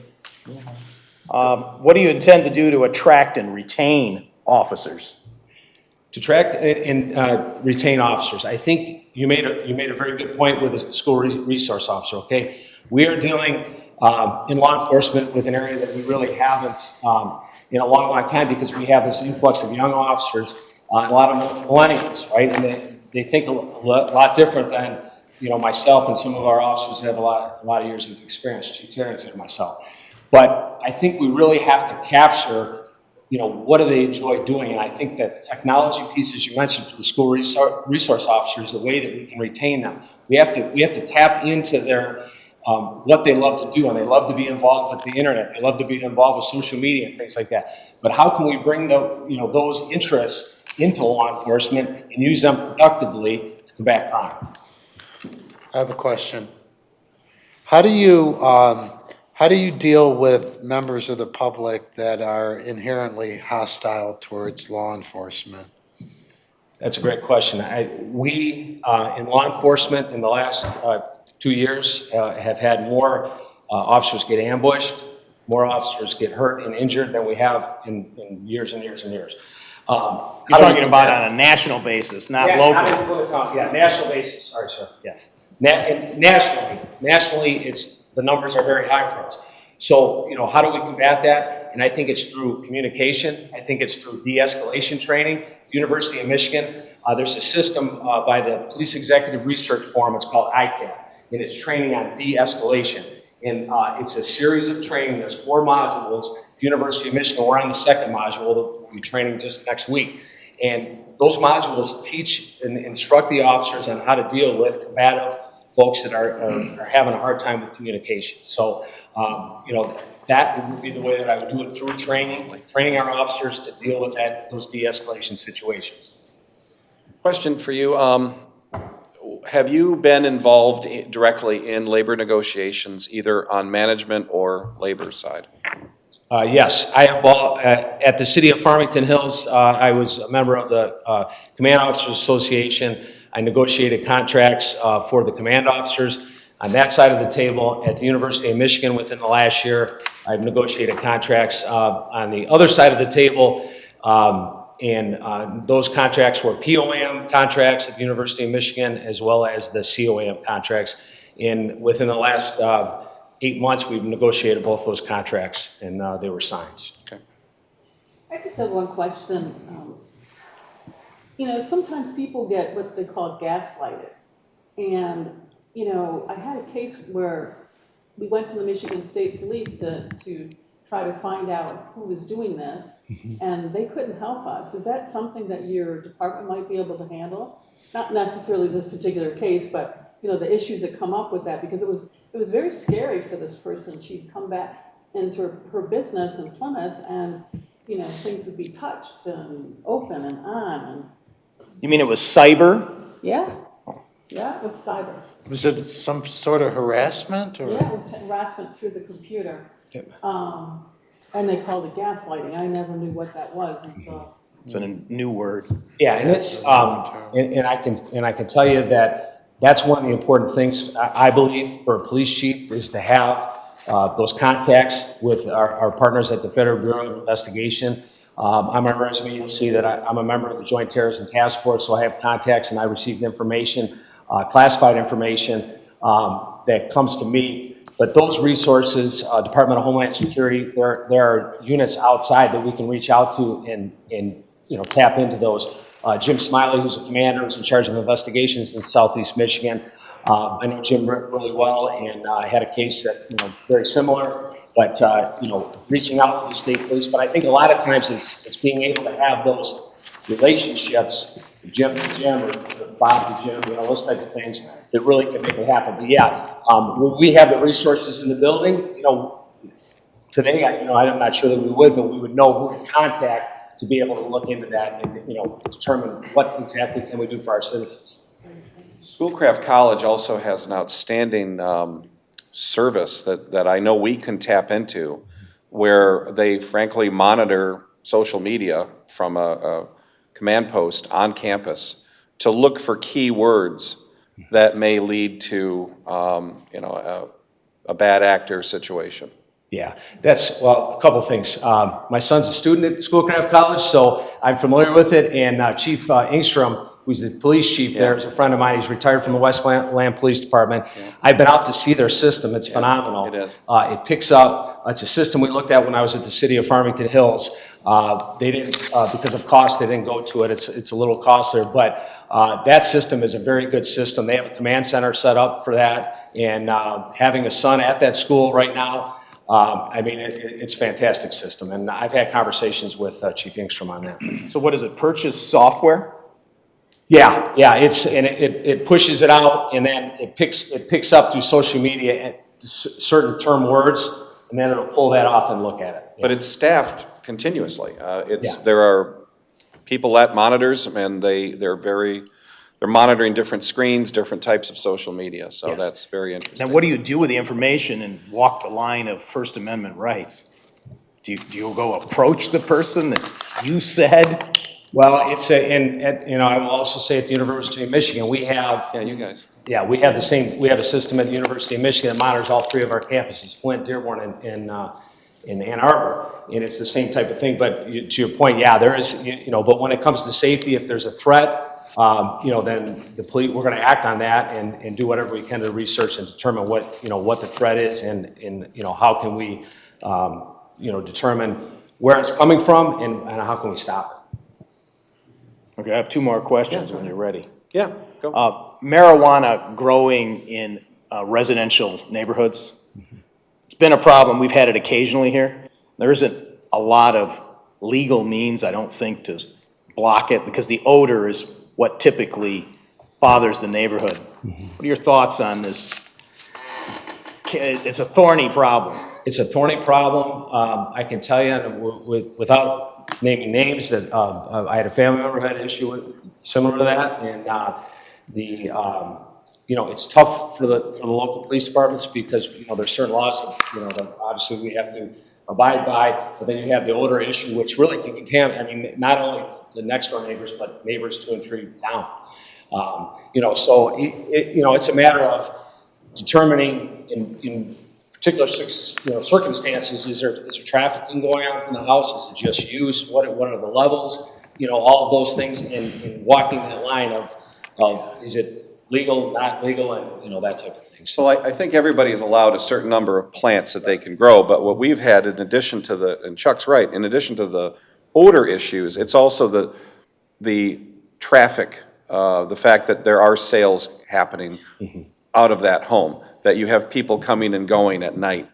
What do you intend to do to attract and retain officers? To attract and retain officers, I think you made a very good point with the school resource officer, okay? We are dealing in law enforcement with an area that we really haven't in a long, long time, because we have this influx of young officers, and a lot of millennials, right? And they think a lot different than, myself and some of our officers who have a lot of years of experience, Chief Terrington and myself. But I think we really have to capture, what do they enjoy doing? And I think that technology pieces you mentioned for the school resource officers, the way that we can retain them. We have to tap into their what they love to do, and they love to be involved with the internet. They love to be involved with social media and things like that. But how can we bring those interests into law enforcement and use them productively to combat crime? I have a question. How do you deal with members of the public that are inherently hostile towards law enforcement? That's a great question. We in law enforcement in the last 2 years have had more officers get ambushed, more officers get hurt and injured than we have in years and years and years. You're talking about on a national basis, not local. National basis. Sorry, sir. Yes. Nationally, the numbers are very high for us. So, how do we combat that? And I think it's through communication. I think it's through de-escalation training. At the University of Michigan, there's a system by the Police Executive Research Forum. It's called ICAP, and it's training on de-escalation. And it's a series of training. There's 4 modules. At the University of Michigan, we're on the 2nd module. We'll be training just next week. And those modules teach and instruct the officers on how to deal with combative folks that are having a hard time with communication. So, that would be the way that I would do it, through training our officers to deal with those de-escalation situations. Question for you. Have you been involved directly in labor negotiations, either on management or labor side? Yes, I have. At the City of Farmington Hills, I was a member of the Command Officers Association. I negotiated contracts for the command officers. On that side of the table, at the University of Michigan within the last year, I've negotiated contracts on the other side of the table. And those contracts were POAM contracts at the University of Michigan as well as the COAM contracts. And within the last 8 months, we've negotiated both those contracts, and they were signed. Okay. I just have one question. You know, sometimes people get what they call gaslighted. And, you know, I had a case where we went to the Michigan State Police to try to find out who was doing this, and they couldn't help us. Is that something that your department might be able to handle? Not necessarily this particular case, but, you know, the issues that come up with that, because it was very scary for this person. She'd come back into her business in Plymouth, and, you know, things would be touched and open and on. And You mean it was cyber? yeah, it was cyber. Was it some sort of harassment or? Yeah, it was harassment through the computer. And they called it gaslighting. I never knew what that was until. It's a new word. Yeah, and it's and I can tell you that that's one of the important things I believe for a police chief is to have those contacts with our partners at the Federal Bureau of Investigation. On my resume, you'll see that I'm a member of the Joint Terrorism Task Force, so I have contacts and I received information, classified information that comes to me. But those resources, Department of Homeland Security, there are units outside that we can reach out to and you know, tap into those. Jim Smiley, who's a commander, who's in charge of investigations in Southeast Michigan. I know Jim really well, and I had a case that, you know, very similar, but, you know, reaching out to the state police. But I think a lot of times it's being able to have those relationships, Jim to Jim or Bob to Jim, you know, those types of things that really can make it happen. But yeah, when we have the resources in the building, you know, today, I'm not sure that we would, but we would know who to contact to be able to look into that and, you know, determine what exactly can we do for our citizens. Schoolcraft College also has an outstanding service that I know we can tap into, where they frankly monitor social media from a command post on campus to look for key words that may lead to a bad actor situation. Yeah, well, a couple of things. My son's a student at Schoolcraft College, so I'm familiar with it, and Chief Engstrom, who's the police chief there, is a friend of mine. He's retired from the Westland Police Department. Yeah. I've been out to see their system. It's phenomenal. It is. It picks up, it's a system we looked at when I was at the city of Farmington Hills. They didn't, because of cost, they didn't go to it. It's a little costlier, but that system is a very good system. They have a command center set up for that, and having a son at that school right now, I mean, it's a fantastic system, and I've had conversations with Chief Engstrom on that. So what is it, purchase software? Yeah, it pushes it out, and then it picks up through social media and certain term words, and then it'll pull that off and look at it. Yeah. But it's staffed continuously. There are people at monitors, and they're monitoring different screens, different types of social media. So yes. That's very interesting. Now, what do you do with the information and walk the line of First Amendment rights? Do you go approach the person that you said? Well, I will also say at the University of Michigan, we have. Yeah, you guys. Yeah, we have a system at the University of Michigan that monitors all three of our campuses, Flint, Dearborn, and Ann Arbor, and it's the same type of thing. But to your point, yeah, there is, but when it comes to safety, if there's a threat, then the police, we're going to act on that and do whatever we can to research and determine what the threat is and how can we, determine where it's coming from and how can we stop it. Okay, I have two more questions when you're ready. Yeah, go. Marijuana growing in residential neighborhoods. It's been a problem. We've had it occasionally here. There isn't a lot of legal means, I don't think, to block it because the odor is what typically bothers the neighborhood. What are your thoughts on this? It's a thorny problem. It's a thorny problem. I can tell you without naming names that I had a family member who had an issue similar to that, and it's tough for the local police departments because there's certain laws that obviously we have to abide by, but then you have the odor issue, which really can contaminate. I mean, not only the next door neighbors, but neighbors 2 and 3 down. So it's a matter of determining in particular circumstances, is there trafficking going on from the house? Is it just use? What are the levels? All of those things, and walking that line of is it legal, not legal, and that type of thing. So I think everybody is allowed a certain number of plants that they can grow, but what we've had in addition to and Chuck's right, in addition to the odor issues, it's also the traffic, the fact that there are sales happening out of that home, that you have people coming and going at night,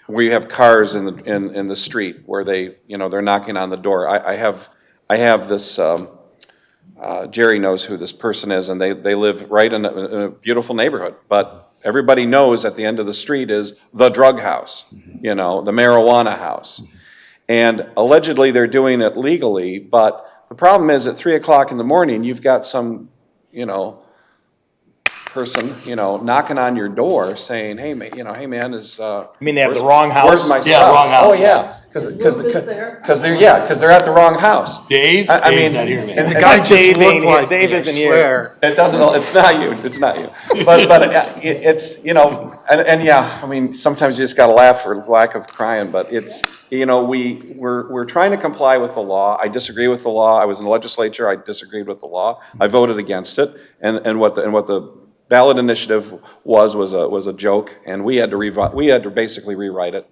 where you have cars in the street where they're knocking on the door. I have this, Jerry knows who this person is, and they live right in a beautiful neighborhood, but everybody knows at the end of the street is the drug house, the marijuana house. And allegedly they're doing it legally, but the problem is at 3 o'clock in the morning, you've got some, person, knocking on your door saying, hey man, is, I mean, they have the wrong house? Where's my stuff? Yeah, wrong house. Oh, yeah. Because they're at the wrong house. Dave? I Dave's mean, not here, man. and The guy just looked like Dave me, I isn't swear. It doesn't, it's not you, but it's, and yeah, I mean, sometimes you just gotta laugh for lack of crying, but it's, we're trying to comply with the law. I disagree with the law. I was in the legislature, I disagreed with the law. I voted against it, and what the ballot initiative was a joke, and we had to basically rewrite it.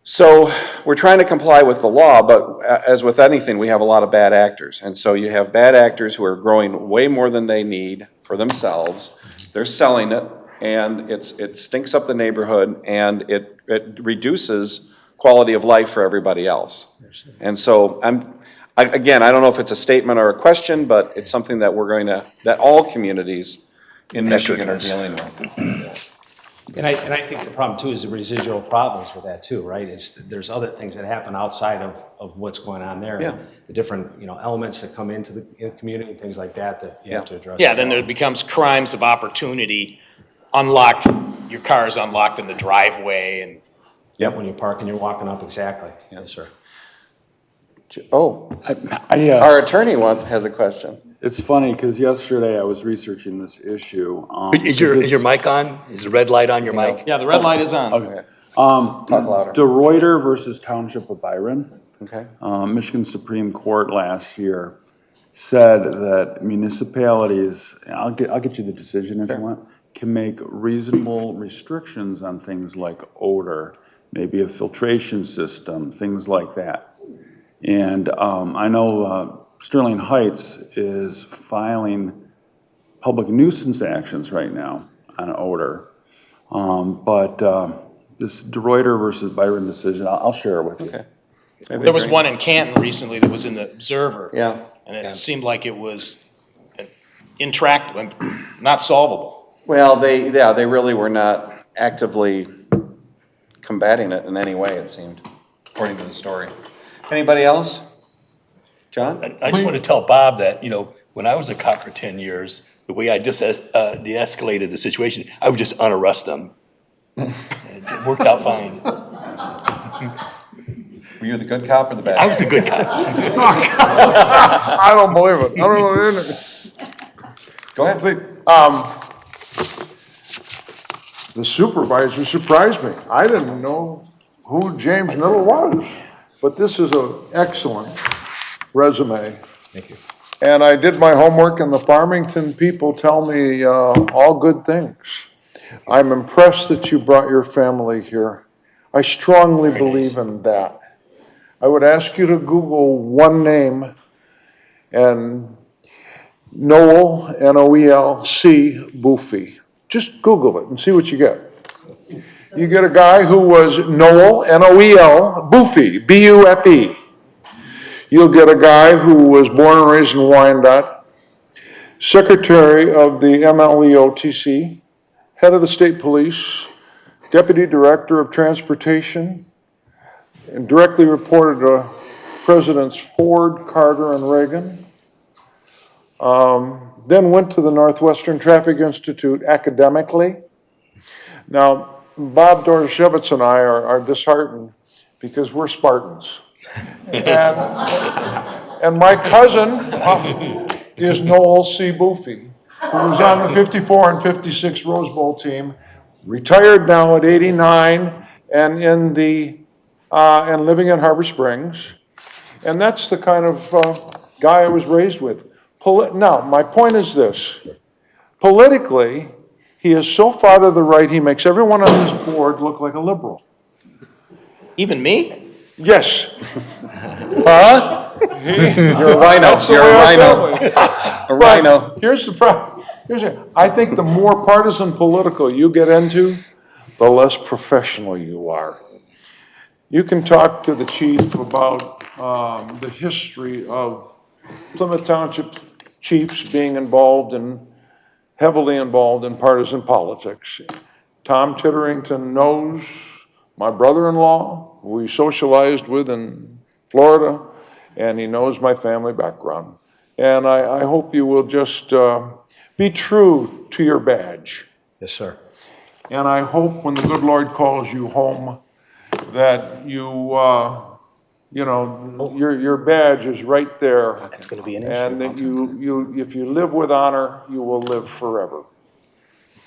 So we're trying to comply with the law, but as with anything, we have a lot of bad actors. And so you have bad actors who are growing way more than they need for themselves. They're selling it, and it stinks up the neighborhood, and it reduces quality of life for everybody else. And so again, I don't know if it's a statement or a question, but it's something that that all communities in Michigan are dealing with. And I think the problem too is the residual problems with that too, right? There's other things that happen outside of what's going on there. Yeah. The different, elements that come into the community and things like that you have to address. Yeah, then there becomes crimes of opportunity, your car is unlocked in the driveway and. Yep, when you park and you're walking up, exactly. Yes, sir. Oh, our attorney has a question. It's funny, because yesterday I was researching this issue. Is your mic on? Is the red light on your mic? Yeah, the red light is on. Okay. Talk louder. DeRuyter versus Township of Byron. Okay. Michigan Supreme Court last year said that municipalities, I'll get you the decision if you want, can make reasonable restrictions on things like odor, maybe a filtration system, things like that. And I know Sterling Heights is filing public nuisance actions right now on odor. But this DeRuyter versus Byron decision, I'll share it with you. Okay. There was one in Canton recently that was in the Observer. Yeah. And it seemed like it was intractable, not solvable. Well, they really were not actively combating it in any way, it seemed, according to the story. Anybody else? John? I just want to tell Bob that, when I was a cop for 10 years, the way I just de-escalated the situation, I would just unarrest them. It worked out fine. Were you the good cop or the bad cop? I was the good cop. I don't believe it. I don't know. Go ahead. The supervisor surprised me. I didn't know who James Miller was, but this is an excellent resume. Thank you. And I did my homework, and the Farmington people tell me all good things. I'm impressed that you brought your family here. I strongly believe in that. I would ask you to Google one name, and Noel, N-O-E-L-C, Boofy. Just Google it and see what you get. You get a guy who was Noel, N-O-E-L, Boofy, B-U-F-E. You'll get a guy who was born and raised in Wyandotte, secretary of the MLEOTC, head of the state police, deputy director of transportation, and directly reported to Presidents Ford, Carter, and Reagan. Then went to the Northwestern Traffic Institute academically. Now, Bob Dorashevitz and I are disheartened because we're Spartans. And my cousin, is Noel C. Boofy, who was on the 54 and 56 Rose Bowl team, retired now at 89 and and living in Harbor Springs. And that's the kind of guy I was raised with. Now, my point is this. Politically, he is so far to the right, he makes everyone on this board look like a liberal. Even me? Yes. Huh? You're a rhino, That's the you're way a I rhino. felt it. A rhino. But here's the problem. I think the more partisan political you get into, the less professional you are. You can talk to the chief about the history of Plymouth Township chiefs being heavily involved in partisan politics. Tom Titterington knows my brother-in-law, who he socialized with in Florida, and he knows my family background. And I hope you will just be true to your badge. Yes, sir. And I hope when the good Lord calls you home, that your badge is right there. That's gonna be an issue. And that if you live with honor, you will live forever.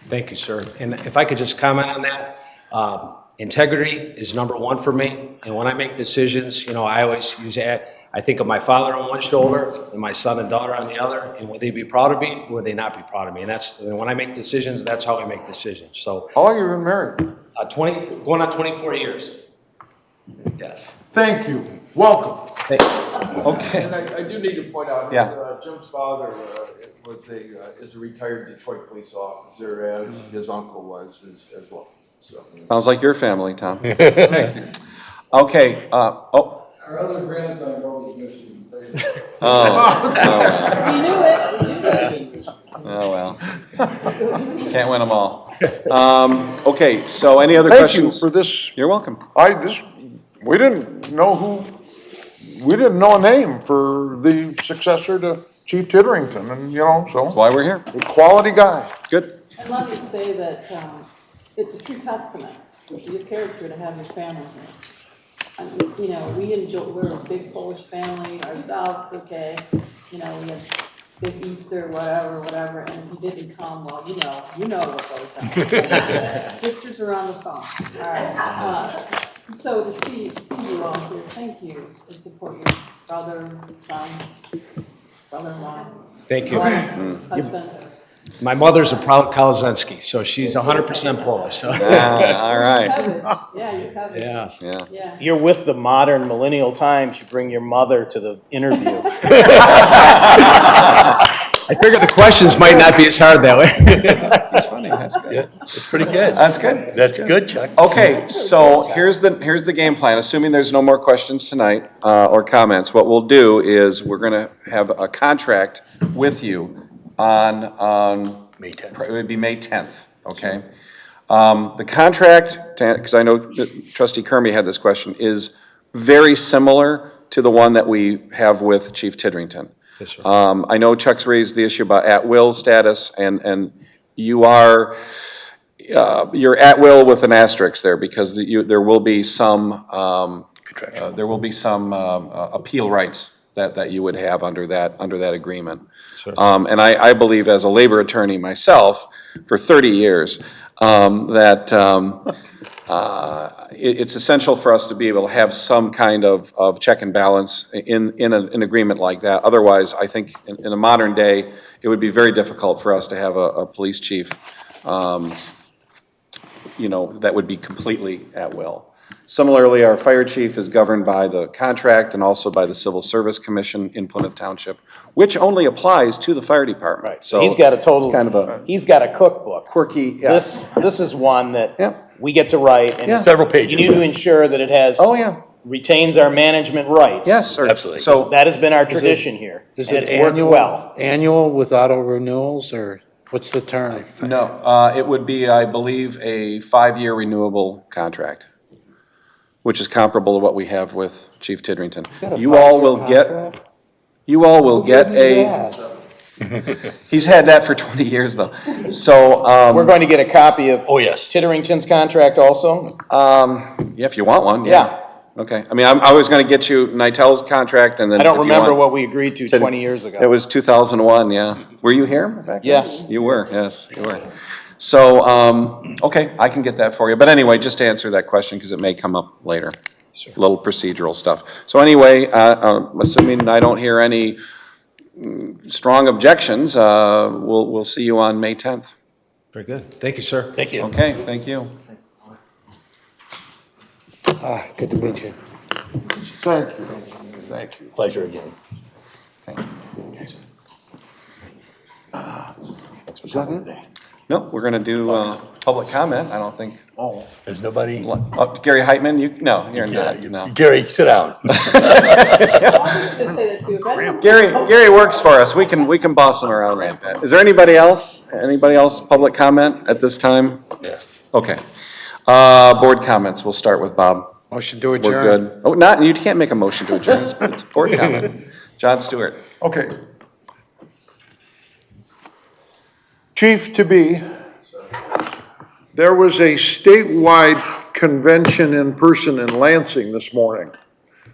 Thank you, sir. And if I could just comment on that, integrity is number one for me. And when I make decisions, I always I think of my father on one shoulder and my son and daughter on the other. And would they be proud of me or would they not be proud of me? And when I make decisions, that's how I make decisions. So how long have you been married? going on 24 years. Yes. Thank you. Welcome. Thank you. Okay. And I do need to point out, Yeah. Jim's father is a retired Detroit police officer, as his uncle was as well. So. Sounds like your family, Tom. Thank you. Okay, Our other grandson goes to Michigan State. You knew it. Oh, well. Can't win them all. Okay, so any other Thank questions? you for this. You're welcome. We didn't know a name for the successor to Chief Titterington, and so. That's why we're here. A quality guy. Good. And let me say that it's a true testament to your character to have your family here. I mean, we're a big Polish family ourselves, okay? We have big Easter, whatever, and if you didn't come, well, you know what goes on. Sisters are on the phone, all right. So to see you all here, thank you, to support your brother, son, brother-in-law. Thank you. Husband. My mother's a proud Kolesensky, so she's 100% Polish. So. All right. Yeah, you're covered. Yes. Yeah. You're with the modern millennial times. You bring your mother to the interview. I figured the questions might not be as hard that way. That's funny. That's good. Yeah, it's pretty good. That's good. That's good, Chuck. Okay, so here's the game plan. Assuming there's no more questions tonight or comments, what we'll do is we're going to have a contract with you on May 10th. It would be May 10th. Okay. The contract, because I know that Trustee Kermy had this question, is very similar to the one that we have with Chief Titterington. Yes, sir. I know Chuck's raised the issue about at-will status, and you're at-will with an asterisk there, because there will be some appeal rights that you would have under that agreement. Sure. And I believe, as a labor attorney myself for 30 years, that it's essential for us to be able to have some kind of check and balance in an agreement like that. Otherwise, I think in a modern day, it would be very difficult for us to have a police chief, that would be completely at will. Similarly, our fire chief is governed by the contract and also by the Civil Service Commission in Plymouth Township, which only applies to the fire department. Right. So he's got he's got a cookbook. Quirky. Yeah. This is one that Yep. we get to write, and Yeah. Several pages. you need to ensure that it has retains our management rights. Yes, sir. Absolutely. So That has been our tradition here, and Is it it's worked well. annual with auto renewals, or what's the term? no, it would be, I believe, a 5-year renewable contract, which is comparable to what we have with Chief Titterington. You all will get a. He's had that for 20 years, though. So We're going to get a copy of Oh, yes. Titterington's contract also. yeah, if you want one. Yeah. Okay. I mean, I was gonna get you Nitel's contract and then. I don't if you remember want- what we agreed to 20 years ago. It was 2001, yeah. Were you here back then? Yes. You were, yes, you were. So, okay, I can get that for you. But anyway, just to answer that question, because it may come up later. Little procedural stuff. So anyway, assuming I don't hear any strong objections, we'll see you on May 10th. Very good. Thank you, sir. Thank you. Okay, thank you. Good to meet you. Thank you. Thank you. Pleasure again. Is that it? No, we're gonna do, public comment, I don't think. Oh. There's nobody. Gary Heitman, no, you're not, no. Gary, sit down. Gary works for us, we can boss him around like that. Is there anybody else, public comment at this time? Yeah. Okay. Board comments, we'll start with Bob. Motion to We're adjourn. good. Oh, you can't make a motion to adjourn, it's board comment. John Stewart. Okay. Chief to be, there was a statewide convention in person in Lansing this morning,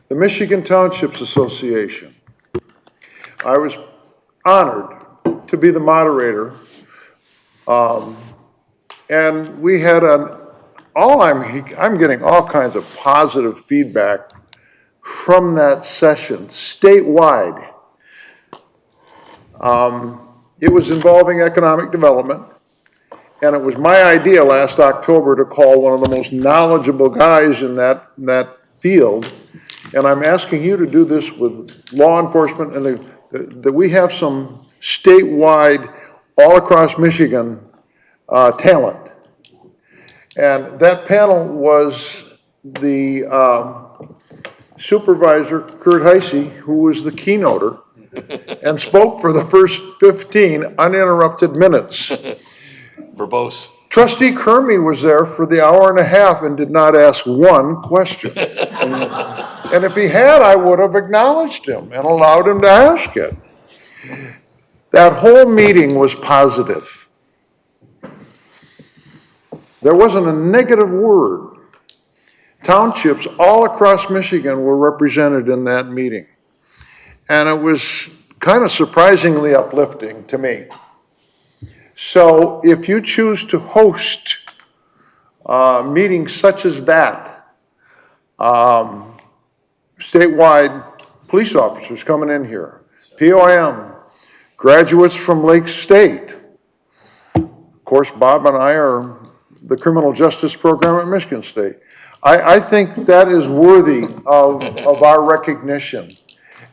the Michigan Townships Association. I was honored to be the moderator, and we had I'm getting all kinds of positive feedback from that session, statewide. It was involving economic development, and it was my idea last October to call one of the most knowledgeable guys in that field, and I'm asking you to do this with law enforcement, and that we have some statewide, all across Michigan, talent. And that panel was the Supervisor Kurt Heisey, who was the keynoter, and spoke for the first 15 uninterrupted minutes. Verbose. Trustee Kermey was there for the hour and a half and did not ask one question. And if he had, I would have acknowledged him and allowed him to ask it. That whole meeting was positive. There wasn't a negative word. Townships all across Michigan were represented in that meeting. And it was kind of surprisingly uplifting to me. So if you choose to host meetings such as that, statewide police officers coming in here, POM, graduates from Lake State. Of course, Bob and I are the criminal justice program at Michigan State. I think that is worthy of our recognition.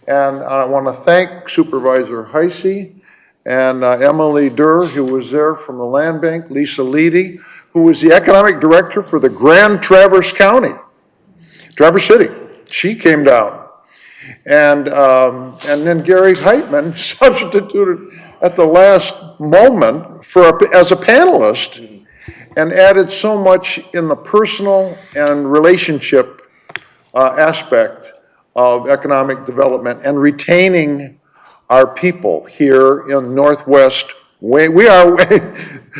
And I want to thank Supervisor Heisey and Emily Durr, who was there from the Land Bank, Lisa Leedy, who was the economic director for the Grand Traverse County, Traverse City. She came down. And then Gary Heitman substituted at the last moment as a panelist and added so much in the personal and relationship aspect of economic development and retaining our people here in Northwest. We are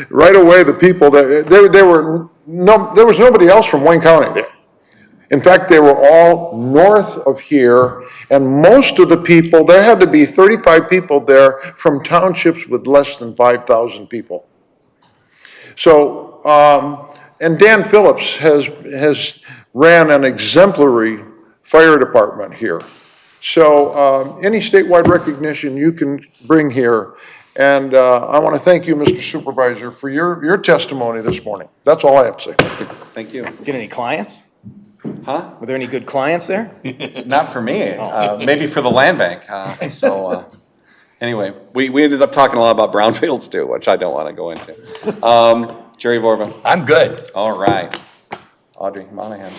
right away the people that there was nobody else from Wayne County there. In fact, they were all north of here, and most of the people, there had to be 35 people there from townships with less than 5,000 people. So, and Dan Phillips has ran an exemplary fire department here. So any statewide recognition you can bring here. And I want to thank you, Mr. Supervisor, for your testimony this morning. That's all I have to say. Thank you. Get any clients? Huh? Were there any good clients there? Not for me, maybe for the land bank. Anyway, we ended up talking a lot about brownfields too, which I don't want to go into. Jerry Vorba. I'm good. All right. Audrey Monahan.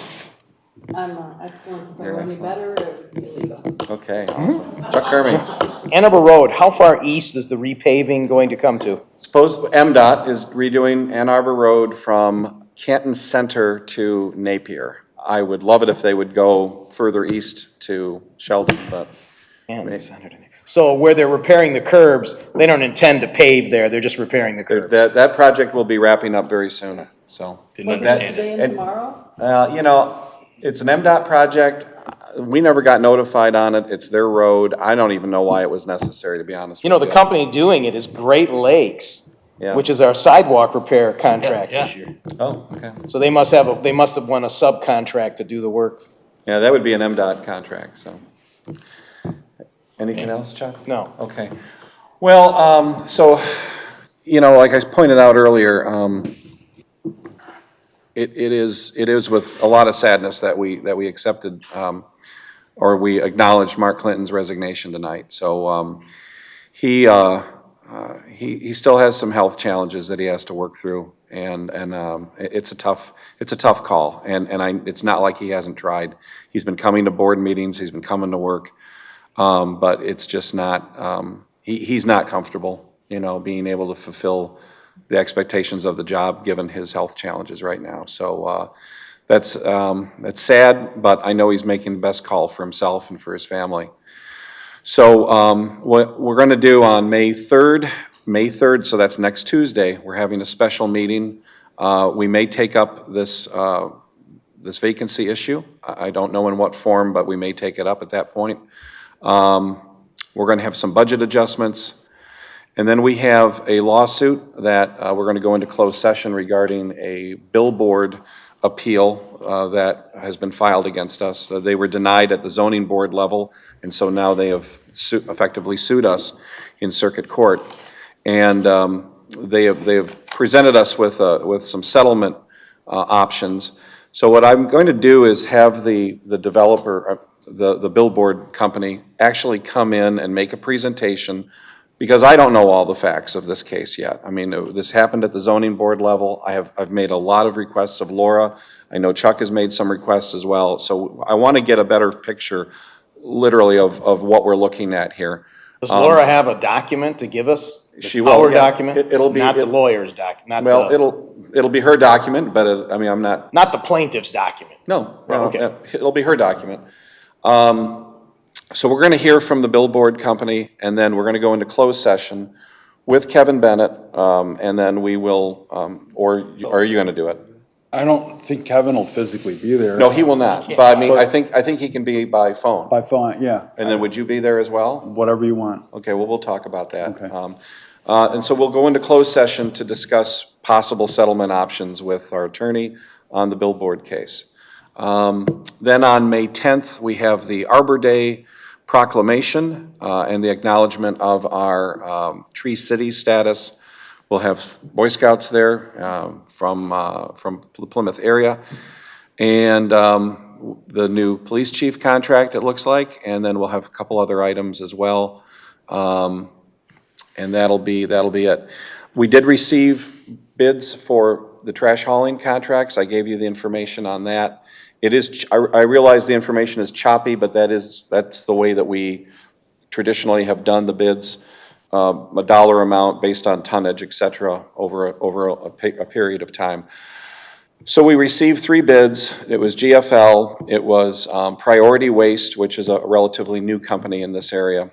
I'm excellent, if You're I'm any excellent. better, it would be illegal. Okay, awesome. Chuck Kermy. Ann Arbor Road, how far east is the repaving going to come to? Suppose MDOT is redoing Ann Arbor Road from Canton Center to Napier. I would love it if they would go further east to Sheldon, but. So where they're repairing the curbs, they don't intend to pave there, they're just repairing the curbs. That project will be wrapping up very soon, so. Was it today and tomorrow? You know, It's an MDOT project. We never got notified on it. It's their road. I don't even know why it was necessary, to be honest You with know, you. the company doing it is Great Lakes, Yeah. which is our sidewalk repair contract Yeah, this year. Oh, okay. So they must have won a subcontract to do the work. Yeah, that would be an MDOT contract, so. Anything else, Chuck? No. Okay. Well, so, like I pointed out earlier, it is with a lot of sadness that we accepted, or we acknowledged Mark Clinton's resignation tonight. So, he still has some health challenges that he has to work through, and it's a tough call, and it's not like he hasn't tried. He's been coming to board meetings, he's been coming to work, but it's just not, he's not comfortable, being able to fulfill the expectations of the job, given his health challenges right now. So, that's sad, but I know he's making the best call for himself and for his family. So, what we're gonna do on May 3rd, so that's next Tuesday, we're having a special meeting. We may take up this vacancy issue. I don't know in what form, but we may take it up at that point. We're gonna have some budget adjustments. And then we have a lawsuit that we're gonna go into closed session regarding a billboard appeal that has been filed against us. They were denied at the zoning board level, and so now they have effectively sued us in circuit court. And they have presented us with some settlement options. So what I'm going to do is have the developer, the billboard company, actually come in and make a presentation, because I don't know all the facts of this case yet. I mean, this happened at the zoning board level. I've made a lot of requests of Laura. I know Chuck has made some requests as well. So I want to get a better picture, literally, of what we're looking at here. Does Laura have a document to give us? She will. Our Yeah. document? It'll be not the lawyer's document. Well, it'll be her document, but I'm not. Not the plaintiff's document. No. Okay. It'll be her document. So we're going to hear from the billboard company, and then we're going to go into closed session with Kevin Bennett, and then we will, or are you going to do it? I don't think Kevin will physically be there. No, he will not. But I mean, I think he can be by phone. By phone, yeah. And then would you be there as well? Whatever you want. Okay, well, we'll talk about that. Okay. And so we'll go into closed session to discuss possible settlement options with our attorney on the billboard case. Then on May 10th, we have the Arbor Day proclamation and the acknowledgement of our Tree City status. We'll have Boy Scouts there from the Plymouth area, and the new police chief contract, it looks like, and then we'll have a couple other items as well, and that'll be it. We did receive bids for the trash hauling contracts. I gave you the information on that. It is, I realize the information is choppy, but that's the way that we traditionally have done the bids, a dollar amount based on tonnage, et cetera, over a period of time. So we received 3 bids. It was GFL, it was Priority Waste, which is a relatively new company in this area,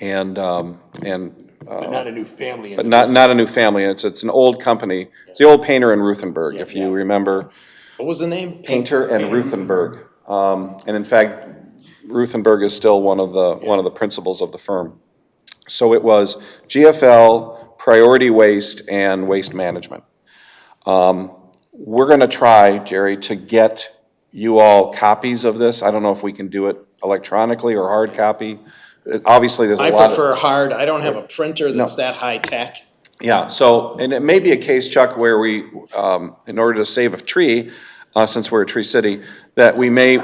and But not a new family. but not a new family. It's an old company. It's the old Painter and Ruthenberg, if you remember. What was the name? Painter and Ruthenberg. And in fact, Ruthenberg is still one of the principals of the firm. So it was GFL, Priority Waste, and Waste Management. We're gonna try, Jerry, to get you all copies of this. I don't know if we can do it electronically or hard copy. Obviously, there's a lot of. I prefer hard. I don't have a printer that's that high tech. Yeah, so, and it may be a case, Chuck, where we, in order to save a tree, since we're a tree city, that we may,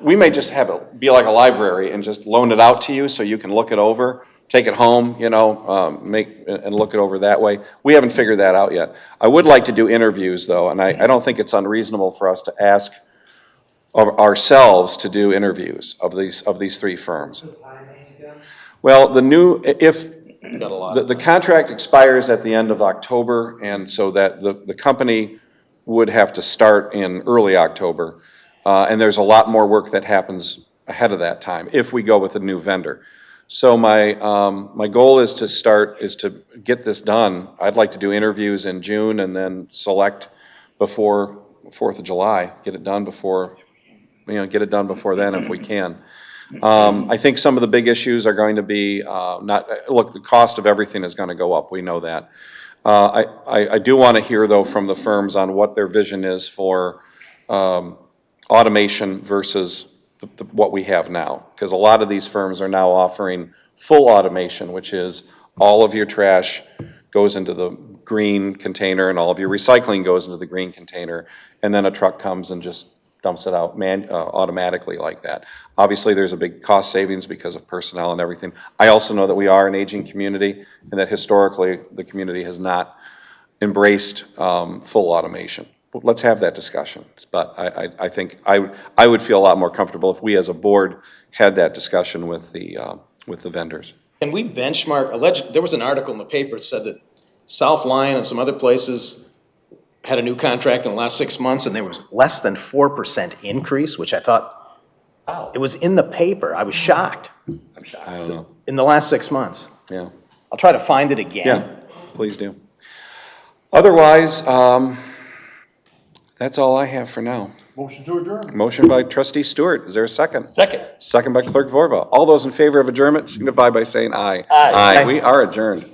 we may just have it be like a library and just loan it out to you so you can look it over, take it home, and look it over that way. We haven't figured that out yet. I would like to do interviews, though, and I don't think it's unreasonable for us to ask of ourselves to do interviews of these 3 firms. Well, the contract expires at the end of October, and so that the company would have to start in early October. And there's a lot more work that happens ahead of that time if we go with a new vendor. So my goal is to get this done. I'd like to do interviews in June and then select before 4th of July, get it done before, get it done before then if we can. I think some of the big issues are going to be, look, the cost of everything is gonna go up, we know that. I do wanna hear though from the firms on what their vision is for, automation versus what we have now. Because a lot of these firms are now offering full automation, which is all of your trash goes into the green container and all of your recycling goes into the green container, and then a truck comes and just dumps it out automatically like that. Obviously, there's a big cost savings because of personnel and everything. I also know that we are an aging community and that historically the community has not embraced full automation. Let's have that discussion. But I think I would feel a lot more comfortable if we as a board had that discussion with the vendors. Can we benchmark, there was an article in the paper that said that South Line and some other places had a new contract in the last 6 months and there was Less than 4% increase, which I thought, it was in the paper. I was shocked. I don't know. In the last 6 months. Yeah. I'll try to find it again. Yeah, please do. Otherwise, that's all I have for now. Motion to adjourn. Motion by trustee Stewart. Is there a second? Second. Second by clerk Vorba. All those in favor of adjournment signify by saying aye. Aye. We are adjourned.